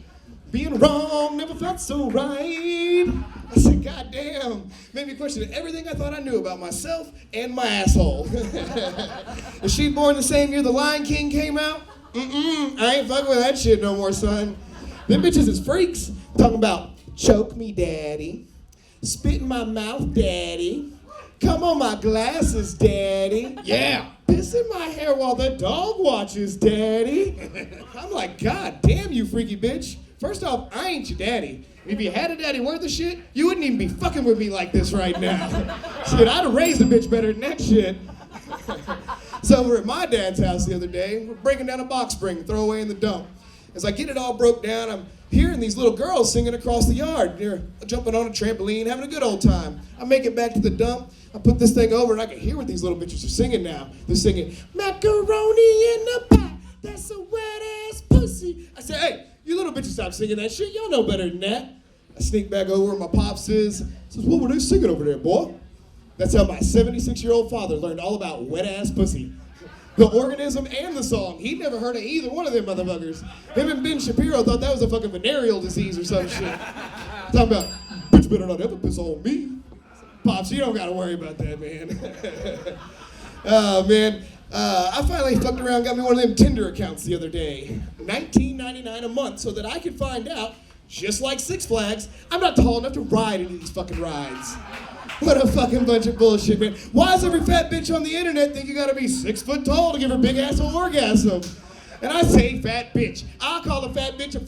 Being wrong never felt so right. I said, God damn. Made me question everything I thought I knew about myself and my asshole. Was she born the same year The Lion King came out? I ain't fucking with that shit no more, son. Them bitches is freaks. Talking about choke me, daddy. Spit in my mouth, daddy. Come on my glasses, daddy. Yeah. Piss in my hair while the dog watches, daddy. I'm like, God damn you freaky bitch. First off, I ain't your daddy. If you had a daddy worth of shit, you wouldn't even be fucking with me like this right now. Shit, I'd have raised a bitch better than that shit. So we're at my dad's house the other day. We're breaking down a box spring, throw away in the dump. As I get it all broke down, I'm hearing these little girls singing across the yard. They're jumping on a trampoline, having a good old time. I make it back to the dump. I put this thing over, and I can hear what these little bitches are singing now. They're singing, macaroni in the pot, that's a wet-ass pussy. I said, hey, you little bitches stop singing that shit. Y'all know better than that. I sneak back over where my pops is. Says, what were they singing over there, boy? That's how my 76-year-old father learned all about wet-ass pussy. The organism and the song. He'd never heard of either one of them motherfuckers. Him and Ben Shapiro thought that was a fucking venereal disease or some shit. Talking about, bitch better not ever piss on me. Pops, you don't gotta worry about that, man. Oh, man. I finally fucked around and got me one of them Tinder accounts the other day. $19.99 a month so that I could find out, just like Six Flags, I'm not tall enough to ride any of these fucking rides. What a fucking bunch of bullshit, man. Why does every fat bitch on the internet think you gotta be 6 foot tall to give her big ass an orgasm? And I say fat bitch. I'll call a fat bitch to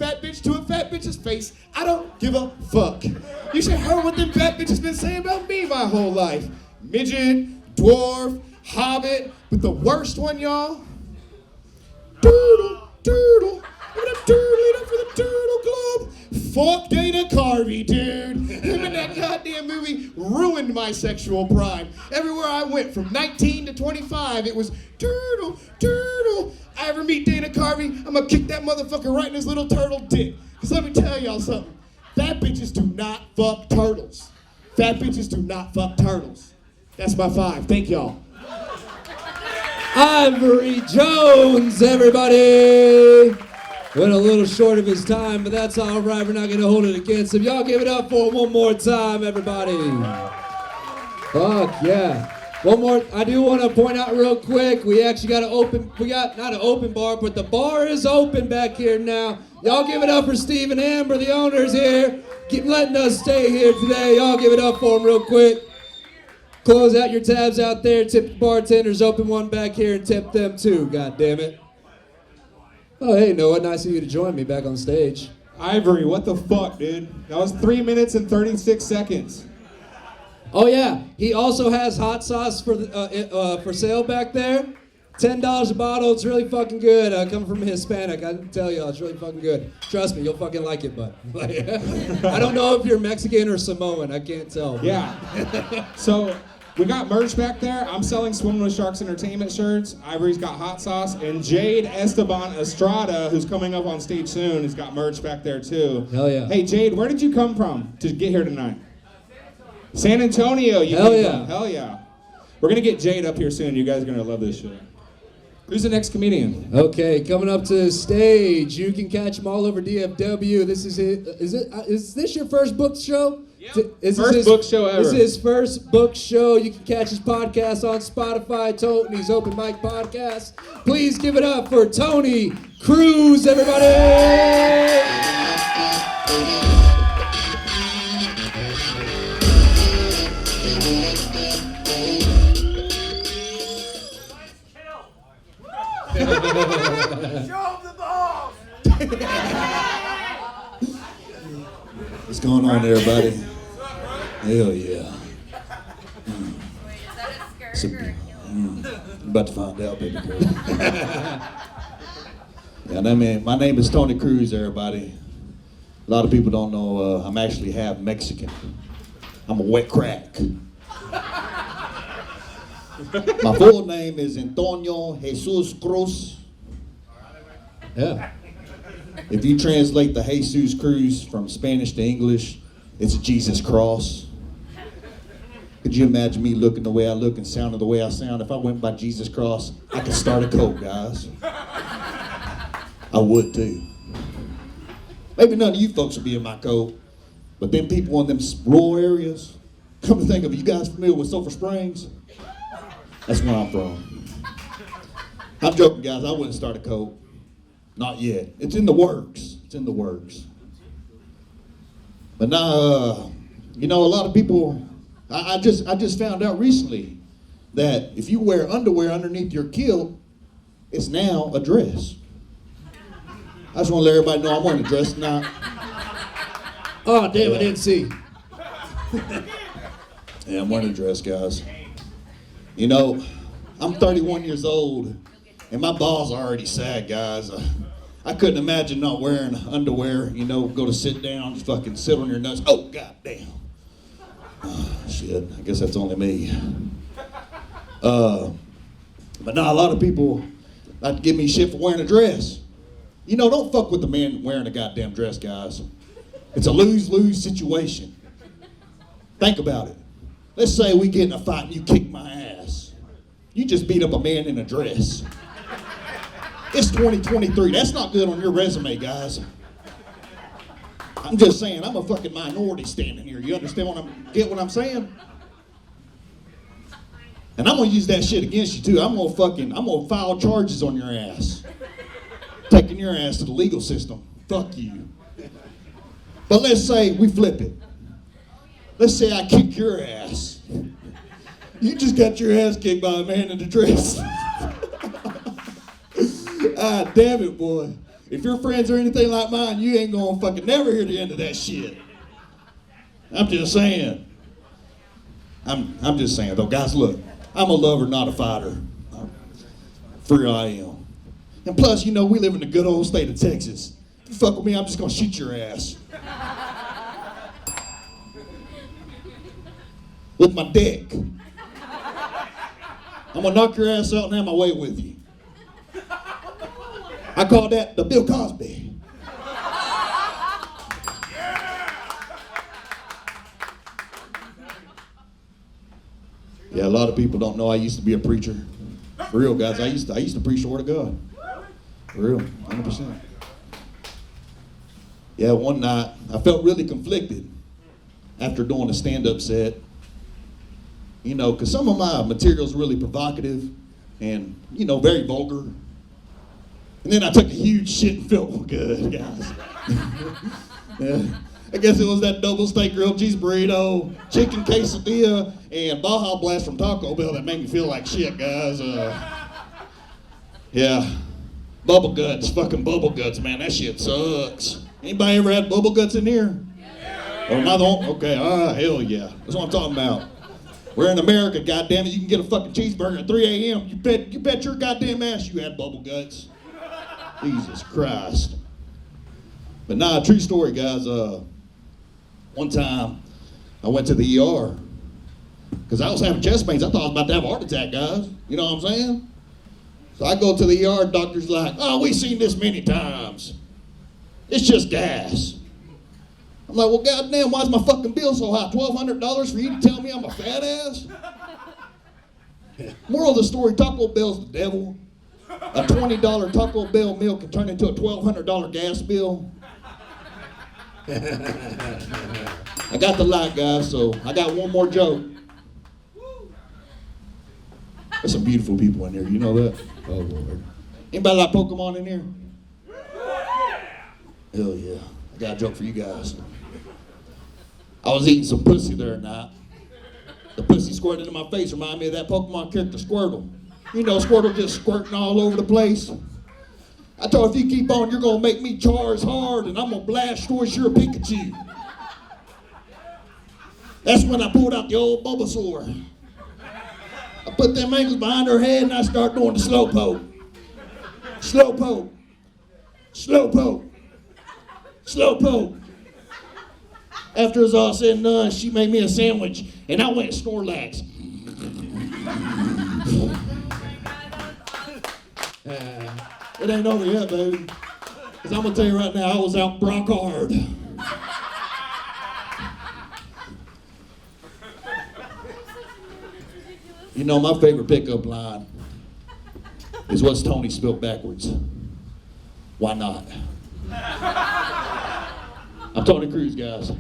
a fat bitch's face. I don't give a fuck. You should heard what them fat bitches been saying about me my whole life. Midget, dwarf, hobbit, but the worst one, y'all, doodle, doodle. Give it up, doodle, up for the Turtle Club. Fuck Dana Carvey, dude. Him in that goddamn movie ruined my sexual prime. Everywhere I went, from 19 to 25, it was turtle, turtle. I ever meet Dana Carvey, I'm gonna kick that motherfucker right in his little turtle dick. Cause let me tell y'all something. Fat bitches do not fuck turtles. Fat bitches do not fuck turtles. That's my 5. Thank y'all. Ivory Jones, everybody! Went a little short of his time, but that's all right. We're not going to hold it against him. Y'all give it up for him one more time, everybody. Fuck yeah. One more. I do want to point out real quick. We actually got not an open bar, but the bar is open back here now. Y'all give it up for Steve and Amber, the owners here. Keep letting us stay here today. Y'all give it up for them real quick. Close out your tabs out there. Tip the bartenders. Open one back here and tip them too. God damn it. Oh, hey, Noah, nice of you to join me back on stage. Ivory, what the fuck, dude? That was 3 minutes and 36 seconds. Oh yeah, he also has hot sauce for sale back there. $10 a bottle. It's really fucking good. Coming from a Hispanic, I can tell y'all, it's really fucking good. Trust me, you'll fucking like it, bud. I don't know if you're Mexican or Samoan. I can't tell. But. Yeah. So we got merch back there. I'm selling Swimming with Sharks Entertainment shirts. Ivory's got hot sauce, and Jade Esteban Estrada, who's coming up on stage soon, has got merch back there too. Hell yeah. Hey Jade, where did you come from to get here tonight? San Antonio. You Hell came yeah. from. Hell yeah. We're gonna get Jade up here soon. You guys are gonna love this shit. Who's the next comedian? Okay, coming up to the stage. You can catch him all over DFW. This is it. Is this your first book show? Yep. First book show ever. This is his first book show. You can catch his podcast on Spotify, Tony's Open Mic Podcast. Please give it up for Tony Cruz, everybody! What's going on, everybody? Hell yeah. I'm about to find out, baby girl. Yeah, my name is Tony Cruz, everybody. A lot of people don't know I'm actually half Mexican. I'm a wet crack. My full name is Antonio Jesus Cruz. Yeah. If you translate the Jesus Cruz from Spanish to English, it's a Jesus cross. Could you imagine me looking the way I look and sounding the way I sound? If I went by Jesus cross, I could start a cult, guys. I would too. Maybe none of you folks would be in my cult, but them people in them rural areas, come to think of it, you guys familiar with Sulphur Springs? That's where I'm from. I'm joking, guys. I wouldn't start a cult. Not yet. It's in the works. It's in the works. But now, a lot of people, I just found out recently that if you wear underwear underneath your kilt, it's now a dress. I just want to let everybody know I'm wearing a dress now. Oh, damn, I didn't see. Yeah, I'm wearing a dress, guys. I'm 31 years old, and my balls are already sag, guys. I couldn't imagine not wearing underwear, go to sit down, just fucking sit on your nuts. Oh, goddamn. Shit, I guess that's only me. But now a lot of people like to give me shit for wearing a dress. Don't fuck with the man wearing a goddamn dress, guys. It's a lose-lose situation. Think about it. Let's say we get in a fight and you kick my ass. You just beat up a man in a dress. It's 2023. That's not good on your resume, guys. I'm just saying, I'm a fucking minority standing here. You understand what I'm saying? And I'm gonna use that shit against you too. I'm gonna file charges on your ass. Taking your ass to the legal system. Fuck you. But let's say we flip it. Let's say I kick your ass. You just got your ass kicked by a man in a dress. Ah, damn it, boy. If your friends are anything like mine, you ain't gonna fucking never hear the end of that shit. I'm just saying. I'm just saying, though, guys, look. I'm a lover, not a fighter. For real, I am. And plus, we live in the good old state of Texas. If you fuck with me, I'm just gonna shoot your ass. With my dick. I'm gonna knock your ass out and have my way with you. I call that the Bill Cosby. Yeah, a lot of people don't know I used to be a preacher. For real, guys, I used to preach the word of God. For real, 100%. Yeah, one night I felt really conflicted after doing a stand-up set. Because some of my material is really provocative and, very vulgar. And then I took a huge shit and felt good, guys. Yeah. I guess it was that double steak grilled cheese burrito, chicken quesadilla, and Baja Blast from Taco Bell that made me feel like shit, guys. Yeah. Bubble guts, fucking bubble guts, man. That shit sucks. Anybody ever had bubble guts in here? Or am I the one? Okay, hell yeah. That's what I'm talking about. We're in America, goddammit. You can get a fucking cheeseburger at 3 a.m. You bet your goddamn ass you had bubble guts. Jesus Christ. But nah, true story, guys. One time, I went to the ER because I was having chest pains. I thought I was about to have a heart attack, guys. You know what I'm saying? So I go to the ER, doctor's like, oh, we've seen this many times. It's just gas. I'm like, well, goddamn, why's my fucking bill so high? $1,200 for you to tell me I'm a fat ass? Moral of the story, Taco Bell's the devil. A $20 Taco Bell meal can turn into a $1,200 gas bill. I got the light, guys, so I got one more joke. There's some beautiful people in here, you know that? Oh, Lord. Anybody like Pokemon in here? Hell yeah. I got a joke for you guys. I was eating some pussy there night. The pussy squirted in my face, reminded me of that Pokemon character Squirtle. You know, Squirtle just squirting all over the place. I told her, if you keep on, you're gonna make me charge hard and I'm gonna blast towards your Pikachu. That's when I pulled out the old Bulbasaur. I put them ankles behind her head and I start doing the slow poke. Slow poke. Slow poke. Slow poke. After it was all said and done, she made me a sandwich and I went Snorlax. It ain't over yet, baby. Because I'm going to tell you right now, I was out Brock hard. You know, my favorite pickup line is what's Tony spelled backwards. Why not? I'm Tony Cruz, guys.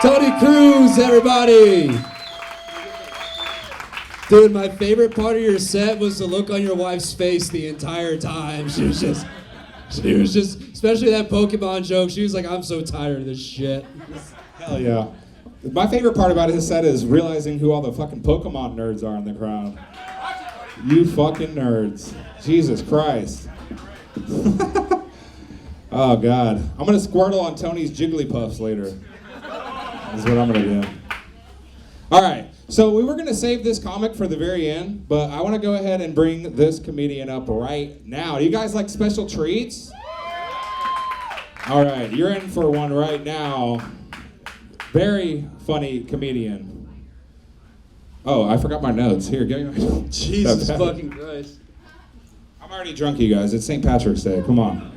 Tony Cruz, everybody! Dude, my favorite part of your set was the look on your wife's face the entire time. She was just, especially that Pokemon joke, she was like, I'm so tired of this shit. Hell yeah. My favorite part about his set is realizing who all the fucking Pokemon nerds are in the crowd. You fucking nerds. Jesus Christ. Oh, God. I'm going to Squirtle on Tony's Jigglypuffs later. That's what I'm going to do. All right. So we were going to save this comic for the very end, but I want to go ahead and bring this comedian up right now. Do you guys like special treats? All right. You're in for one right now. Very funny comedian. Oh, I forgot my notes. Here, give me my notes. Jesus fucking Christ. I'm already drunk, you guys. It's St. Patrick's Day. Come on.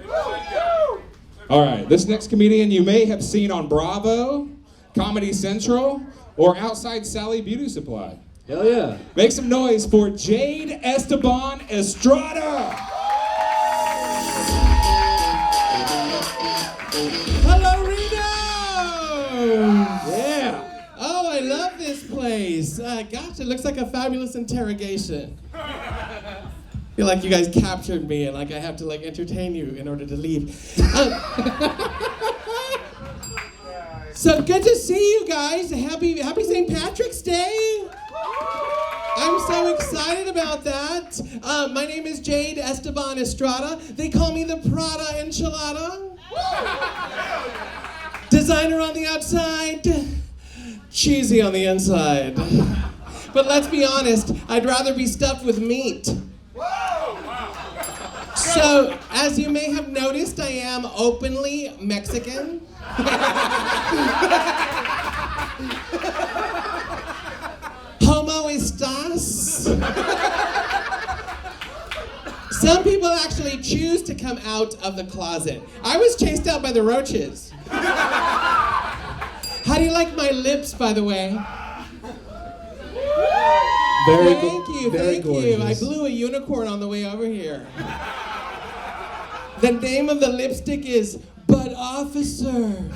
All right, this next comedian you may have seen on Bravo, Comedy Central, or outside Sally Beauty Supply. Hell yeah. Make some noise for Jade Esteban Estrada. Hello, Reno! Yeah. Oh, I love this place. Gosh, it looks like a fabulous interrogation. I feel like you guys captured me and like I have to like entertain you in order to leave. So good to see you guys. Happy St. Patrick's Day. I'm so excited about that. My name is Jade Esteban Estrada. They call me the Prada Enchilada. Designer on the outside, cheesy on the inside. But let's be honest, I'd rather be stuffed with meat. So, as you may have noticed, I am openly Mexican. Homo estás? Some people actually choose to come out of the closet. I was chased out by the roaches. How do you like my lips, by the way? Thank you. I blew a unicorn on the way over here. The name of the lipstick is Bud Officer.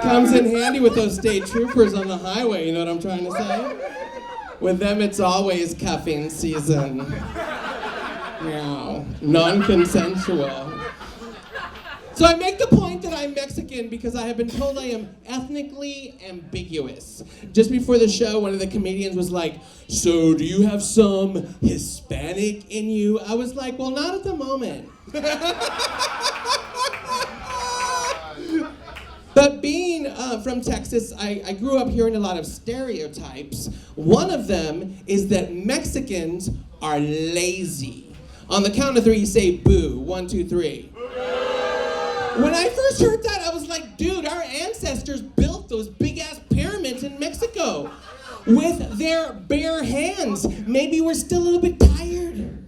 Comes in handy with those state troopers on the highway, you know what I'm trying to say? With them, it's always cuffing season. Yeah, non-consensual. So I make the point that I'm Mexican because I have been told I am ethnically ambiguous. Just before the show, one of the comedians was like, so do you have some Hispanic in you? I was like, well, not at the moment. But being from Texas, I grew up hearing a lot of stereotypes. One of them is that Mexicans are lazy. On the count of three, you say boo. 1, 2, 3. When I first heard that, I was like, dude, our ancestors built those big-ass pyramids in Mexico with their bare hands. Maybe we're still a little bit tired.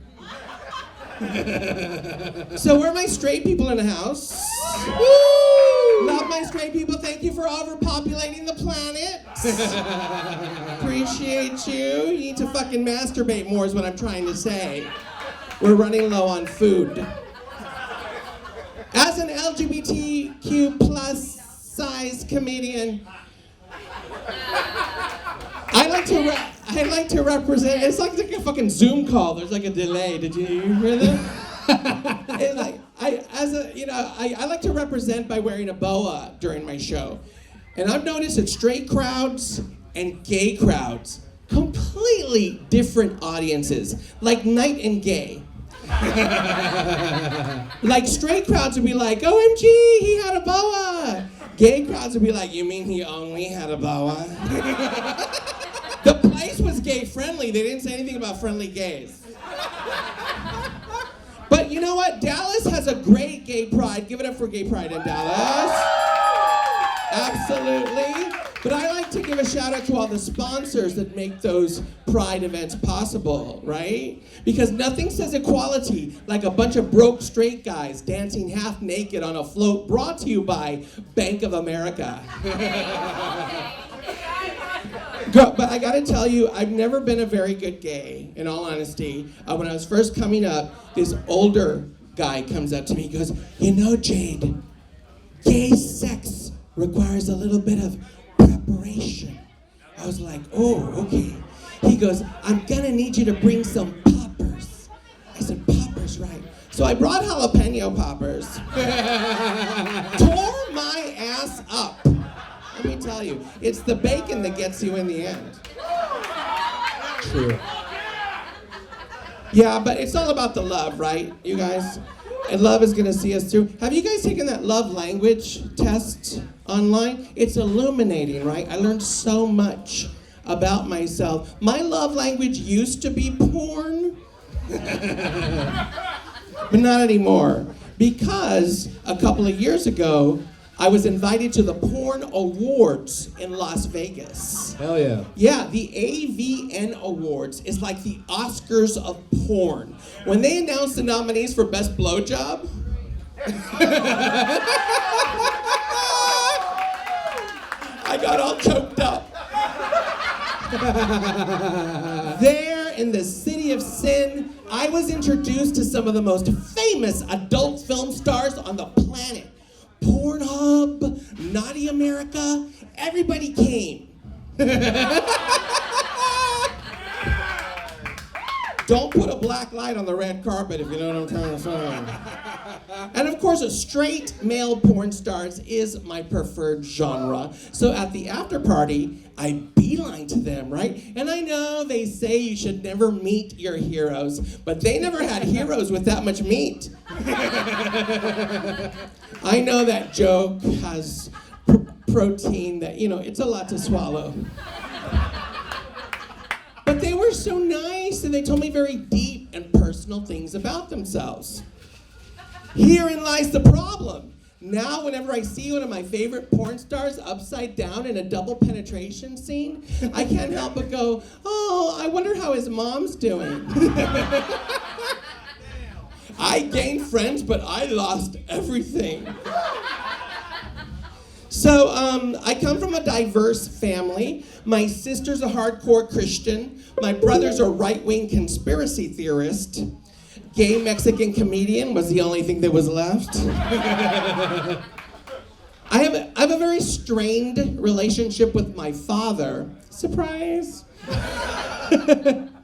So where are my straight people in the house? Woo! Love my straight people. Thank you for overpopulating the planet. Appreciate you. You need to fucking masturbate more is what I'm trying to say. We're running low on food. As an LGBTQ plus size comedian, I like to represent. It's like a fucking Zoom call. There's like a delay. Did you hear that? It's like I like to represent by wearing a boa during my show, and I've noticed that straight crowds and gay crowds, completely different audiences, like night and gay. Like straight crowds would be like, OMG, he had a boa. Gay crowds would be like, you mean he only had a boa? The place was gay friendly. They didn't say anything about friendly gays. But you know what? Dallas has a great gay pride. Give it up for gay pride in Dallas. Absolutely. But I like to give a shout out to all the sponsors that make those pride events possible, right? Because nothing says equality like a bunch of broke straight guys dancing half naked on a float brought to you by Bank of America. But I gotta tell you, I've never been a very good gay, in all honesty. When I was first coming up, this older guy comes up to me and goes, you know, Jade, gay sex requires a little bit of preparation. I was like, oh, okay. He goes, I'm gonna need you to bring some poppers. I said, poppers, right. So I brought jalapeno poppers. Tore my ass up. Let me tell you, it's the bacon that gets you in the end. True. Yeah, but it's all about the love, right, you guys? And love is gonna see us through. Have you guys taken that love language test online? It's illuminating, right? I learned so much about myself. My love language used to be porn, but not anymore. Because a couple of years ago, I was invited to the Porn Awards in Las Vegas. Hell yeah. Yeah, the AVN Awards is like the Oscars of porn. When they announced the nominees for Best Blowjob, I got all choked up. There in the city of sin, I was introduced to some of the most famous adult film stars on the planet. Pornhub, Naughty America, everybody came. Don't put a black light on the red carpet if you know what I'm trying to say. And of course, a straight male porn stars is my preferred genre. So at the after party, I beeline to them, right? And I know they say you should never meet your heroes, but they never had heroes with that much meat. I know that joke has protein that, it's a lot to swallow. But they were so nice, and they told me very deep and personal things about themselves. Herein lies the problem. Now, whenever I see one of my favorite porn stars upside down in a double penetration scene, I can't help but go, oh, I wonder how his mom's doing. I gained friends, but I lost everything. So, I come from a diverse family. My sister's a hardcore Christian. My brother's a right-wing conspiracy theorist. Gay Mexican comedian was the only thing that was left. I have a very strained relationship with my father. Surprise.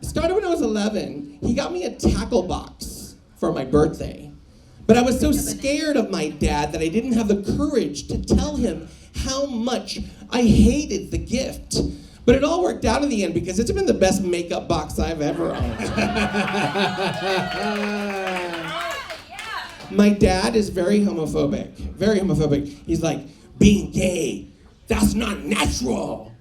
Started when I was 11. He got me a tackle box for my birthday. But I was so scared of my dad that I didn't have the courage to tell him how much I hated the gift. But it all worked out in the end because it's been the best makeup box I've ever owned. My dad is very homophobic. Very homophobic. He's like, being gay, that's not natural.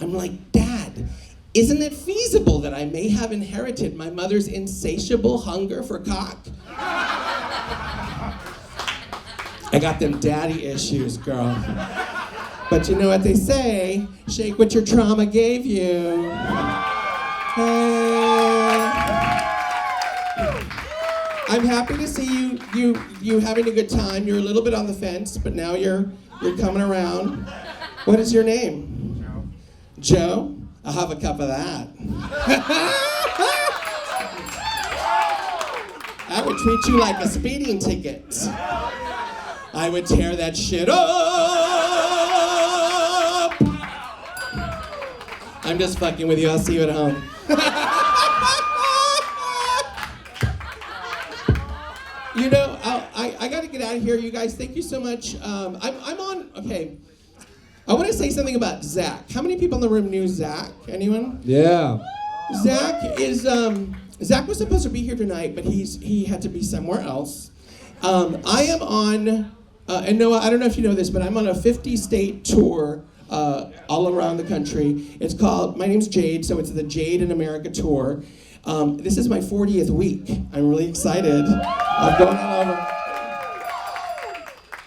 I'm like, Dad, isn't it feasible that I may have inherited my mother's insatiable hunger for cock? I got them daddy issues, girl. But you know what they say, shake what your trauma gave you. I'm happy to see you having a good time. You're a little bit on the fence, but now you're coming around. What is your name? Joe. Joe? I'll have a cup of that. I would treat you like a speeding ticket. I would tear that shit up. I'm just fucking with you. I'll see you at home. You know, I gotta get out of here, you guys. Thank you so much. I'm on. Okay. I want to say something about Zak. How many people in the room knew Zak? Anyone? Yeah. Zak is Zak was supposed to be here tonight, but he had to be somewhere else. I am on, and Noah, I don't know if you know this, but I'm on a 50-state tour all around the country. It's called, my name's Jade, so it's the Jade in America tour. This is my 40th week. I'm really excited. I'm going all over.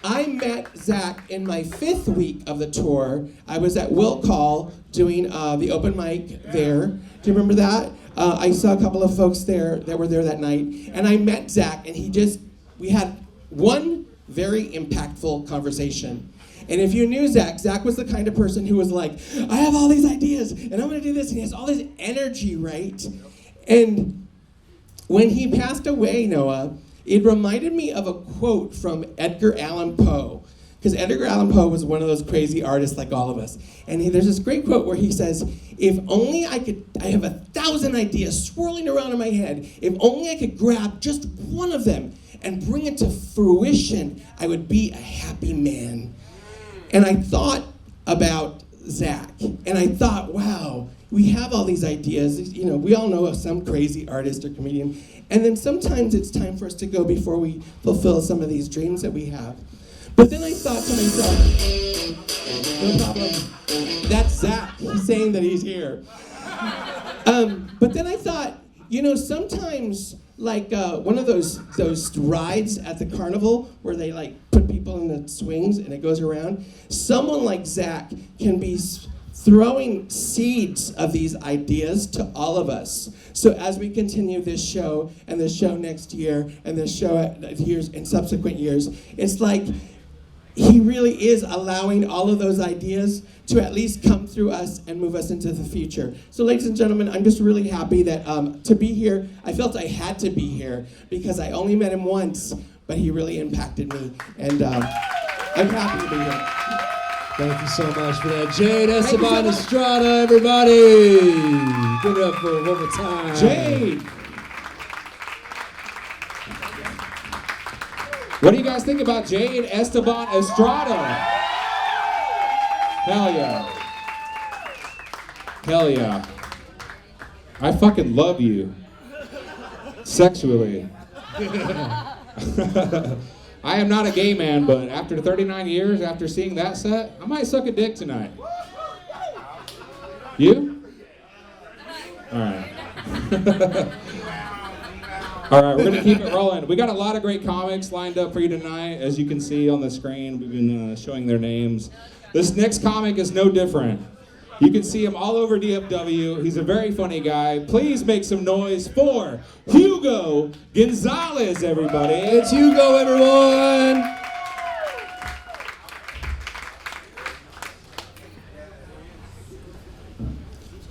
I met Zak in my 5th week of the tour. I was at Will Call doing the open mic there. Do you remember that? I saw a couple of folks there that were there that night. And I met Zak, and we had one very impactful conversation. And if you knew Zak, Zak was the kind of person who was like, I have all these ideas, and I'm gonna do this, and he has all this energy, right? And when he passed away, Noah, it reminded me of a quote from Edgar Allan Poe. Because Edgar Allan Poe was one of those crazy artists like all of us. And there's this great quote where he says, if only I have 1,000 ideas swirling around in my head, if only I could grab just one of them and bring it to fruition, I would be a happy man. And I thought about Zak, and I thought, wow, we have all these ideas. You know, we all know of some crazy artist or comedian. And then sometimes it's time for us to go before we fulfill some of these dreams that we have. But then I thought to myself, no problem, that's Zak. He's saying that he's here. But then I thought, you know, sometimes like one of those rides at the carnival where they like put people in the swings and it goes around, someone like Zak can be throwing seeds of these ideas to all of us. So as we continue this show and the show next year and the show years in subsequent years, it's like he really is allowing all of those ideas to at least come through us and move us into the future. So ladies and gentlemen, I'm just really happy that to be here. I felt I had to be here because I only met him once, but he really impacted me. And I'm happy to be here. Thank you so much for that. Jade Esteban Estrada, everybody. Give it up for one more time. Jade. What do you guys think about Jade Esteban Estrada? Hell yeah. Hell yeah. I fucking love you. Sexually. I am not a gay man, but after 39 years, after seeing that set, I might suck a dick tonight. You? All right. All right, we're going to keep it rolling. We got a lot of great comics lined up for you tonight. As you can see on the screen, we've been showing their names. This next comic is no different. You can see him all over DFW. He's a very funny guy. Please make some noise for Hugo Gonzalez, everybody. It's Hugo, everyone.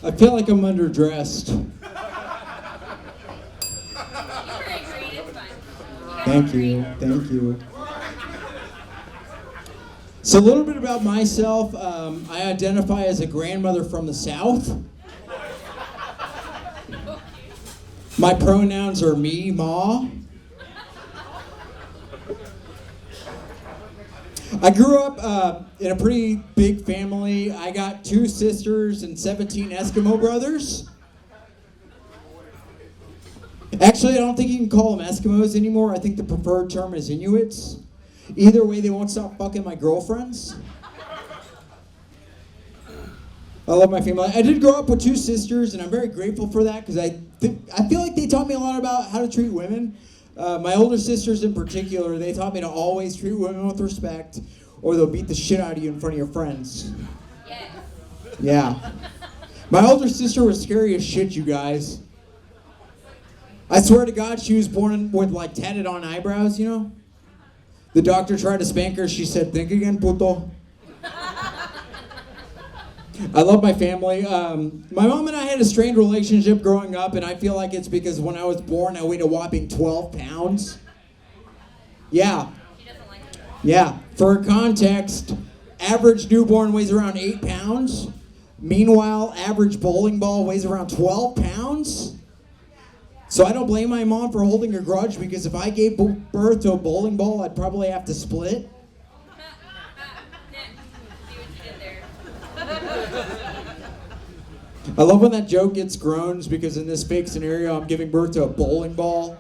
I feel like I'm underdressed. Thank you, thank you. So a little bit about myself. I identify as a grandmother from the South. My pronouns are me, ma. I grew up in a pretty big family. I got 2 sisters and 17 Eskimo brothers. Actually, I don't think you can call them Eskimos anymore. I think the preferred term is Inuits. Either way, they won't stop fucking my girlfriends. I love my family. I did grow up with 2 sisters, and I'm very grateful for that because I feel like they taught me a lot about how to treat women. My older sisters in particular, they taught me to always treat women with respect, or they'll beat the shit out of you in front of your friends. Yes. Yeah. My older sister was scary as shit, you guys. I swear to God, she was born with like tatted on eyebrows, you know? The doctor tried to spank her. She said, "Think again, puto." I love my family. My mom and I had a strained relationship growing up, and I feel like it's because when I was born, I weighed a whopping 12 pounds. Yeah. Yeah. For context, average newborn weighs around 8 pounds. Meanwhile, average bowling ball weighs around 12 pounds. So I don't blame my mom for holding a grudge because if I gave birth to a bowling ball, I'd probably have to split. I love when that joke gets groans because in this fake scenario, I'm giving birth to a bowling ball.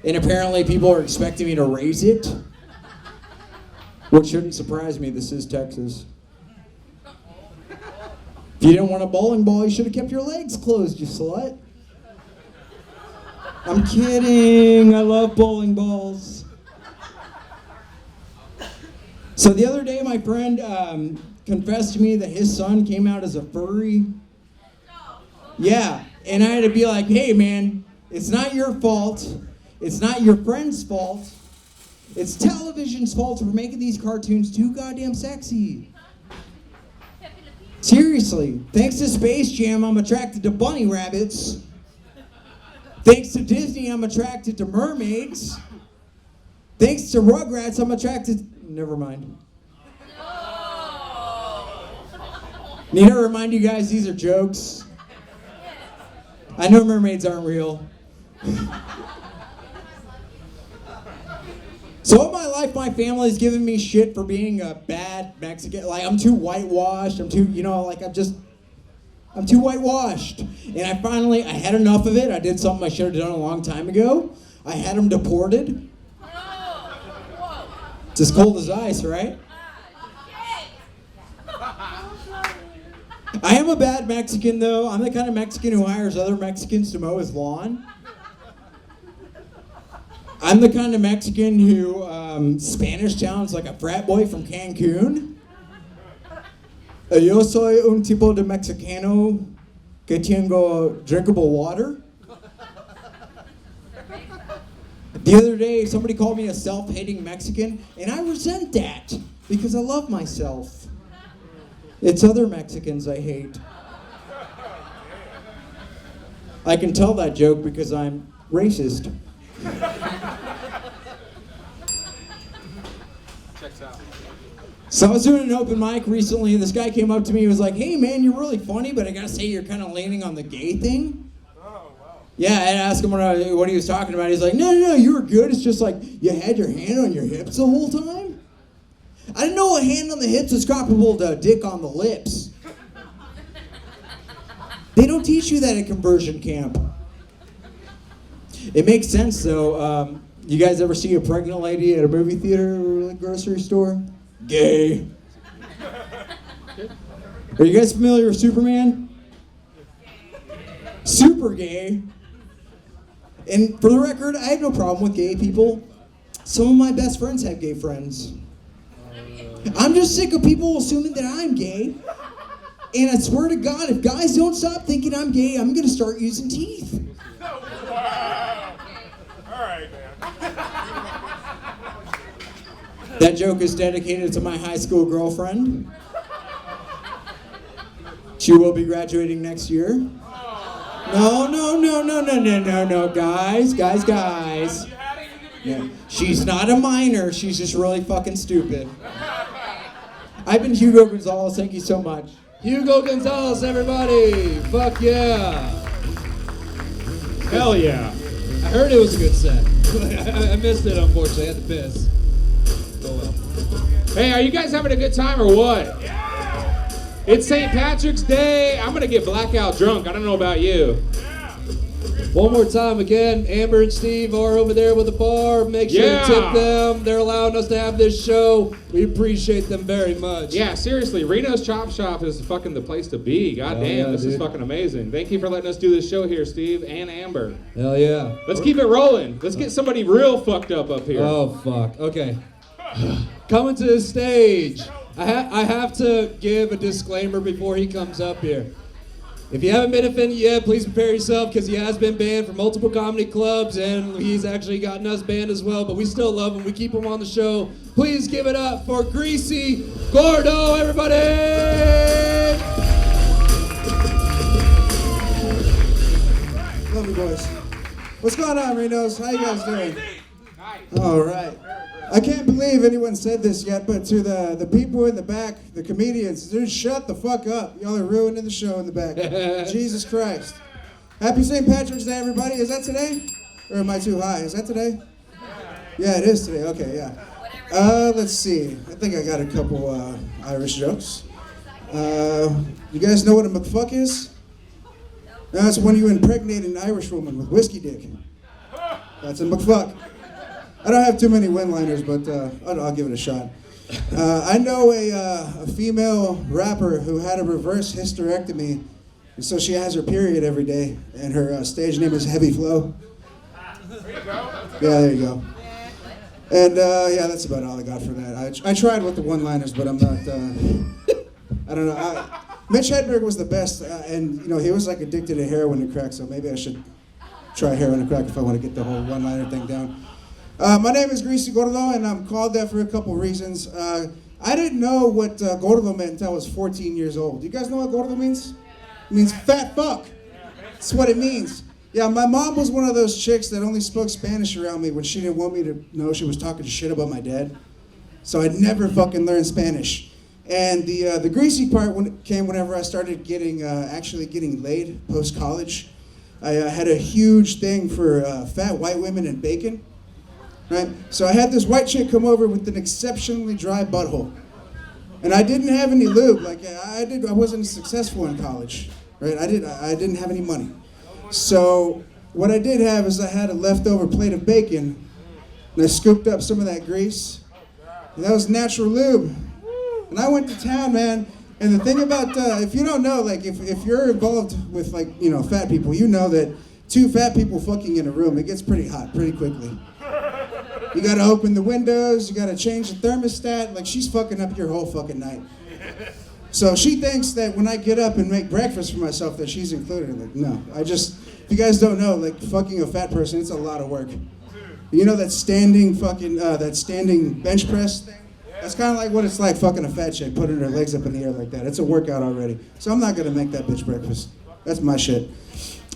And apparently people are expecting me to raise it. Which shouldn't surprise me, this is Texas. If you didn't want a bowling ball, you should have kept your legs closed, you slut. I'm kidding, I love bowling balls. So the other day, my friend confessed to me that his son came out as a furry. Yeah, and I had to be like, hey man, it's not your fault. It's not your friend's fault. It's television's fault for making these cartoons too goddamn sexy. Seriously, thanks to Space Jam, I'm attracted to bunny rabbits. Thanks to Disney, I'm attracted to mermaids. Thanks to Rugrats, I'm attracted... Never mind. Need to remind you guys, these are jokes. I know mermaids aren't real. So all my life, my family's given me shit for being a bad Mexican. Like, I'm too whitewashed. I'm too, I'm too whitewashed. And I had enough of it. I did something I should have done a long time ago. I had them deported. It's as cold as ice, right? I am a bad Mexican, though. I'm the kind of Mexican who hires other Mexicans to mow his lawn. I'm the kind of Mexican who Spanish sounds like a frat boy from Cancun. Yo soy un tipo de mexicano que tengo drinkable water. The other day, somebody called me a self-hating Mexican, and I resent that because I love myself. It's other Mexicans I hate. I can tell that joke because I'm racist. Checks out. So I was doing an open mic recently, and this guy came up to me and was like, "Hey man, you're really funny, but I gotta say you're kind of leaning on the gay thing." Oh, wow. Yeah, I asked him what he was talking about. He's like, no, you were good. It's just like you had your hand on your hips the whole time. I didn't know a hand on the hips was comparable to a dick on the lips. They don't teach you that at conversion camp. It makes sense though. You guys ever see a pregnant lady at a movie theater or a grocery store? Gay. Are you guys familiar with Superman? Super gay. And for the record, I have no problem with gay people. Some of my best friends have gay friends. I'm just sick of people assuming that I'm gay. And I swear to God, if guys don't stop thinking I'm gay, I'm gonna start using teeth. Wow. All right, man. That joke is dedicated to my high school girlfriend. She will be graduating next year. No, guys. Yeah. She's not a minor, she's just really fucking stupid. I've been Hugo Gonzalez, thank you so much. Hugo Gonzalez, everybody! Fuck yeah! Hell yeah! I heard it was a good set. I missed it, unfortunately. I had to piss. Hey, are you guys having a good time or what? It's St. Patrick's Day. I'm gonna get blackout drunk. I don't know about you. One more time again, Amber and Steve are over there with the bar. Make sure to tip them. They're allowing us to have this show. We appreciate them very much. Yeah, seriously, Reno's Chop Shop is fucking the place to be. God damn, yeah, this is fucking amazing. Thank you for letting us do this show here, Steve and Amber. Hell yeah. Let's keep it rolling. Let's get somebody real fucked up here. Oh, fuck. Okay. Coming to the stage. I have to give a disclaimer before he comes up here. If you haven't been offended yet, please prepare yourself because he has been banned from multiple comedy clubs and he's actually gotten us banned as well, but we still love him. We keep him on the show. Please give it up for Greasy Gordo, everybody! Love you, boys. What's going on, Renos? How you guys doing? All right. I can't believe anyone said this yet, but to the people in the back, the comedians, dude, shut the fuck up. Y'all are ruining the show in the back. Jesus Christ. Happy St. Patrick's Day, everybody. Is that today? Or am I too high? Is that today? Yeah, it is today. Okay, yeah. Let's see. I think I got a couple Irish jokes. You guys know what a McFuck is? That's when you impregnate an Irish woman with whiskey dick. That's a McFuck. I don't have too many one-liners, but I'll give it a shot. I know a female rapper who had a reverse hysterectomy, and so she has her period every day, and her stage name is Heavy Flow. There you go. Yeah, there you go. And yeah, that's about all I got for that. I tried with the one-liners, but I'm not. I don't know. Mitch Hedberg was the best, and you know he was like addicted to heroin and crack, so maybe I should try heroin and crack if I want to get the whole one-liner thing down. My name is Greasy Gordo, and I'm called that for a couple reasons. I didn't know what Gordo meant until I was 14 years old. Do you guys know what Gordo means? It means fat fuck. That's what it means. Yeah, my mom was one of those chicks that only spoke Spanish around me when she didn't want me to know she was talking shit about my dad. So I'd never fucking learned Spanish. And the greasy part came whenever I started actually getting laid post-college. I had a huge thing for fat white women and bacon. Right? So I had this white chick come over with an exceptionally dry butthole. And I didn't have any lube. Like I wasn't successful in college. Right? I didn't have any money. So what I did have is I had a leftover plate of bacon and I scooped up some of that grease. And that was natural lube. And I went to town, man. And the thing about if you don't know, like if you're involved with like, you know, fat people, you know that two fat people fucking in a room, it gets pretty hot pretty quickly. You gotta open the windows, you gotta change the thermostat, like she's fucking up your whole fucking night. So she thinks that when I get up and make breakfast for myself that she's included. Like, no, if you guys don't know, like fucking a fat person, it's a lot of work. You know that standing bench press thing? That's kind of like what it's like fucking a fat chick, putting her legs up in the air like that. It's a workout already. So I'm not gonna make that bitch breakfast. That's my shit.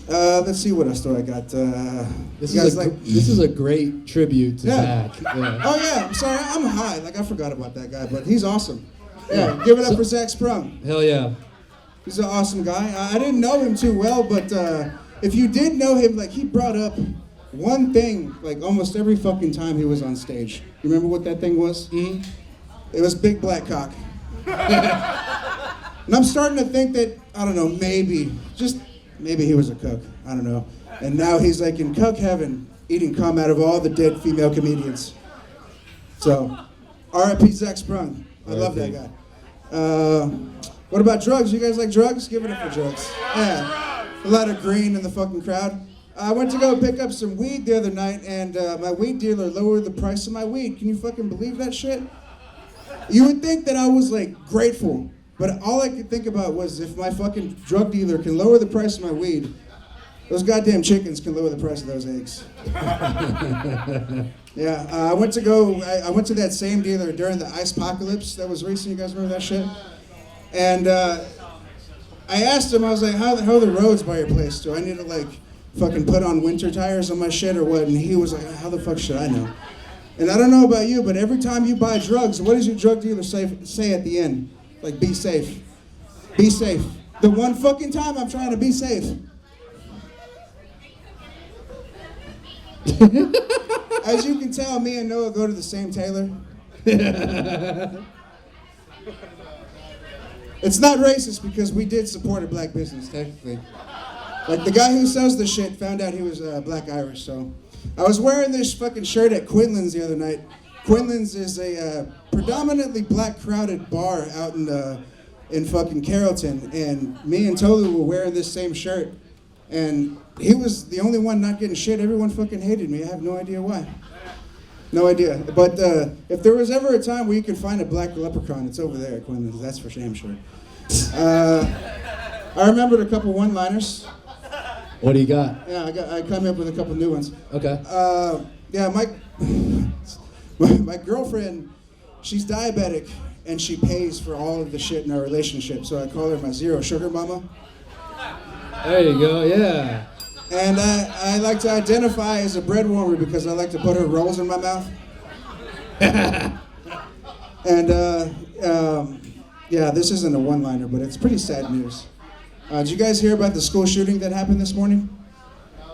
Let's see what else do I got. This is a great tribute to Zach. Yeah. Oh yeah, I'm sorry, I'm high. Like I forgot about that guy, but he's awesome. Yeah, give it up for Zak Sprung. Hell yeah. He's an awesome guy. I didn't know him too well, but if you did know him, like he brought up one thing like almost every fucking time he was on stage. You remember what that thing was? Mm-hmm. It was big black cock. And I'm starting to think that, I don't know, maybe he was a cook. I don't know. And now he's like in cook heaven, eating cum out of all the dead female comedians. So, R.I.P. Zak Sprung. I love that guy. What about drugs? You guys like drugs? Give it up for drugs. Yeah. A lot of green in the fucking crowd. I went to go pick up some weed the other night, and my weed dealer lowered the price of my weed. Can you fucking believe that shit? You would think that I was like grateful. But all I could think about was if my fucking drug dealer can lower the price of my weed, those goddamn chickens can lower the price of those eggs. Yeah, I went to that same dealer during the ice apocalypse that was recent. You guys remember that shit? And I asked him, I was like, how are the roads by your place? Do I need to like fucking put on winter tires on my shit or what? And he was like, how the fuck should I know? And I don't know about you, but every time you buy drugs, what does your drug dealer say at the end? Like, be safe. Be safe. The one fucking time I'm trying to be safe. As you can tell, me and Noah go to the same tailor. It's not racist because we did support a black business, technically. Like, the guy who sells the shit found out he was black Irish, so. I was wearing this fucking shirt at Quinlan's the other night. Quinlan's is a predominantly black crowded bar out in fucking Carrollton, and me and Tolu were wearing this same shirt, and he was the only one not getting shit. Everyone fucking hated me. I have no idea why. No idea. But if there was ever a time where you could find a black leprechaun, it's over there at Quinlan's. That's for damn sure. I remembered a couple one-liners. What do you got? Yeah, I come up with a couple new ones. Okay. Yeah, my girlfriend, she's diabetic, and she pays for all of the shit in our relationship, so I call her my zero sugar mama. There you go, yeah. And I like to identify as a bread warmer because I like to put her rolls in my mouth. And yeah, this isn't a one-liner, but it's pretty sad news. Did you guys hear about the school shooting that happened this morning?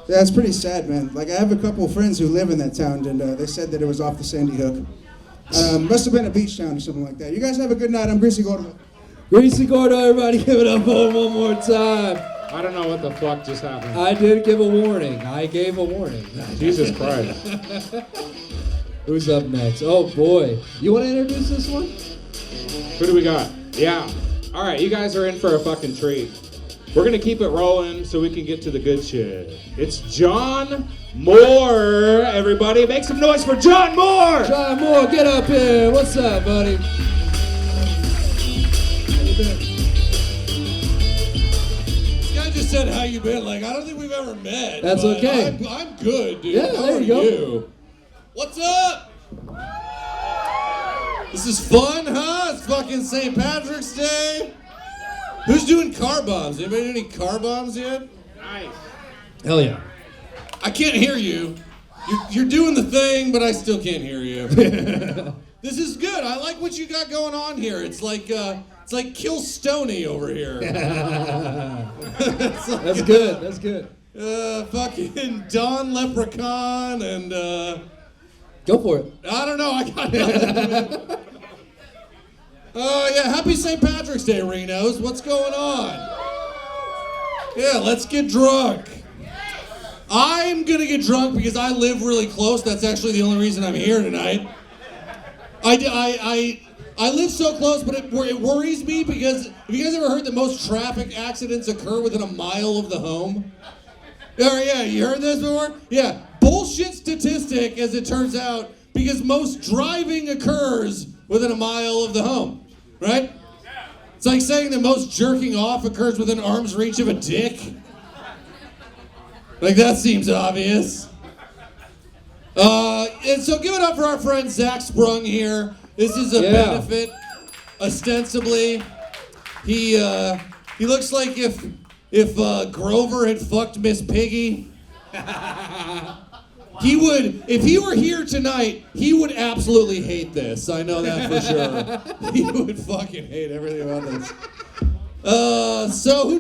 Yeah, it's pretty sad, man. Like, I have a couple of friends who live in that town, and they said that it was off the Sandy Hook. Must have been a beach town or something like that. You guys have a good night. I'm Greasy Gordo. Greasy Gordo, everybody give it up for him one more time. I don't know what the fuck just happened. I did give a warning. I gave a warning. Jesus Christ. Who's up next? Oh, boy. You want to introduce this one? Who do we got? Yeah. All right, you guys are in for a fucking treat. We're going to keep it rolling so we can get to the good shit. It's John Moore, everybody. Make some noise for John Moore! John Moore, get up here. What's up, buddy? How you been? This guy just said, how you been? Like, I don't think we've ever met. That's but okay. I'm good, dude. Yeah, How there are you go. you? What's up? This is fun, huh? It's fucking St. Patrick's Day. Who's doing car bombs? Anybody do any car bombs yet? Nice. Hell yeah. I can't hear you. You're doing the thing, but I still can't hear you. This is good. I like what you got going on here. It's like Kill Stoney over here. It's like, That's good. That's good. Fucking Don Leprechaun and Go for it. I don't know. I got nothing. Oh, yeah, happy St. Patrick's Day, Renos. What's going on? Yeah, let's get drunk. I'm going to get drunk because I live really close. That's actually the only reason I'm here tonight. I live so close, but it worries me because have you guys ever heard that most traffic accidents occur within a mile of the home? Yeah, you heard this before? Yeah, bullshit statistic, as it turns out, because most driving occurs within a mile of the home. Right? It's like saying that most jerking off occurs within arm's reach of a dick. Like, that seems obvious. And so give it up for our friend Zak Sprung here. This is a benefit, ostensibly. He looks like if Grover had fucked Miss Piggy. He would, if he were here tonight, he would absolutely hate this. I know that for sure. He would fucking hate everything about this. So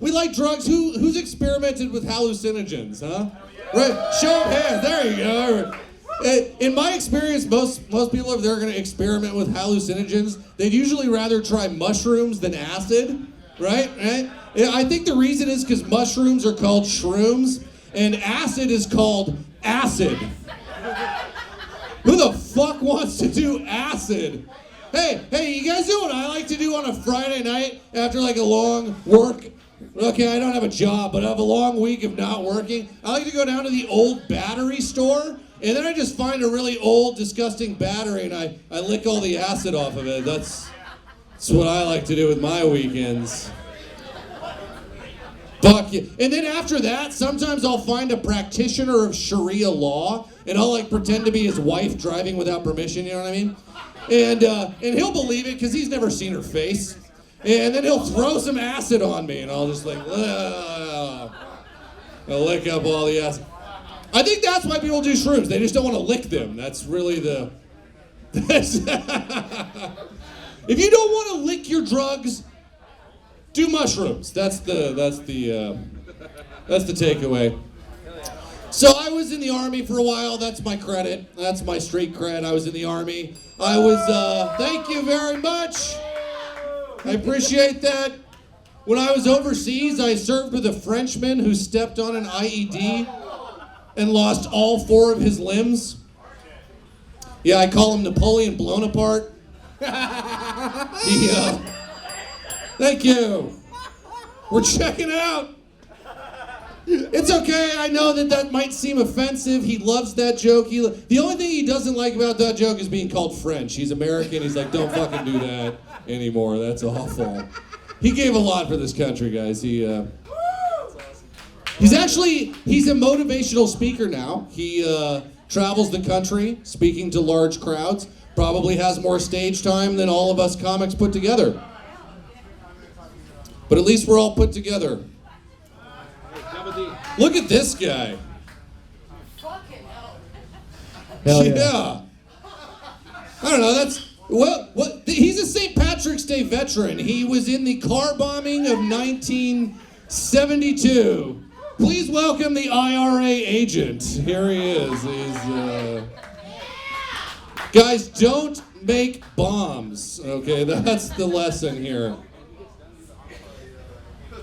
we like drugs. Who's experimented with hallucinogens, huh? Right, show of hands, there you go. In my experience, most people, if they're gonna experiment with hallucinogens, they'd usually rather try mushrooms than acid, right? I think the reason is because mushrooms are called shrooms, and acid is called acid. Who the fuck wants to do acid? Hey, you guys do what I like to do on a Friday night after like a long work. Okay, I don't have a job, but I have a long week of not working. I like to go down to the old battery store, and then I just find a really old, disgusting battery, and I lick all the acid off of it. That's what I like to do with my weekends. Fuck you. And then after that, sometimes I'll find a practitioner of Sharia law, and I'll like pretend to be his wife driving without permission, you know what I mean? And he'll believe it because he's never seen her face. And then he'll throw some acid on me, and I'll just like, I'll lick up all the acid. I think that's why people do shrooms. They just don't want to lick them. That's really the... If you don't want to lick your drugs, do mushrooms. That's the takeaway. So I was in the Army for a while. That's my credit. That's my street cred. I was in the Army. I was, thank you very much. I appreciate that. When I was overseas, I served with a Frenchman who stepped on an IED and lost all 4 of his limbs. Yeah, I call him Napoleon blown apart. Thank you. We're checking out. It's okay. I know that might seem offensive. He loves that joke. The only thing he doesn't like about that joke is being called French. He's American. He's like, don't fucking do that anymore. That's awful. He gave a lot for this country, guys. He's a motivational speaker now. He travels the country speaking to large crowds. Probably has more stage time than all of us comics put together. But at least we're all put together. Look at this guy. Hell yeah. I don't know, he's a St. Patrick's Day veteran. He was in the car bombing of 1972. Please welcome the IRA agent. Here he is. Guys, don't make bombs. Okay, that's the lesson here.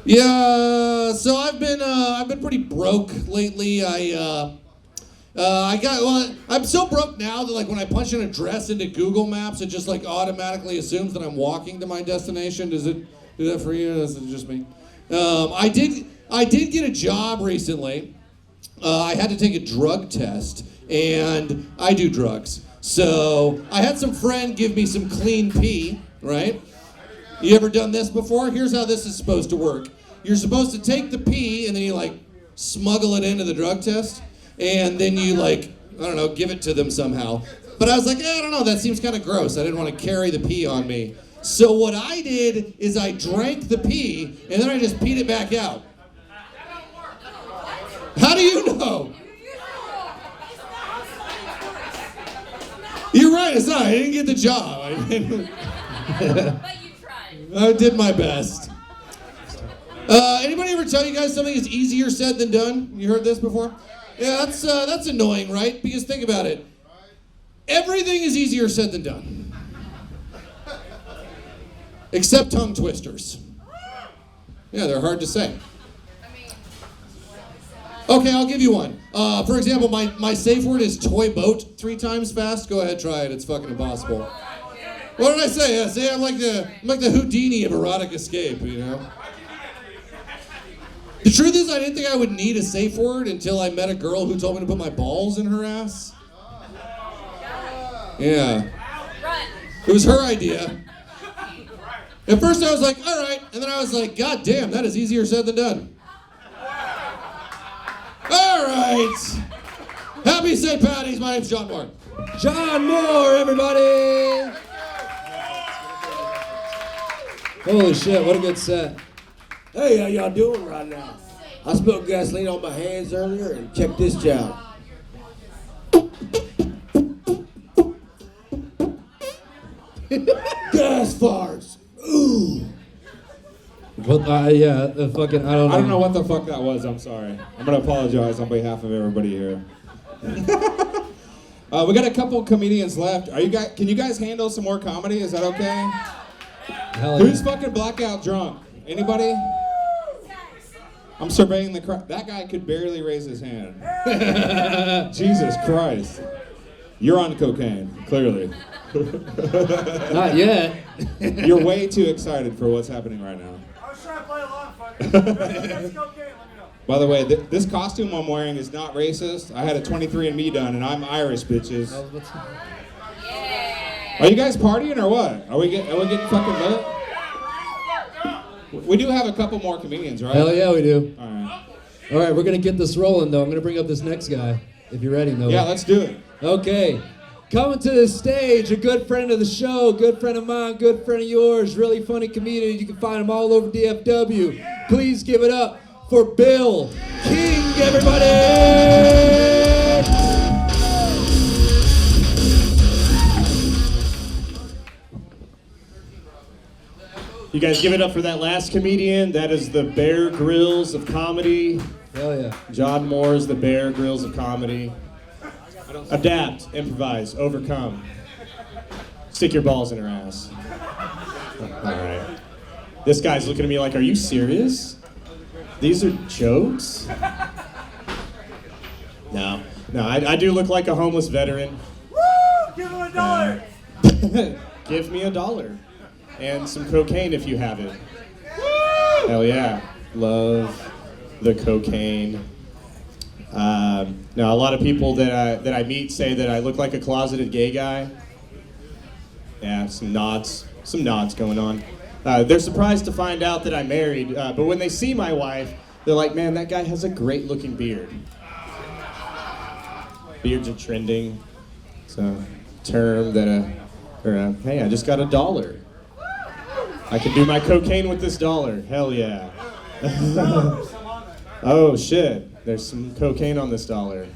Yeah, so I've been pretty broke lately. I'm so broke now that like when I punch an address into Google Maps, it just like automatically assumes that I'm walking to my destination. Does it do that for you? Or is it just me? I did get a job recently. I had to take a drug test, and I do drugs. So I had some friend give me some clean pee, right? You ever done this before? Here's how this is supposed to work. You're supposed to take the pee and then you like smuggle it into the drug test, and then you like, I don't know, give it to them somehow. But I was like, I don't know, that seems kind of gross. I didn't want to carry the pee on me. So what I did is I drank the pee and then I just peed it back out. How do you know? You're right, it's not. I didn't get the job. But you tried. I did my best. Anybody ever tell you guys something is easier said than done? You heard this before? Yeah, that's annoying, right? Because think about it. Everything is easier said than done. Except tongue twisters. Yeah, they're hard to say. Okay, I'll give you one. For example, my safe word is toy boat 3 times fast. Go ahead, try it. It's fucking impossible. What did I say? I say I'm like the Houdini of erotic escape, you know? The truth is, I didn't think I would need a safe word until I met a girl who told me to put my balls in her ass. Yeah. It was her idea. At first I was like, all right. And then I was like, God damn, that is easier said than done. All right. Happy St. Patty's. My name's John Moore. John Moore, everybody. Holy shit, what a good set. Hey, how y'all doing right now? I spilled gasoline on my hands earlier, and check this out. Gas farts. Ooh. Well, yeah, fucking, I don't know. I don't know what the fuck that was. I'm sorry. I'm gonna apologize on behalf of everybody here. We got a couple comedians left. Can you guys handle some more comedy? Is that okay? Hell Who's yeah. fucking blackout drunk? Anybody? I'm surveying the crowd. That guy could barely raise his hand. Jesus Christ. You're on cocaine, clearly. Not yet. You're way too excited for what's happening right now. I was trying to play along, Let's go, let me know. By the way, this costume I'm wearing is not racist. I had a 23andMe done, and I'm Irish, bitches. Are you guys partying or what? Are we getting fucking lit? We do have a couple more comedians, right? Hell yeah, we do. All right. All right, we're gonna get this rolling though. I'm gonna bring up this next guy, if you're ready, Noah. Yeah, let's do it. Okay. Coming to the stage, a good friend of the show, good friend of mine, good friend of yours, really funny comedian. You can find him all over DFW. Please give it up for Bill King, everybody! You guys give it up for that last comedian. That is the Bear Grylls of comedy. Hell yeah. John Moore's the Bear Grylls of comedy. Adapt, improvise, overcome. Stick your balls in her ass. All right. This guy's looking at me like, are you serious? These are jokes? No, I do look like a homeless veteran. Woo! Give him $1. Give me $1. And some cocaine if you have it. Hell yeah. Love the cocaine. Now, a lot of people that I meet say that I look like a closeted gay guy. Yeah, some nods going on. They're surprised to find out that I'm married, but when they see my wife, they're like, man, that guy has a great looking beard. Beards are trending. It's a term that, hey, I just got $1. I can do my cocaine with this $1. Hell yeah. Oh shit. There's some cocaine on this $1.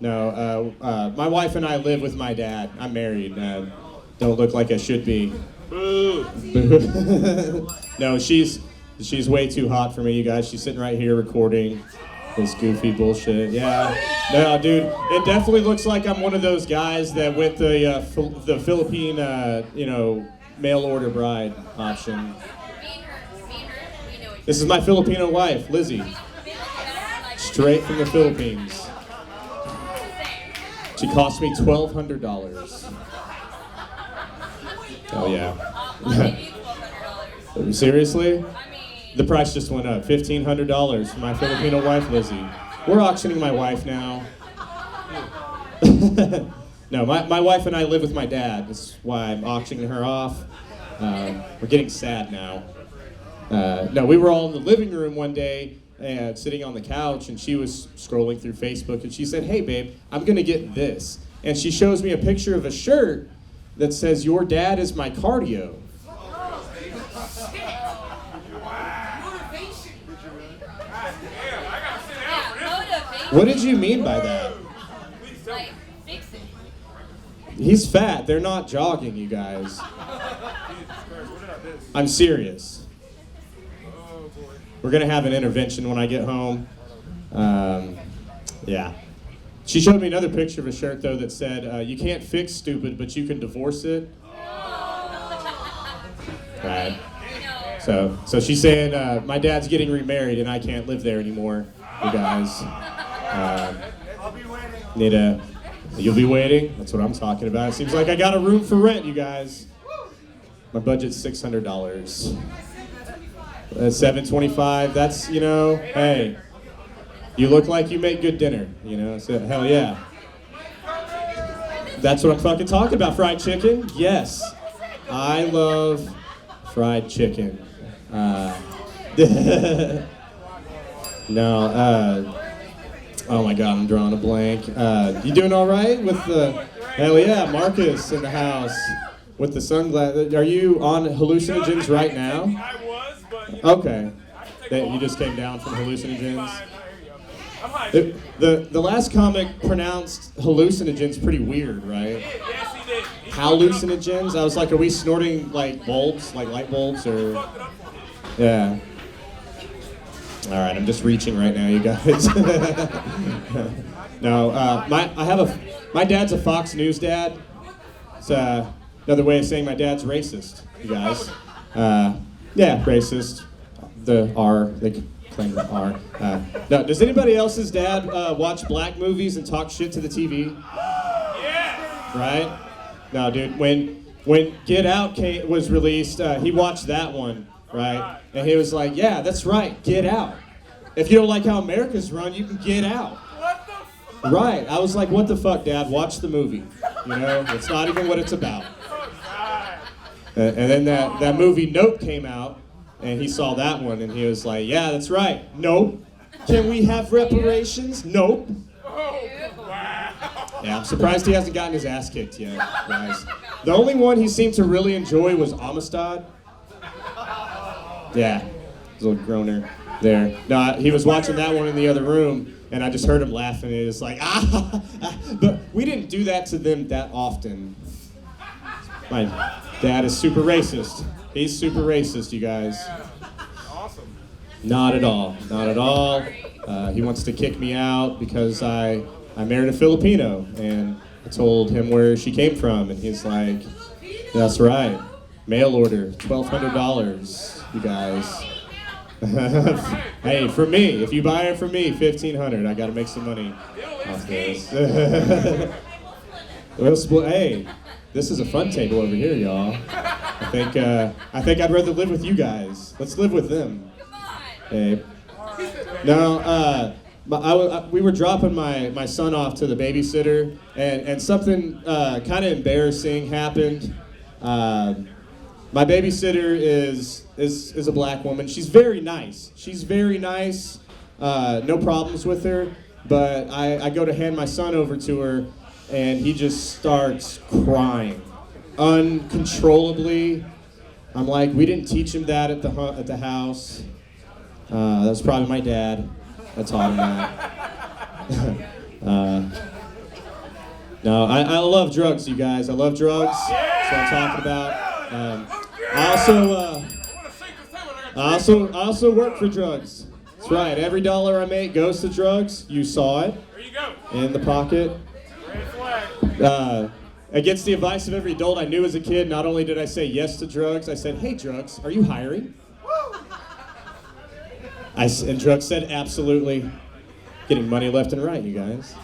No, my wife and I live with my dad. I'm married. Don't look like I should be. Boo. No, she's way too hot for me, you guys. She's sitting right here recording this goofy bullshit. Yeah. No, dude, it definitely looks like I'm one of those guys that went the Philippine, mail order bride option. This is my Filipino wife, Lizzie. Straight from the Philippines. She cost me $1,200. Oh yeah. Seriously? The price just went up. $1,500 for my Filipino wife, Lizzie. We're auctioning my wife now. No, my wife and I live with my dad. That's why I'm auctioning her off. We're getting sad now. No, we were all in the living room one day, sitting on the couch, and she was scrolling through Facebook, and she said, hey, babe, I'm going to get this. And she shows me a picture of a shirt that says, your dad is my cardio. What did you mean by that? Like, fix it. He's fat. They're not jogging, you guys. I'm serious. We're going to have an intervention when I get home. Yeah. She showed me another picture of a shirt, though, that said, you can't fix stupid, but you can divorce it. Right. So she's saying, my dad's getting remarried, and I can't live there anymore, you guys. You'll be waiting? That's what I'm talking about. It seems like I got a room for rent, you guys. My budget's $600. $725, that's, hey, you look like you make good dinner, so hell yeah. That's what I'm fucking talking about, fried chicken. Yes, I love fried chicken. No, oh my God, I'm drawing a blank. You doing all right with the, hell yeah, Marcus in the house with the sunglasses. Are you on hallucinogens right now? I was, but... Okay. You just came down from hallucinogens? The last comic pronounced hallucinogens pretty weird, right? Yes, he did. Hallucinogens? I was like, are we snorting like bulbs, like light bulbs, or... Yeah. All right, I'm just reaching right now, you guys. No, my dad's a Fox News dad. It's another way of saying my dad's racist, you guys. Yeah, racist. The R, they claim the R. No, does anybody else's dad watch black movies and talk shit to the TV? Yeah. Right? No, dude, when Get Out was released, he watched that one, right? And he was like, yeah, that's right, get out. If you don't like how America's run, you can get out. What the fuck? Right. I was like, what the fuck, Dad? Watch the movie. It's not even what it's about. And then that movie Nope came out, and he saw that one, and he was like, yeah, that's right. Nope. Can we have reparations? Nope. Yeah, I'm surprised he hasn't gotten his ass kicked yet, guys. The only one he seemed to really enjoy was Amistad. Yeah, his little groaner there. No, he was watching that one in the other room, and I just heard him laughing, and he was like, but we didn't do that to them that often. My dad is super racist. He's super racist, you guys. Awesome. Not at all. Not at all. He wants to kick me out because I married a Filipino, and I told him where she came from, and he's like, that's right. Mail order, $1,200, you guys. Hey, for me, if you buy it from me, $1,500. I gotta make some money off this. We'll split. Hey, this is a fun table over here, y'all. I think I'd rather live with you guys. Let's live with them. Hey. No, we were dropping my son off to the babysitter, and something kind of embarrassing happened. My babysitter is a black woman. She's very nice. No problems with her. But I go to hand my son over to her, and he just starts crying uncontrollably. I'm like, we didn't teach him that at the house. That was probably my dad that taught him that. No, I love drugs, you guys. I love drugs. That's what I'm talking about. I also work for drugs. That's right. Every dollar I make goes to drugs. You saw it. There you go. In the pocket. Against the advice of every adult I knew as a kid, not only did I say yes to drugs, I said, hey, drugs, are you hiring? And drugs said, absolutely. Getting money left and right, you guys.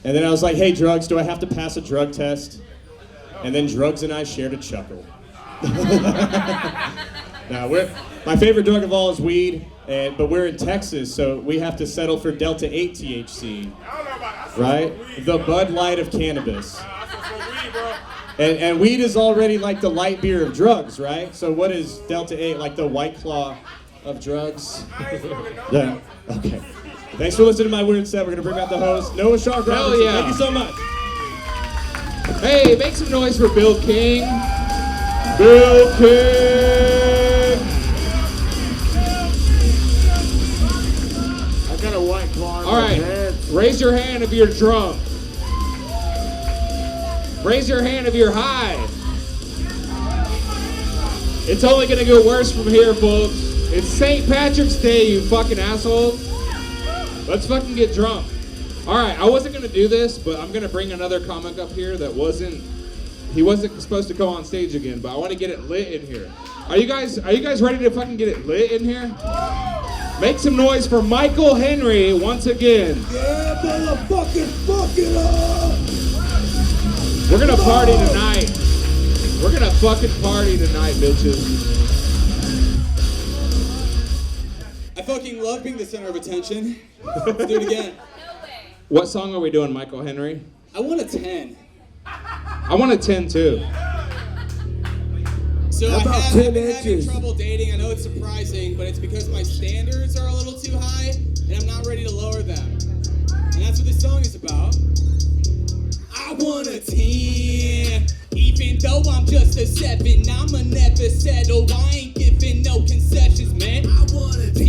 And then I was like, hey, drugs, do I have to pass a drug test? And then drugs and I shared a chuckle. Now, my favorite drug of all is weed, but we're in Texas, so we have to settle for Delta 8 THC, right? The Bud Light of cannabis. And weed is already like the light beer of drugs, right? So what is Delta 8, like the White Claw of drugs? Yeah, okay. Thanks for listening to my weird set. We're going to bring out the host, Noah Sharp Robertson. Yeah. Thank you so much. Hey, make some noise for Bill King. Bill King! I got a White Claw in All my right, pants. raise your hand if you're drunk. Raise your hand if you're high. It's only gonna get worse from here, folks. It's St. Patrick's Day, you fucking assholes. Let's fucking get drunk. All right, I wasn't gonna do this, but I'm gonna bring another comic up here that he wasn't supposed to come on stage again, but I want to get it lit in here. Are you guys ready to fucking get it lit in here? Make some noise for Michael Henry once again. Yeah, motherfucking fuck it up! We're gonna party tonight. We're gonna fucking party tonight, bitches. I fucking love being the center of attention. Let's do it again. What song are we doing, Michael Henry? I want a 10. I want a 10 too. So How about I've 10 been having inches? trouble dating. I know it's surprising, but it's because my standards are a little too high, and I'm not ready to lower them. And that's what this song is about. I want a 10, even though I'm just a 7. I'ma never settle. I ain't giving no concessions, man. I want a 10,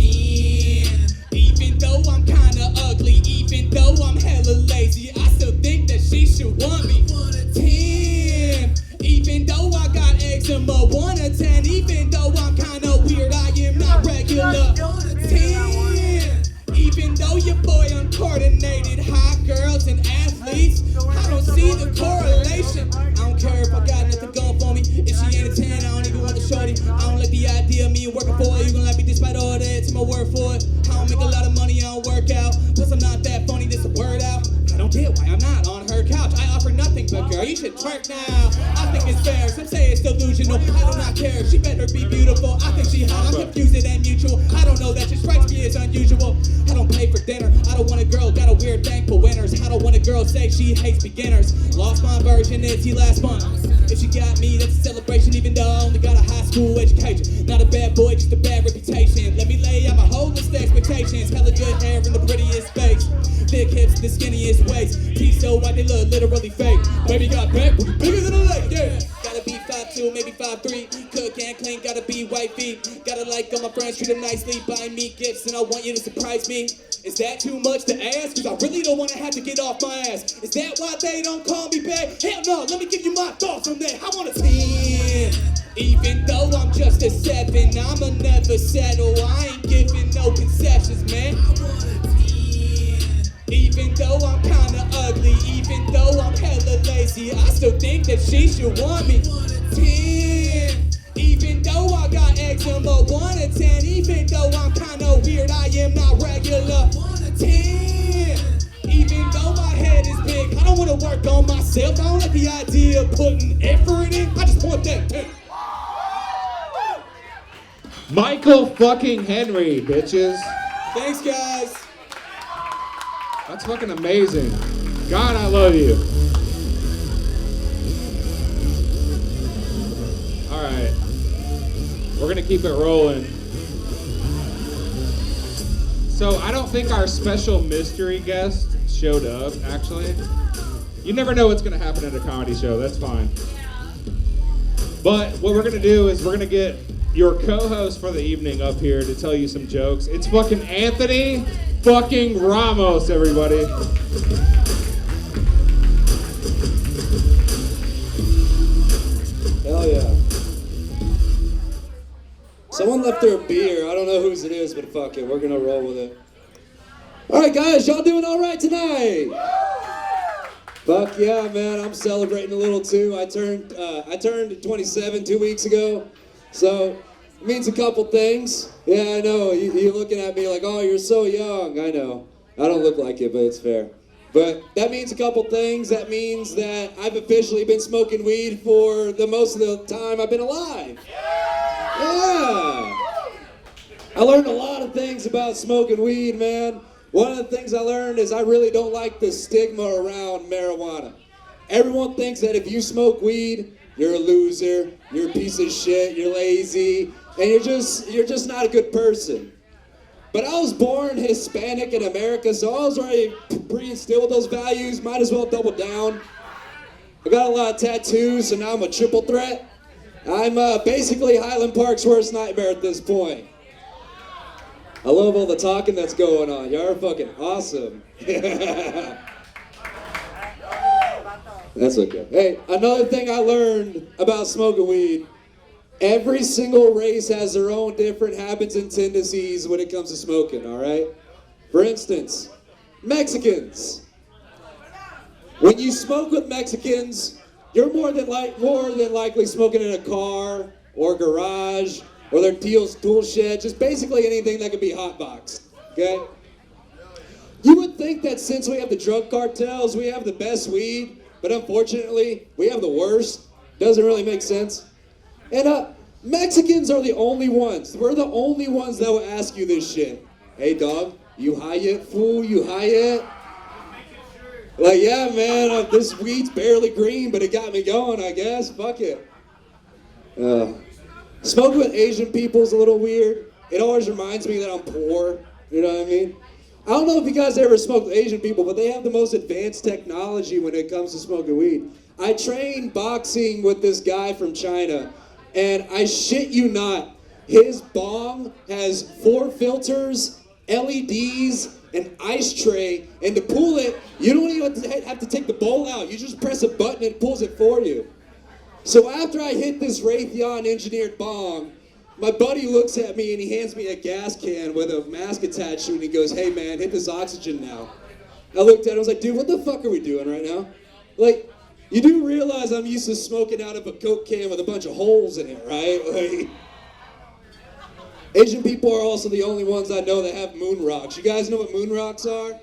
even though I'm kinda ugly, even though I'm hella lazy. I still think that she should want me. I want a 10, even though I got eczema. 1 to 10, even though I'm kinda weird. I am not regular. 10, even though your boy uncoordinated. Hot girls and athletes, I don't see the correlation. I don't care if I got nothing going for me. If she ain't a 10, I don't even want the shorty. I don't like the idea of me working for it. You gon' let me despite all that, take my word for it. I don't make a lot of money, I don't work out. Plus I'm not that funny, this a word out. I don't get why I'm not on her couch. I offer nothing but girl, you should twerk now. I think it's fair, some say it's delusional. I do not care, she better be beautiful. I think she hot, I'm confused, it ain't mutual. I don't know, that just strikes me as unusual. I don't pay for dinner, I don't want a girl, got a weird thing for winners. I don't want a girl say she hates beginners. Lost my virginity last month. If she got me, that's a celebration, even though I only got a high school education. Not a bad boy, just a bad reputation. Let me lay out my whole list of expectations. Hella good hair in the prettiest face. Thick hips, the skinniest waist. Teeth so white, they look literally fake. Baby got back, bigger than a lake, yeah. Gotta be 5'2", maybe 5'3". Cook and clean, gotta be white feet. Gotta like all my friends, treat them nicely. Buy me gifts and I want you to surprise me. Is that too much to ask? Cause I really don't wanna have to get off my ass. Is that why they don't call me back? Hell no, let me give you my thoughts on that. I want a 10. Even though I'm just a 7, I'ma never settle. I ain't giving no concessions, man. Even though I'm kinda ugly, even though I'm hella lazy, I still think that she should want me. 10. Even though I got eczema, 1 to 10. Even though I'm kinda weird, I am not regular. 10. Even though my head is big, I don't wanna work on myself. I don't like the idea of putting effort in. I just want that 10. Michael fucking Henry, bitches. Thanks, guys. That's fucking amazing. God, I love you. All right. We're gonna keep it rolling. So I don't think our special mystery guest showed up, actually. You never know what's gonna happen at a comedy show, that's fine. But what we're gonna do is we're gonna get your co-host for the evening up here to tell you some jokes. It's fucking Anthony fucking Ramos, everybody. Hell yeah. Someone left their beer. I don't know whose it is, but fuck it. We're gonna roll with it. All right, guys, y'all doing all right tonight? Fuck yeah, man. I'm celebrating a little too. I turned 27 2 weeks ago, so it means a couple things. Yeah, I know. You're looking at me like, oh, you're so young. I know. I don't look like it, but it's fair. But that means a couple things. That means that I've officially been smoking weed for the most of the time I've been alive. Yeah. I learned a lot of things about smoking weed, man. One of the things I learned is I really don't like the stigma around marijuana. Everyone thinks that if you smoke weed, you're a loser, you're a piece of shit, you're lazy, and you're just not a good person. But I was born Hispanic in America, so I was already pre-instilled with those values. Might as well double down. I got a lot of tattoos, so now I'm a triple threat. I'm basically Highland Park's worst nightmare at this point. I love all the talking that's going on. Y'all are fucking awesome. That's okay. Hey, another thing I learned about smoking weed, every single race has their own different habits and tendencies when it comes to smoking, all right? For instance, Mexicans. When you smoke with Mexicans, you're more than likely smoking in a car or garage or their tool shed, just basically anything that could be hotboxed, okay? You would think that since we have the drug cartels, we have the best weed, but unfortunately, we have the worst. Doesn't really make sense. And Mexicans are the only ones. We're the only ones that will ask you this shit. Hey, dog, you high yet, fool? You high yet? Like, yeah, man, this weed's barely green, but it got me going, I guess. Fuck it. Smoking with Asian people is a little weird. It always reminds me that I'm poor. You know what I mean? I don't know if you guys ever smoked with Asian people, but they have the most advanced technology when it comes to smoking weed. I trained boxing with this guy from China, and I shit you not, his bong has 4 filters, LEDs, an ice tray, and to pull it, you don't even have to take the bowl out. You just press a button and it pulls it for you. So after I hit this Raytheon engineered bong, my buddy looks at me and he hands me a gas can with a mask attached to it and he goes, hey man, hit this oxygen now. I looked at him, I was like, dude, what the fuck are we doing right now? Like, you do realize I'm used to smoking out of a Coke can with a bunch of holes in it, right? Like, Asian people are also the only ones I know that have moon rocks. You guys know what moon rocks are?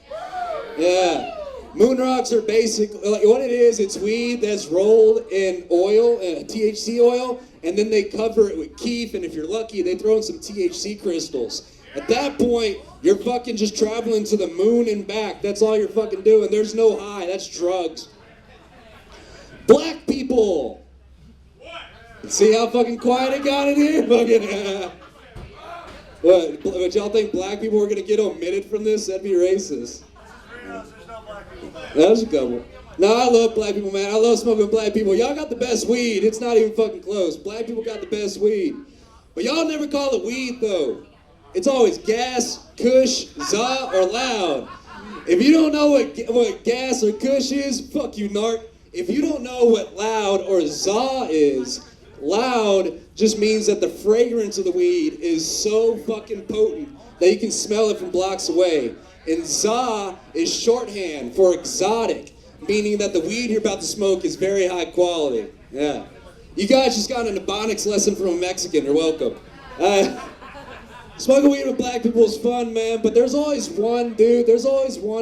Yeah. Moon rocks are basically, like what it is, it's weed that's rolled in oil, THC oil, and then they cover it with keef, and if you're lucky, they throw in some THC crystals. At that point, you're fucking just traveling to the moon and back. That's all you're fucking doing. There's no high. That's drugs. Black people. See how fucking quiet it got in here? Fucking. What y'all think black people were gonna get omitted from this? That'd be racist. That's a couple. No, I love black people, man. I love smoking with black people. Y'all got the best weed. It's not even fucking close. Black people got the best weed. But y'all never call it weed, though. It's always gas, kush, za, or loud. If you don't know what gas or kush is, fuck you, narc. If you don't know what loud or za is, Loud just means that the fragrance of the weed is so fucking potent that you can smell it from blocks away. And za is shorthand for exotic, meaning that the weed you're about to smoke is very high quality. Yeah. You guys just got an ebonics lesson from a Mexican. You're welcome. Smoking weed with black people is fun, man, but there's always one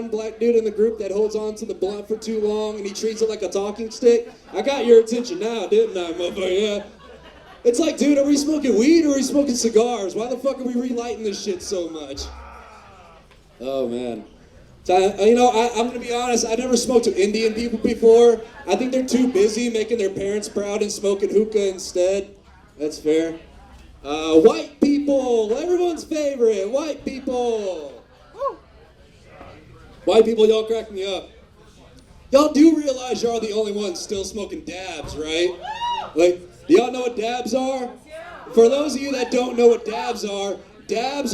black dude in the group that holds on to the blunt for too long and he treats it like a talking stick. I got your attention now, didn't I, motherfucker? Yeah. It's like, dude, are we smoking weed or are we smoking cigars? Why the fuck are we relighting this shit so much? Oh, man. So, I'm going to be honest, I never smoked with Indian people before. I think they're too busy making their parents proud and smoking hookah instead. That's fair. White people, everyone's favorite, white people. White people, y'all crack me up. Y'all do realize y'all the only ones still smoking dabs, right? Like, do y'all know what dabs are? For those of you that don't know what dabs are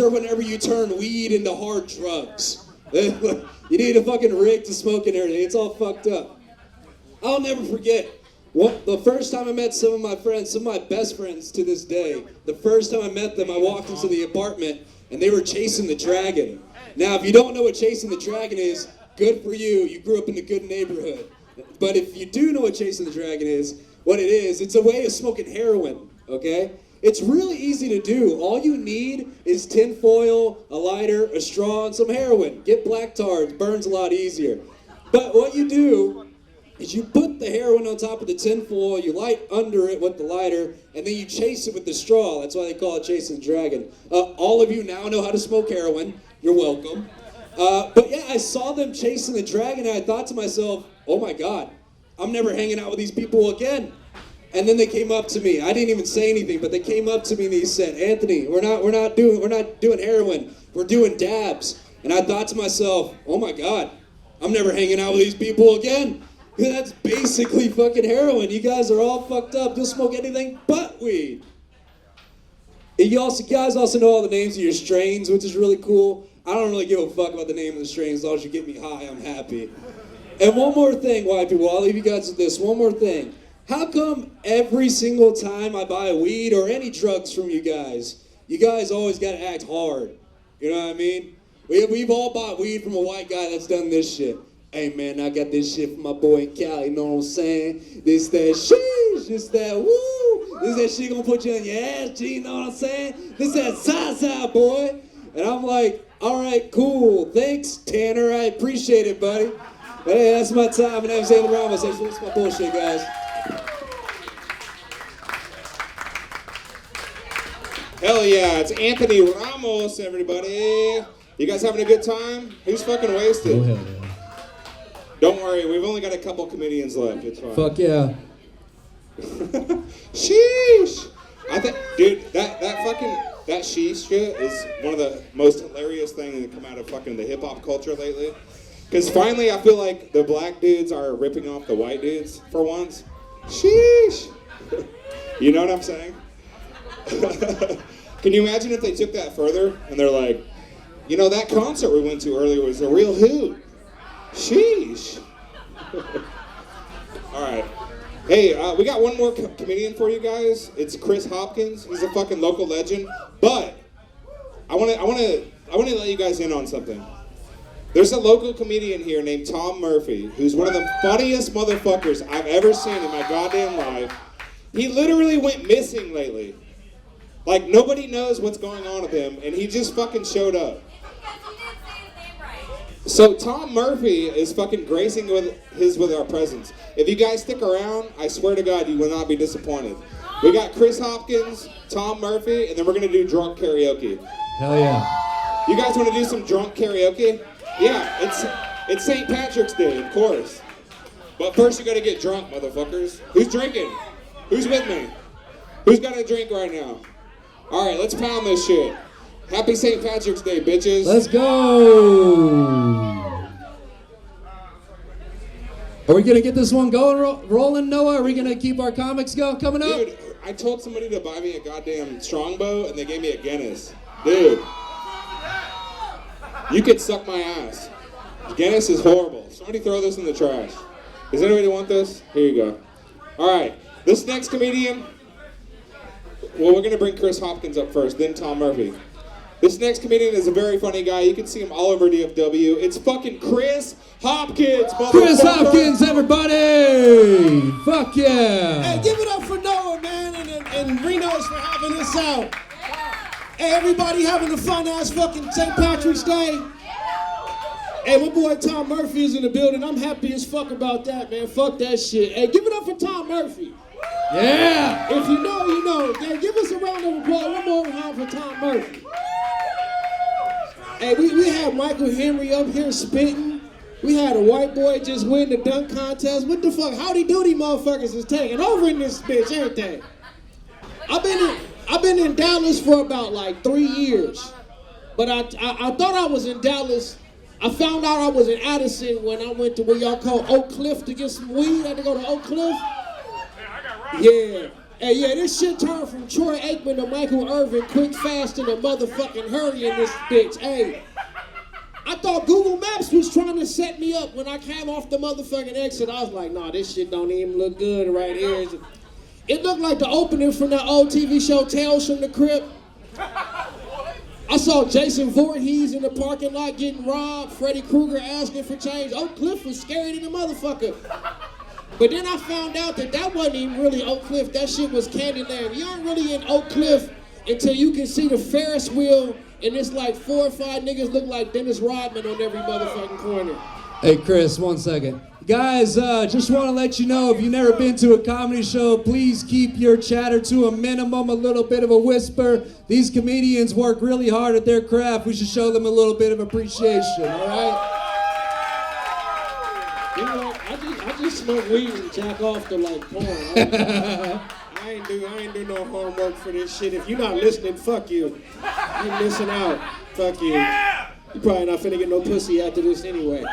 whenever you turn weed into hard drugs. You need a fucking rig to smoke and everything. It's all fucked up. I'll never forget. The first time I met some of my friends, some of my best friends to this day, the first time I met them, I walked into the apartment and they were chasing the dragon. Now, if you don't know what chasing the dragon is, good for you. You grew up in a good neighborhood. But if you do know what chasing the dragon is, what it is, it's a way of smoking heroin, okay? It's really easy to do. All you need is tin foil, a lighter, a straw, and some heroin. Get black tar, it burns a lot easier. But what you do is you put the heroin on top of the tin foil, you light under it with the lighter, and then you chase it with the straw. That's why they call it chasing the dragon. All of you now know how to smoke heroin. You're welcome. But yeah, I saw them chasing the dragon, and I thought to myself, oh my God, I'm never hanging out with these people again. And then they came up to me. I didn't even say anything, but they came up to me and they said, Anthony, we're not doing heroin. We're doing dabs. And I thought to myself, oh my God, I'm never hanging out with these people again. That's basically fucking heroin. You guys are all fucked up. You'll smoke anything but weed. And you guys also know all the names of your strains, which is really cool. I don't really give a fuck about the name of the strains. As long as you get me high, I'm happy. And one more thing, white people. I'll leave you guys with this. One more thing. How come every single time I buy weed or any drugs from you guys always gotta act hard? You know what I mean? We've all bought weed from a white guy that's done this shit. Hey man, I got this shit from my boy in Cali, you know what I'm saying? This that sheesh, this that woo, this that shit gonna put you on your ass, G, you know what I'm saying? This that sa-sa, boy. And I'm like, all right, cool, thanks, Tanner, I appreciate it, buddy. But hey, that's my time, and I'm Zayla Ramos. That's my bullshit, guys. Hell yeah, it's Anthony Ramos, everybody. You guys having a good time? Who's fucking wasted? Oh, hell yeah. Don't worry, we've only got a couple comedians left. It's fine. Fuck yeah. Sheesh. I think, dude, that sheesh shit is one of the most hilarious things that come out of fucking the hip hop culture lately. Because finally, I feel like the black dudes are ripping off the white dudes for once. Sheesh. You know what I'm saying? Can you imagine if they took that further and they're like, you know, that concert we went to earlier was a real hoot. Sheesh. All right. Hey, we got one more comedian for you guys. It's Chris Hopkins. He's a fucking local legend. But I want to let you guys in on something. There's a local comedian here named Tom Murphy, who's one of the funniest motherfuckers I've ever seen in my goddamn life. He literally went missing lately. Like, nobody knows what's going on with him, and he just fucking showed up. So Tom Murphy is fucking gracing with our presence. If you guys stick around, I swear to God, you will not be disappointed. We got Chris Hopkins, Tom Murphy, and then we're gonna do drunk karaoke. Hell yeah. You guys want to do some drunk karaoke? Yeah, it's St. Patrick's Day, of course. But first you gotta get drunk, motherfuckers. Who's drinking? Who's with me? Who's got a drink right now? All right, let's pound this shit. Happy St. Patrick's Day, bitches. Let's go. Are we gonna get this one going, rolling, Noah? Are we gonna keep our comics coming up? Dude, I told somebody to buy me a goddamn Strongbow, and they gave me a Guinness. Dude, you could suck my ass. Guinness is horrible. Somebody throw this in the trash. Does anybody want this? Here you go. All right, this next comedian, Well, we're gonna bring Chris Hopkins up first, then Tom Murphy. This next comedian is a very funny guy. You can see him all over DFW. It's fucking Chris Hopkins, motherfucker. Chris Hopkins, everybody! Fuck yeah! Hey, give it up for Noah, man, and Reno's for having us out. Hey, everybody having a fun-ass fucking St. Patrick's Day? Hey, my boy Tom Murphy is in the building. I'm happy as fuck about that, man. Fuck that shit. Hey, give it up for Tom Murphy. Yeah! If you know, you know. Hey, give us a round of applause. One more round for Tom Murphy. Hey, we had Michael Henry up here spitting. We had a white boy just win the dunk contest. What the fuck? Howdy doody motherfuckers is taking over in this bitch, ain't they? I've been in Dallas for about like 3 years. But I thought I was in Dallas. I found out I was in Addison when I went to what y'all call Oak Cliff to get some weed. I had to go to Oak Cliff. Yeah. Hey, yeah, this shit turned from Troy Aikman to Michael Irvin quick, fast, in a motherfucking hurry in this bitch. Hey, I thought Google Maps was trying to set me up when I came off the motherfucking exit. I was like, nah, this shit don't even look good right here. It looked like the opening from that old TV show Tales from the Crypt. I saw Jason Voorhees in the parking lot getting robbed, Freddy Krueger asking for change. Oak Cliff was scary to the motherfucker. But then I found out that wasn't even really Oak Cliff. That shit was Candyland. You aren't really in Oak Cliff until you can see the Ferris wheel and it's like 4 or 5 niggas look like Dennis Rodman on every motherfucking corner. Hey, Chris, 1 second. Guys, just want to let you know, if you've never been to a comedy show, please keep your chatter to a minimum, a little bit of a whisper. These comedians work really hard at their craft. We should show them a little bit of appreciation, all right? You know, I just smoke weed and jack off to like porn. I ain't do no homework for this shit. If you're not listening, fuck you. You missing out. Fuck you. You probably not finna get no pussy after this anyway.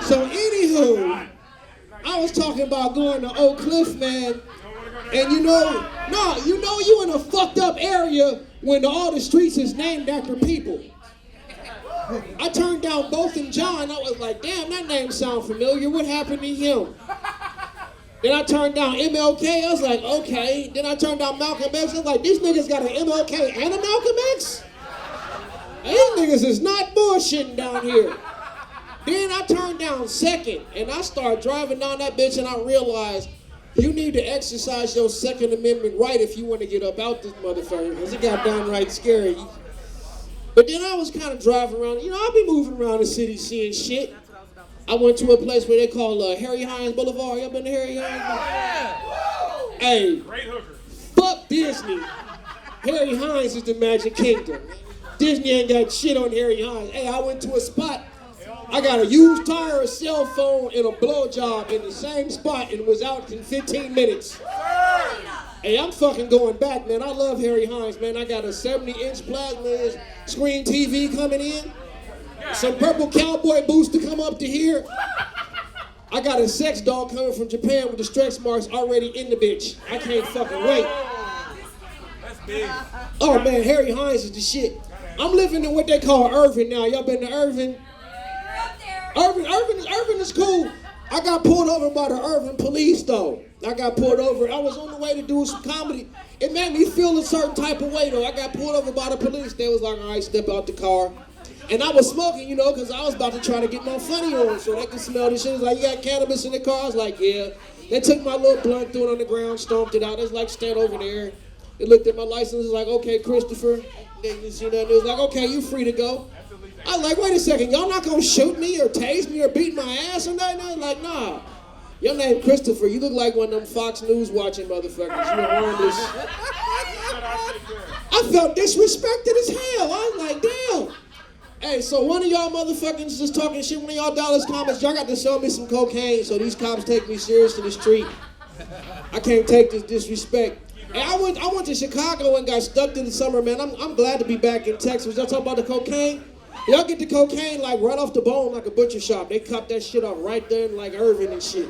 So anywho, I was talking about going to Oak Cliff, man. And you know you in a fucked up area when all the streets is named after people. I turned down Both and John. I was like, damn, that name sounds familiar. What happened to him? Then I turned down MLK. I was like, okay. Then I turned down Malcolm X. I was like, these niggas got an MLK and a Malcolm X? These niggas is not bullshitting down here. Then I turned down Second, and I started driving down that bitch, and I realized you need to exercise your Second Amendment right if you want to get up out this motherfucker, because it got downright scary. But then I was kind of driving around. You know, I'll be moving around the city seeing shit. I went to a place where they call Harry Hines Boulevard. Y'all been to Harry Hines? Hey, fuck Disney. Harry Hines is the Magic Kingdom. Disney ain't got shit on Harry Hines. Hey, I went to a spot. I got a used tire, a cell phone, and a blowjob in the same spot and was out in 15 minutes. Hey, I'm fucking going back, man. I love Harry Hines, man. I got a 70-inch plasma screen TV coming in. Some purple cowboy boots to come up to here. I got a sex doll coming from Japan with the stretch marks already in the bitch. I can't fucking wait. Oh, man, Harry Hines is the shit. I'm living in what they call Irving now. Y'all been to Irving? Irving is cool. I got pulled over by the Irving police, though. I got pulled over. I was on the way to do some comedy. It made me feel a certain type of way, though. I got pulled over by the police. They was like, all right, step out the car. And I was smoking, you know, because I was about to try to get my funny on so they could smell this shit. It was like, you got cannabis in the car? I was like, yeah. They took my little blunt, threw it on the ground, stomped it out. It was like, stand over there. They looked at my license. It was like, okay, Christopher. It was like, okay, you free to go. I was like, wait a second, y'all not gonna shoot me or tase me or beat my ass or nothing? I was like, nah. Your name Christopher. You look like one of them Fox News watching motherfuckers. You harmless. I felt disrespected as hell. I was like, damn. Hey, so one of y'all motherfuckers just talking shit, one of y'all Dallas comics, y'all got to sell me some cocaine so these cops take me serious in the street. I can't take this disrespect. Hey, I went to Chicago and got stuck through the summer, man. I'm glad to be back in Texas. Y'all talking about the cocaine? Y'all get the cocaine like right off the bone like a butcher shop. They cut that shit off right there in like Irving and shit.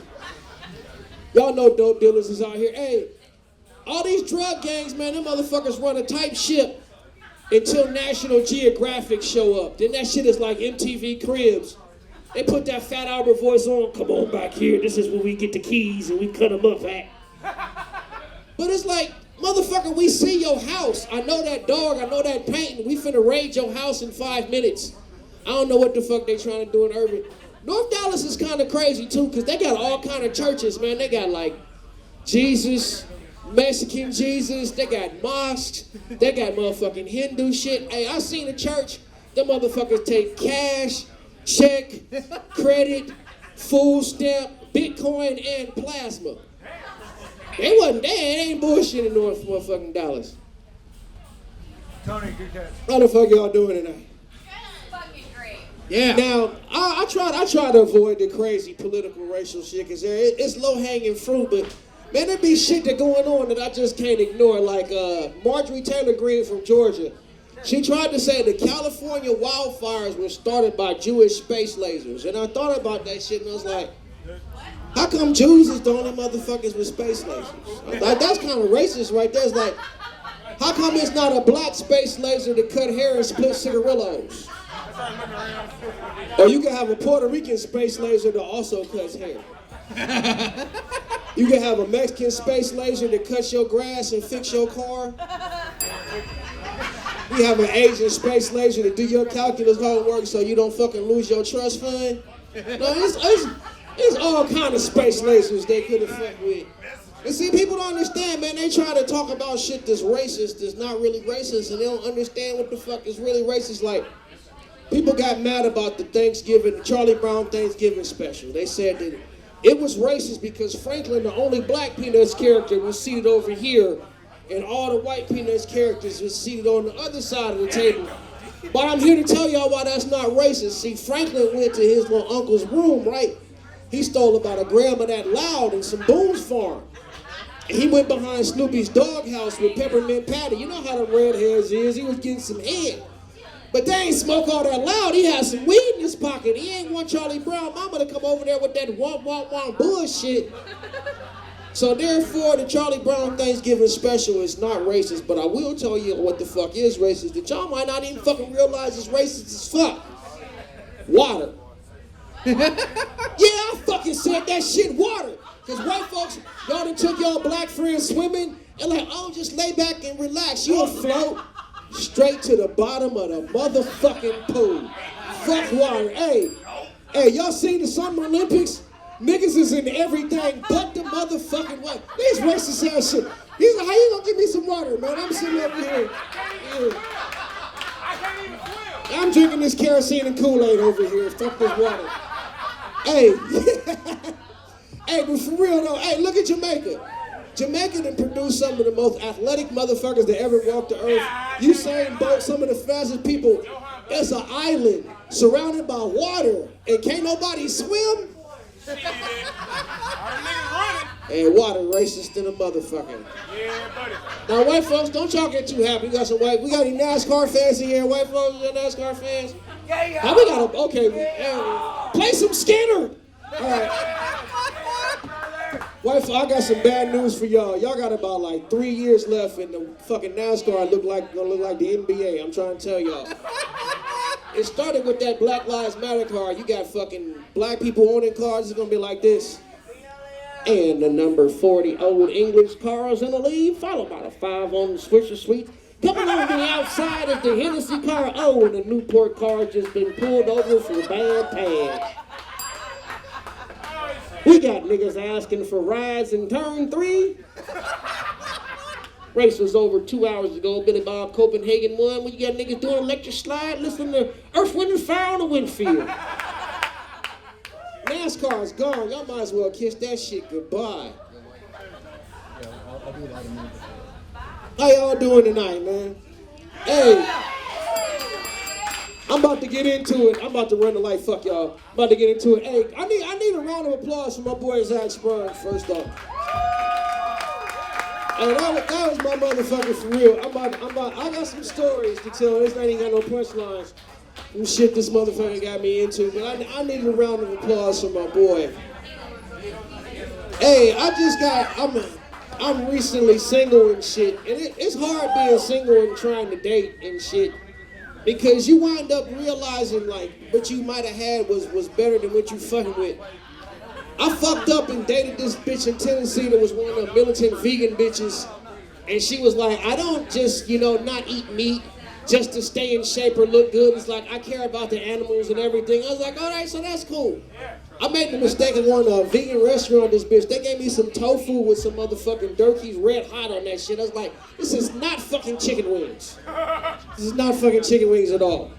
Y'all know dope dealers is out here. Hey, all these drug gangs, man, them motherfuckers run a tight ship until National Geographic show up. Then that shit is like MTV Cribs. They put that Fat Albert voice on. Come on back here. This is where we get the keys and we cut them up at. But it's like, motherfucker, we see your house. I know that dog, I know that painting. We finna raid your house in 5 minutes. I don't know what the fuck they trying to do in urban. North Dallas is kind of crazy too, because they got all kind of churches, man. They got like Jesus, Mexican Jesus, they got mosques, they got motherfucking Hindu shit. Hey, I seen a church, them motherfuckers take cash, check, credit, food stamp, Bitcoin, and plasma. They wasn't there, it ain't bullshit in North motherfucking Dallas. Tony, good catch. How the fuck y'all doing tonight? Yeah. Now, I try to avoid the crazy political, racial shit, because it's low-hanging fruit, but man, there be shit that going on that I just can't ignore, like Marjorie Taylor Greene from Georgia. She tried to say the California wildfires were started by Jewish space lasers, and I thought about that shit, and I was like, how come Jews is the only motherfuckers with space lasers? Like, that's kind of racist right there. It's like, how come it's not a black space laser to cut hair and split cigarillos? Or you can have a Puerto Rican space laser that also cuts hair. You can have a Mexican space laser that cuts your grass and fix your car. You have an Asian space laser to do your calculus homework so you don't fucking lose your trust fund. No, it's all kind of space lasers they could have fucked with. And see, people don't understand, man. They try to talk about shit that's racist, that's not really racist, and they don't understand what the fuck is really racist. Like, people got mad about the Charlie Brown Thanksgiving special. They said that it was racist because Franklin, the only black Peanuts character, was seated over here, and all the white Peanuts characters was seated on the other side of the table. But I'm here to tell y'all why that's not racist. See, Franklin went to his little uncle's room, right? He stole about a gram of that loud and some Boone's Farm. And he went behind Snoopy's doghouse with Peppermint Patty. You know how the redheads is. He was getting some head. But they ain't smoke all that loud. He had some weed in his pocket. He ain't want Charlie Brown mama to come over there with that womp bullshit. So therefore, the Charlie Brown Thanksgiving special is not racist, but I will tell you what the fuck is racist that y'all might not even fucking realize is racist as fuck. Water. Yeah, I fucking said that shit, water. Because white folks, y'all done took y'all black friends swimming and like, oh, just lay back and relax. You'll float straight to the bottom of the motherfucking pool. Fuck water. Hey, y'all seen the Summer Olympics? Niggas is in everything but the motherfucking water. These racist ass shit. He's like, how you gonna give me some water, man? I'm sitting over here. I'm drinking this kerosene and Kool-Aid over here. Fuck this water. Hey, hey, but for real though, hey, look at Jamaica. Jamaica done produced some of the most athletic motherfuckers that ever walked the earth. Usain Bolt, some of the fastest people. It's an island surrounded by water, and can't nobody swim. And water racist than a motherfucker. Yeah, buddy. Now, white folks, don't y'all get too happy. We got any NASCAR fans in here? White folks, you got NASCAR fans? Yeah. Now we got play some Skinner. All right. White folks, I got some bad news for y'all. Y'all got about like 3 years left, and the fucking NASCAR gonna look like the NBA. I'm trying to tell y'all. It started with that Black Lives Matter car. You got fucking black people owning cars. It's gonna be like this. And the number 40 Old English cars in the lead, followed by the 5 on the Swisher Suite. Coming on the outside is the Hennessy car. Oh, and the Newport car just been pulled over for bad pads. We got niggas asking for rides in turn 3. Race was over 2 hours ago. Billy Bob Copenhagen won. We got niggas doing electric slide, listening to Earth, Wind, and Fire on the Winfield. NASCAR's gone. Y'all might as well kiss that shit goodbye. How y'all doing tonight, man? Hey, I'm about to get into it. I'm about to run the light. Fuck y'all. I'm about to get into it. Hey, I need a round of applause for my boy Zak Sprung, first off. Hey, that was my motherfucker for real. I got some stories to tell. This ain't got no punchlines. Some shit this motherfucker got me into, but I need a round of applause for my boy. Hey, I'm recently single and shit, and it's hard being single and trying to date and shit, because you wind up realizing like what you might have had was better than what you fucking with. I fucked up and dated this bitch in Tennessee that was one of the militant vegan bitches, And she was like, I don't just, not eat meat just to stay in shape or look good. It's like, I care about the animals and everything. I was like, all right, so that's cool. I made the mistake of going to a vegan restaurant, this bitch. They gave me some tofu with some motherfucking Durkee's Red Hot on that shit. I was like, this is not fucking chicken wings. This is not fucking chicken wings at all.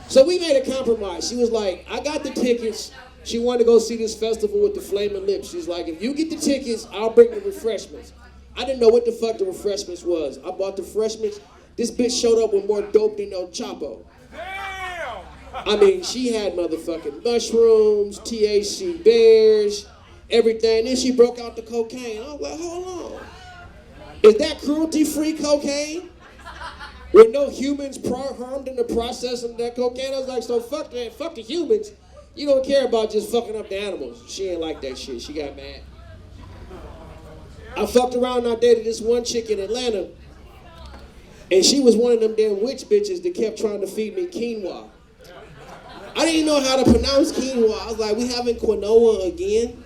So we made a compromise. She was like, I got the tickets. She wanted to go see this festival with the Flaming Lips. She's like, if you get the tickets, I'll bring the refreshments. I didn't know what the fuck the refreshments was. I bought the refreshments. This bitch showed up with more dope than El Chapo. Damn! I mean, she had motherfucking mushrooms, THC bears, everything. Then she broke out the cocaine. I was like, hold on. Is that cruelty-free cocaine? With no humans harmed in the process of that cocaine? I was like, so fuck that, fuck the humans. You don't care about just fucking up the animals. She ain't like that shit. She got mad. I fucked around and I dated this one chick in Atlanta. And she was one of them damn witch bitches that kept trying to feed me quinoa. I didn't know how to pronounce quinoa. I was like, we having quinoa again?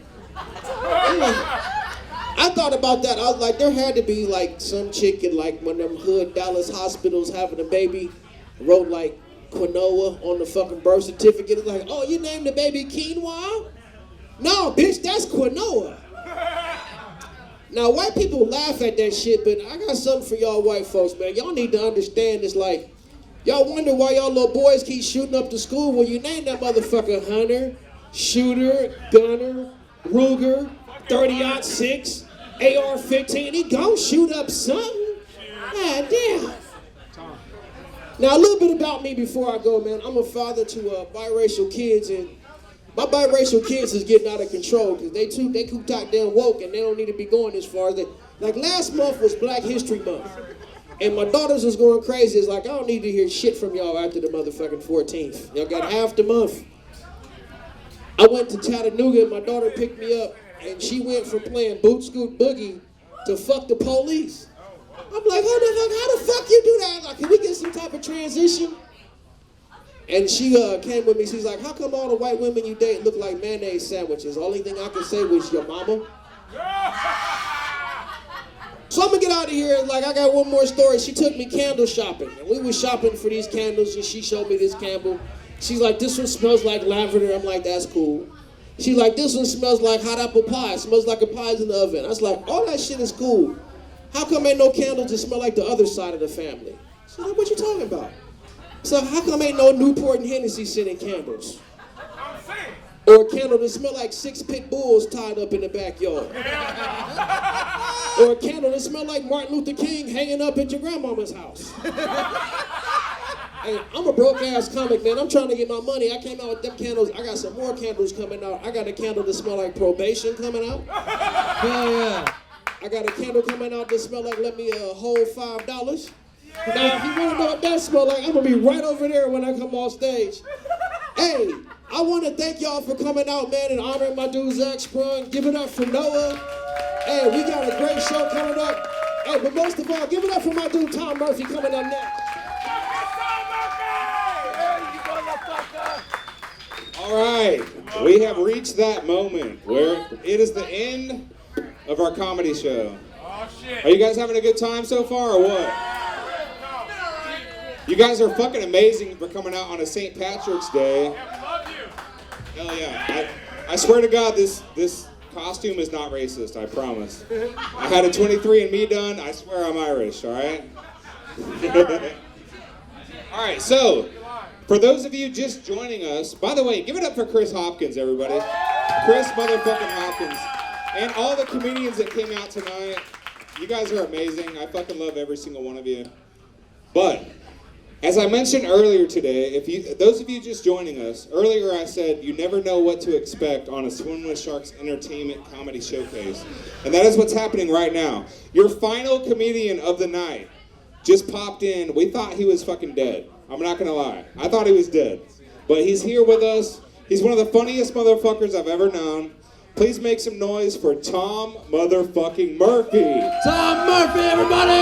I thought about that. I was like, there had to be like some chick in like one of them hood Dallas hospitals having a baby, wrote like quinoa on the fucking birth certificate. It's like, oh, you named the baby quinoa? No, bitch, that's quinoa. Now, white people laugh at that shit, but I got something for y'all white folks, man. Y'all need to understand this, like, y'all wonder why y'all little boys keep shooting up the school. Well, you named that motherfucker Hunter, Shooter, Gunner, Ruger, 30-06, AR-15. He gon' shoot up something. God damn. Now, a little bit about me before I go, man. I'm a father to biracial kids, and my biracial kids is getting out of control because they too goddamn woke and they don't need to be going as far as they. Like last month was Black History Month, and my daughters was going crazy. It's like I don't need to hear shit from y'all after the motherfucking 14th. Y'all got half the month. I went to Chattanooga and my daughter picked me up, and she went from playing Boot Scoot Boogie to fuck the police. I'm like, how the fuck you do that? Like, can we get some type of transition? And she came with me. She's like, how come all the white women you date look like mayonnaise sandwiches? Only thing I can say was your mama. So I'm going to get out of here. Like, I got one more story. She took me candle shopping. And we were shopping for these candles, and she showed me this candle. She's like, this one smells like lavender. I'm like, that's cool. She's like, this one smells like hot apple pie. It smells like a pie's in the oven. I was like, all that shit is cool. How come ain't no candles that smell like the other side of the family? She's like, what you talking about? So how come ain't no Newport and Hennessy scented candles? Or a candle that smell like 6 pit bulls tied up in the backyard? Or a candle that smell like Martin Luther King hanging up at your grandmama's house? Hey, I'm a broke ass comic, man. I'm trying to get my money. I came out with them candles. I got some more candles coming out. I got a candle that smell like probation coming out. Hell yeah. I got a candle coming out that smell like let me hold $5. Now, if you want to know what that smells like, I'm going to be right over there when I come off stage. Hey, I want to thank y'all for coming out, man, and honoring my dude, Zak Sprung. Give it up for Noah. Hey, we got a great show coming up. Hey, but most of all, give it up for my dude, Tom Murphy, coming up next. All right, we have reached that moment where it is the end of our comedy show. Oh, shit. Are you guys having a good time so far, or what? You guys are fucking amazing for coming out on a St. Patrick's Day. Hell yeah. I swear to God, this costume is not racist, I promise. I had a 23andMe done. I swear I'm Irish, all right? All right, so for those of you just joining us, by the way, give it up for Chris Hopkins, everybody. Chris motherfucking Hopkins. And all the comedians that came out tonight. You guys are amazing. I fucking love every single one of you. But as I mentioned earlier today, those of you just joining us, earlier I said you never know what to expect on a Swim with Sharks Entertainment Comedy Showcase. And that is what's happening right now. Your final comedian of the night just popped in. We thought he was fucking dead. I'm not gonna lie. I thought he was dead. But he's here with us. He's one of the funniest motherfuckers I've ever known. Please make some noise for Tom motherfucking Murphy. Tom Murphy, everybody!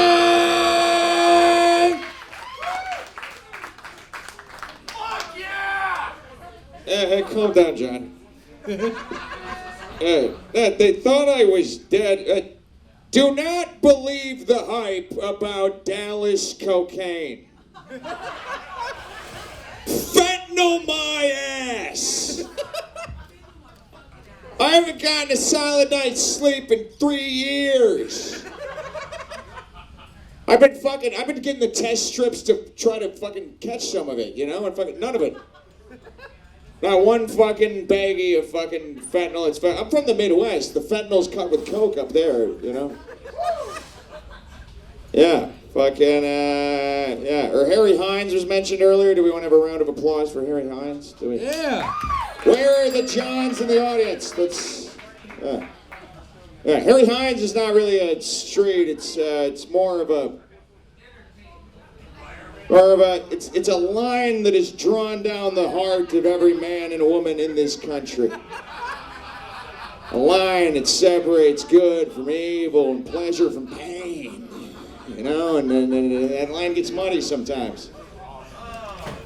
Hey, calm down, John. They thought I was dead. Do not believe the hype about Dallas cocaine. Fentanyl my ass. I haven't gotten a solid night's sleep in 3 years. I've been getting the test strips to try to fucking catch some of it, you know, and fucking none of it. Not one fucking baggie of fucking fentanyl. I'm from the Midwest. The fentanyl's cut with coke up there, you know. Yeah, fucking yeah. Or Harry Hines was mentioned earlier. Do we want to have a round of applause for Harry Hines? Do we? Yeah. Where are the Johns in the audience? Yeah. Harry Hines is not really a street. It's more of a it's a line that is drawn down the heart of every man and woman in this country. A line that separates good from evil and pleasure from pain. You know, and that line gets muddy sometimes.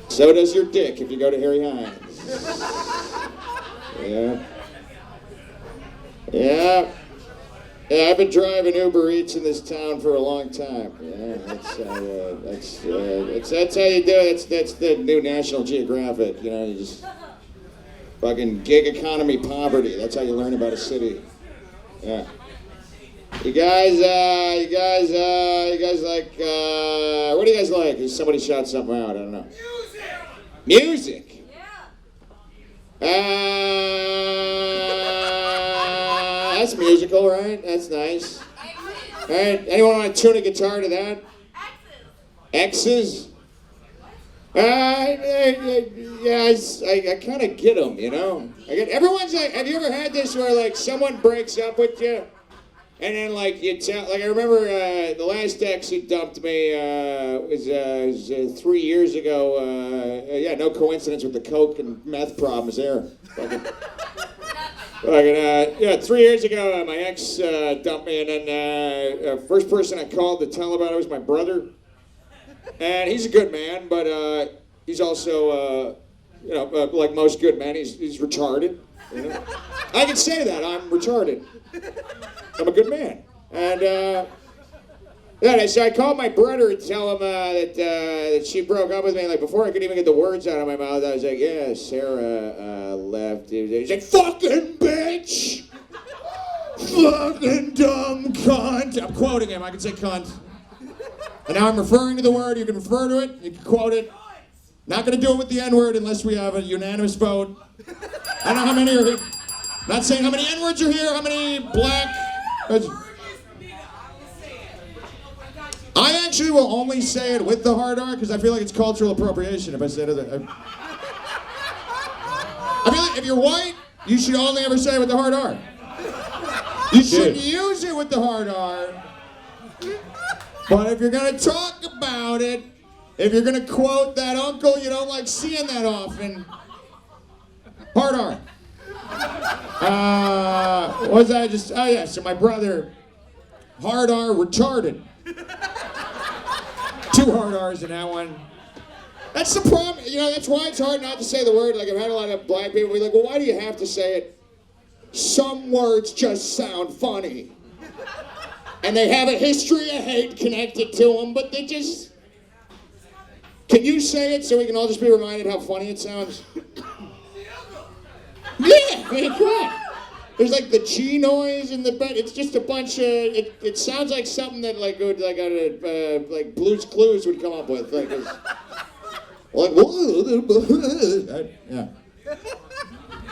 So does your dick if you go to Harry Hines. Yeah. Yeah. Yeah, I've been driving Uber Eats in this town for a long time. Yeah, that's how you do it. That's the new National Geographic. You know, you just fucking gig economy poverty. That's how you learn about a city. Yeah. You guys like? What do you guys like? Somebody shout something out. I don't know. Music. That's musical, right? That's nice. All right, anyone want to tune a guitar to that? X's. Yeah, I kind of get them, you know. Everyone's like, have you ever had this where like someone breaks up with you, and then like you tell, like I remember the last ex who dumped me was 3 years ago. Yeah, no coincidence with the coke and meth problems there. Yeah, 3 years ago, my ex dumped me, and then first person I called to tell about it was my brother. And he's a good man, but he's also, you know, like most good men, he's retarded. You know? I can say that, I'm retarded. I'm a good man. And yeah, so I called my brother to tell him that she broke up with me. Like before I could even get the words out of my mouth, I was like, yeah, Sarah left. He's like, fucking bitch! Fucking dumb cunt! I'm quoting him, I can say cunt. And now I'm referring to the word, you can refer to it, you can quote it. Not gonna do it with the N-word unless we have a unanimous vote. I don't know how many are here. Not saying how many N-words are here, how many black... I actually will only say it with the hard R because I feel like it's cultural appropriation if I say it. I feel like if you're white, you should only ever say it with the hard R. You shouldn't use it with the hard R. But if you're going to talk about it, if you're going to quote that uncle you don't like seeing that often, hard R. What was I just... Oh, yeah, so my brother, hard R, retarded. 2 hard R's in that one. That's the problem. You know, that's why it's hard not to say the word. Like, I've had a lot of black people be like, well, why do you have to say it? Some words just sound funny. And they have a history of hate connected to them, but they just... Can you say it so we can all just be reminded how funny it sounds? Yeah, I mean, come on. There's like the G noise in the bed. It's just a bunch of. It sounds like something that like would like like Blue's Clues would come up with. Like, yeah.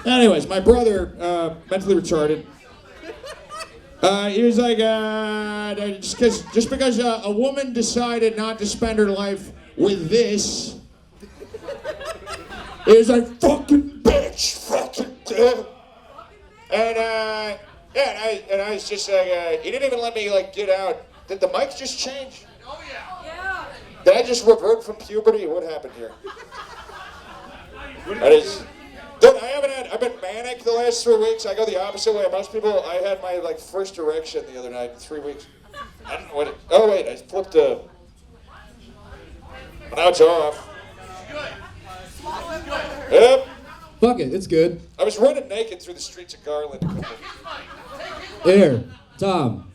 Anyways, my brother, mentally retarded. He was like, just because a woman decided not to spend her life with this, he was like, fucking bitch, fucking dude. And yeah, and I was just like, he didn't even let me like get out. Did the mics just change? Oh yeah. Did I just revert from puberty? What happened here? That is, dude, I've been manic the last 3 weeks. I go the opposite way. Most people, I had my like first erection the other night in 3 weeks. I don't know what oh wait, I flipped now it's off. Yep. Fuck it, it's good. I was running naked through the streets of Garland. Here, Tom.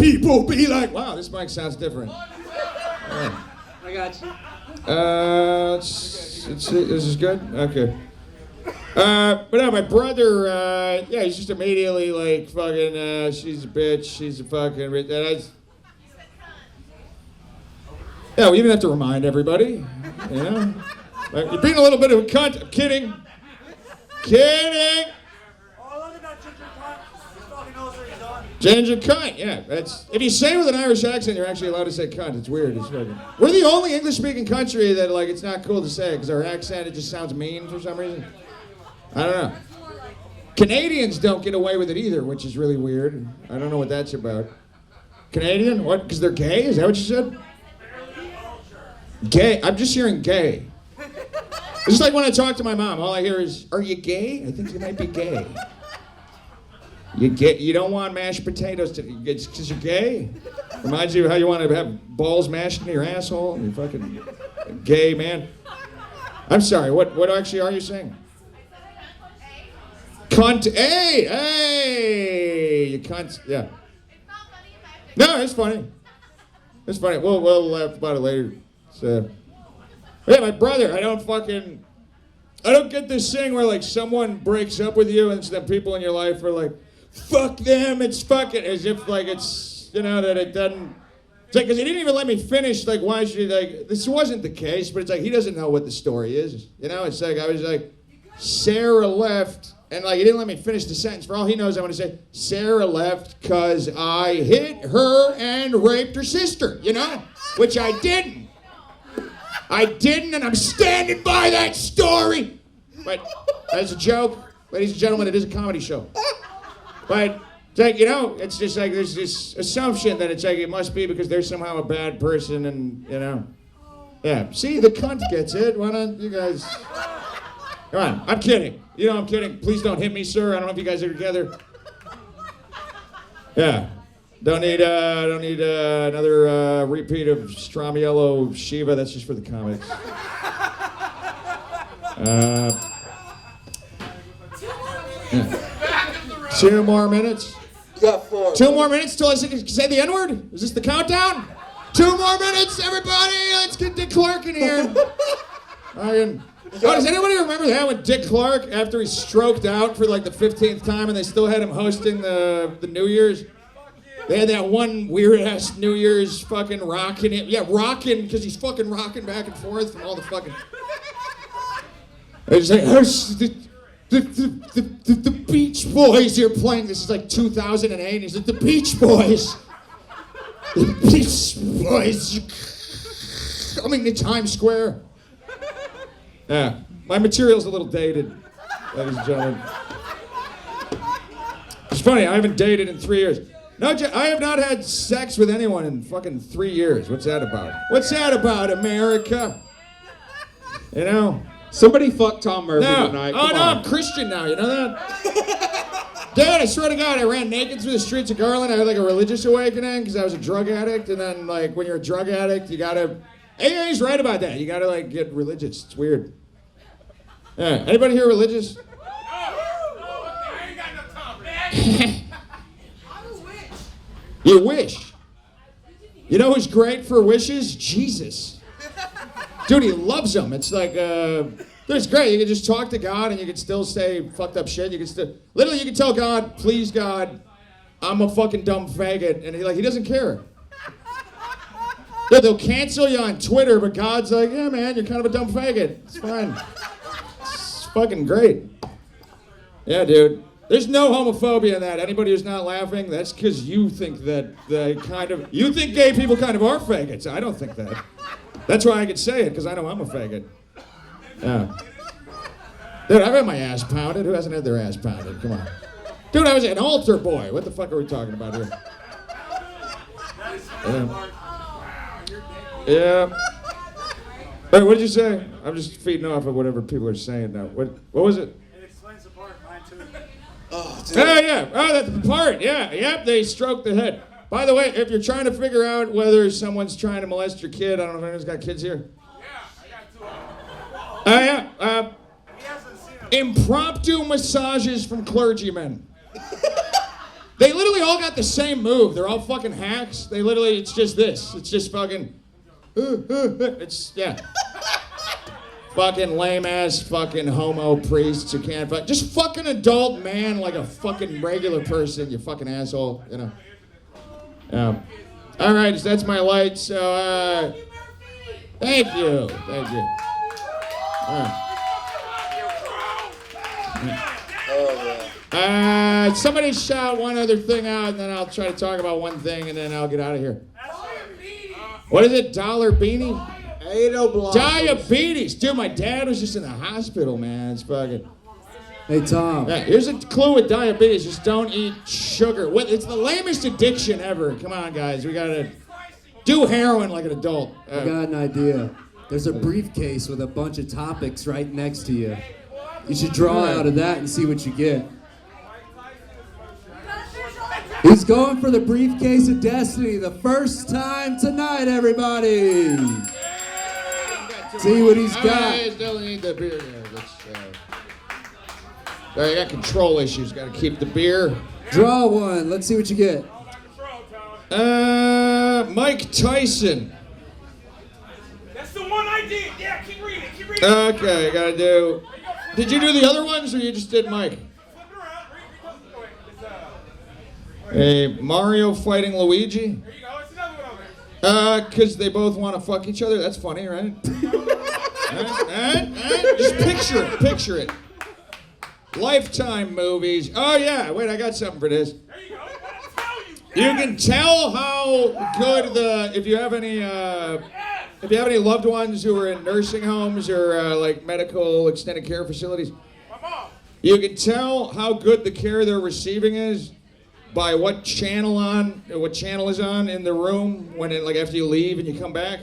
people be like, wow, this mic sounds different. Yeah. I got you. Let's see, this is good? Okay. But no, my brother, yeah, he's just immediately like, fucking, she's a bitch, she's a fucking, yeah, we even have to remind everybody, you know? Like, you're being a little bit of a cunt. I'm kidding. Kidding! Ginger cunt, yeah. That's, if you say it with an Irish accent, you're actually allowed to say cunt. It's weird. It's fucking, we're the only English-speaking country that, like, it's not cool to say because our accent, it just sounds mean for some reason. I don't know. Canadians don't get away with it either, which is really weird. I don't know what that's about. Canadian? What? Because they're gay? Is that what you said? Gay? I'm just hearing gay. It's just like when I talk to my mom, all I hear is, are you gay? I think you might be gay. You don't want mashed potatoes it's because you're gay? Reminds you of how you want to have balls mashed into your asshole? You fucking gay man. I'm sorry, what actually are you saying? Cunt, hey, you cunt, yeah. No, it's funny. It's funny, we'll laugh about it later. So, yeah, my brother, I don't get this thing where like someone breaks up with you and then people in your life are like, fuck them, it's fucking, as if like it's, you know, that it doesn't, it's like, because he didn't even let me finish, like, why should, like, this wasn't the case, but it's like, he doesn't know what the story is, you know, it's like, I was like, Sarah left, and like, he didn't let me finish the sentence, for all he knows, I want to say, Sarah left because I hit her and raped her sister, you know, which I didn't, and I'm standing by that story, but as a joke, ladies and gentlemen, it is a comedy show. But it's like, you know, it's just like there's this assumption that it's like it must be because they're somehow a bad person and, you know. Yeah, see, the cunt gets it. Why don't you guys... Come on, I'm kidding. You know I'm kidding. Please don't hit me, sir. I don't know if you guys are together. Yeah. Don't need another repeat of Stramiello Shiva. That's just for the comics. Yeah. 2 more minutes? You got 4. 2 more minutes till I say the N-word? Is this the countdown? 2 more minutes, everybody! Let's get Dick Clark in here. Does anybody remember that when Dick Clark, after he stroked out for like the 15th time and they still had him hosting the New Year's? They had that one weird-ass New Year's fucking rocking it. Yeah, rocking, because he's fucking rocking back and forth from all the fucking... It's like, the Beach Boys here playing. This is like 2008. He's like, the Beach Boys. The Beach Boys coming to Times Square. Yeah, my material's a little dated, ladies and gentlemen. It's funny, I haven't dated in 3 years. No, I have not had sex with anyone in fucking 3 years. What's that about? What's that about, America? You know? Somebody fucked Tom Murphy tonight. Oh, no, I'm Christian now, you know that? Dude, I swear to God, I ran naked through the streets of Garland. I had like a religious awakening because I was a drug addict. And then, like, when you're a drug addict, you gotta... AA's right about that. You gotta, like, get religious. It's weird. Yeah. Anybody here religious? I ain't got no time, man. You wish. You know who's great for wishes? Jesus. Dude, he loves them. It's like, it's great. You can just talk to God and you can still say fucked up shit. You can still, literally you can tell God, please God, I'm a fucking dumb faggot. And he doesn't care. Dude, they'll cancel you on Twitter, but God's like, yeah man, you're kind of a dumb faggot. It's fine. It's fucking great. Yeah, dude. There's no homophobia in that. Anybody who's not laughing, that's because you think that you think gay people kind of are faggots. I don't think that. That's why I could say it, because I know I'm a faggot. Yeah. Dude, I've had my ass pounded. Who hasn't had their ass pounded? Come on. Dude, I was an altar boy. What the fuck are we talking about here? Yeah. Hey, what did you say? I'm just feeding off of whatever people are saying now. What was it? It explains the part, mine too. Oh, yeah. Oh, that's the part. Yeah. Yep, they stroked the head. By the way, if you're trying to figure out whether someone's trying to molest your kid, I don't know if anyone's got kids here. Yeah, I got 2 of them. Impromptu massages from clergymen. They literally all got the same move. They're all fucking hacks. They literally, it's just this. It's just fucking, it's, yeah. Fucking lame ass fucking homo priests who can't fuck. Just fucking adult man like a fucking regular person, you fucking asshole, you know. All right, so that's my light. So, thank you. Thank you. Somebody shout one other thing out, and then I'll try to talk about one thing, and then I'll get out of here. What is it? Dollar beanie? Diabetes. Dude, my dad was just in the hospital, man. It's fucking... Hey, Tom. Yeah, here's a clue with diabetes. Just don't eat sugar. It's the lamest addiction ever. Come on, guys. We gotta do heroin like an adult. I got an idea. There's a briefcase with a bunch of topics right next to you. You should draw out of that and see what you get. He's going for the briefcase of destiny the first time tonight, everybody. See what he's got. I still need the beer there. I got control issues. Got to keep the beer. Draw one. Let's see what you get. Mike Tyson. That's the one I did. Yeah, keep reading. Keep reading. Okay, gotta do. Did you do the other ones, or you just did Mike? Hey, Mario fighting Luigi. There you go. It's another one over there. Because they both want to fuck each other. That's funny, right? Just picture it. Lifetime movies. Oh yeah, wait, I got something for this. There you go. You can tell how good if you have any loved ones who are in nursing homes or like medical extended care facilities. You can tell how good the care they're receiving is by what channel is on in the room when after you leave and you come back.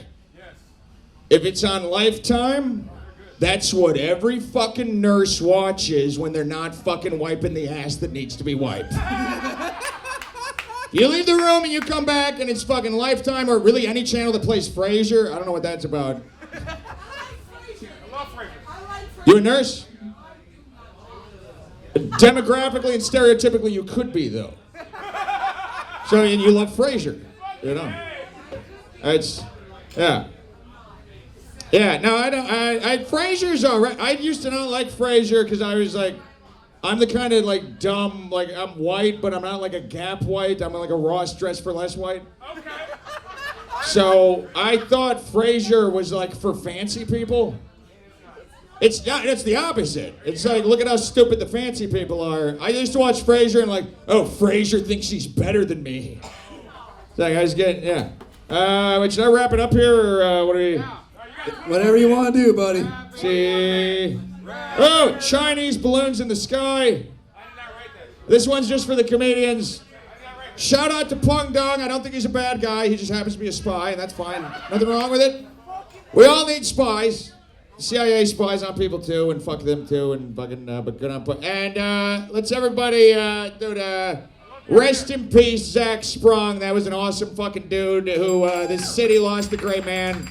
If it's on Lifetime, that's what every fucking nurse watches when they're not fucking wiping the ass that needs to be wiped. You leave the room and you come back and it's fucking Lifetime or really any channel that plays Frasier. I don't know what that's about. You a nurse? Demographically and stereotypically you could be though. So and you love Frasier, you know. Yeah, no, I don't. Frasier's all right. I used to not like Frasier because I was like, I'm the kind of like dumb, like I'm white, but I'm not like a Gap white. I'm like a Ross Dress for Less white. Okay. So I thought Frasier was like for fancy people. It's not. It's the opposite. It's like, look at how stupid the fancy people are. I used to watch Frasier and like, oh, Frasier thinks he's better than me. It's like I was getting, yeah. Should I wrap it up here or what are we? Whatever you want to do, buddy. See. Oh, Chinese balloons in the sky. This one's just for the comedians. Shout out to Pung Dong. I don't think he's a bad guy. He just happens to be a spy, and that's fine. Nothing wrong with it. We all need spies. The CIA spies on people too, and fuck them too, and fucking but good on. And let's everybody rest in peace, Zak Sprung. That was an awesome fucking dude who this city lost a great man.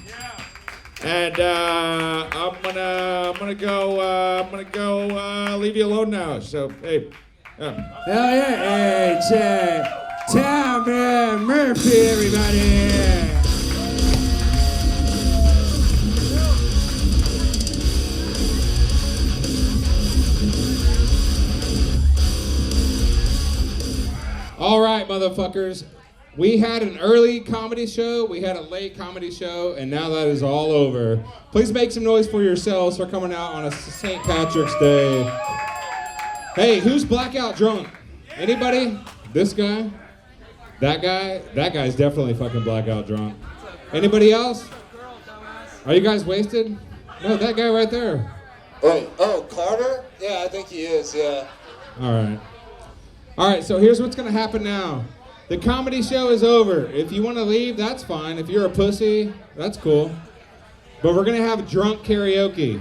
And I'm gonna go leave you alone now. So hey. Hell yeah! Hey, Tom Murphy, everybody. All right, motherfuckers. We had an early comedy show, we had a late comedy show, and now that is all over. Please make some noise for yourselves for coming out on a St. Patrick's Day. Hey, who's blackout drunk? Anybody? This guy? That guy? That guy's definitely fucking blackout drunk. Anybody else? Are you guys wasted? No, that guy right there. Oh, Carter? Yeah, I think he is, yeah. All right, so here's what's gonna happen now. The comedy show is over. If you want to leave, that's fine. If you're a pussy, that's cool. But we're going to have drunk karaoke.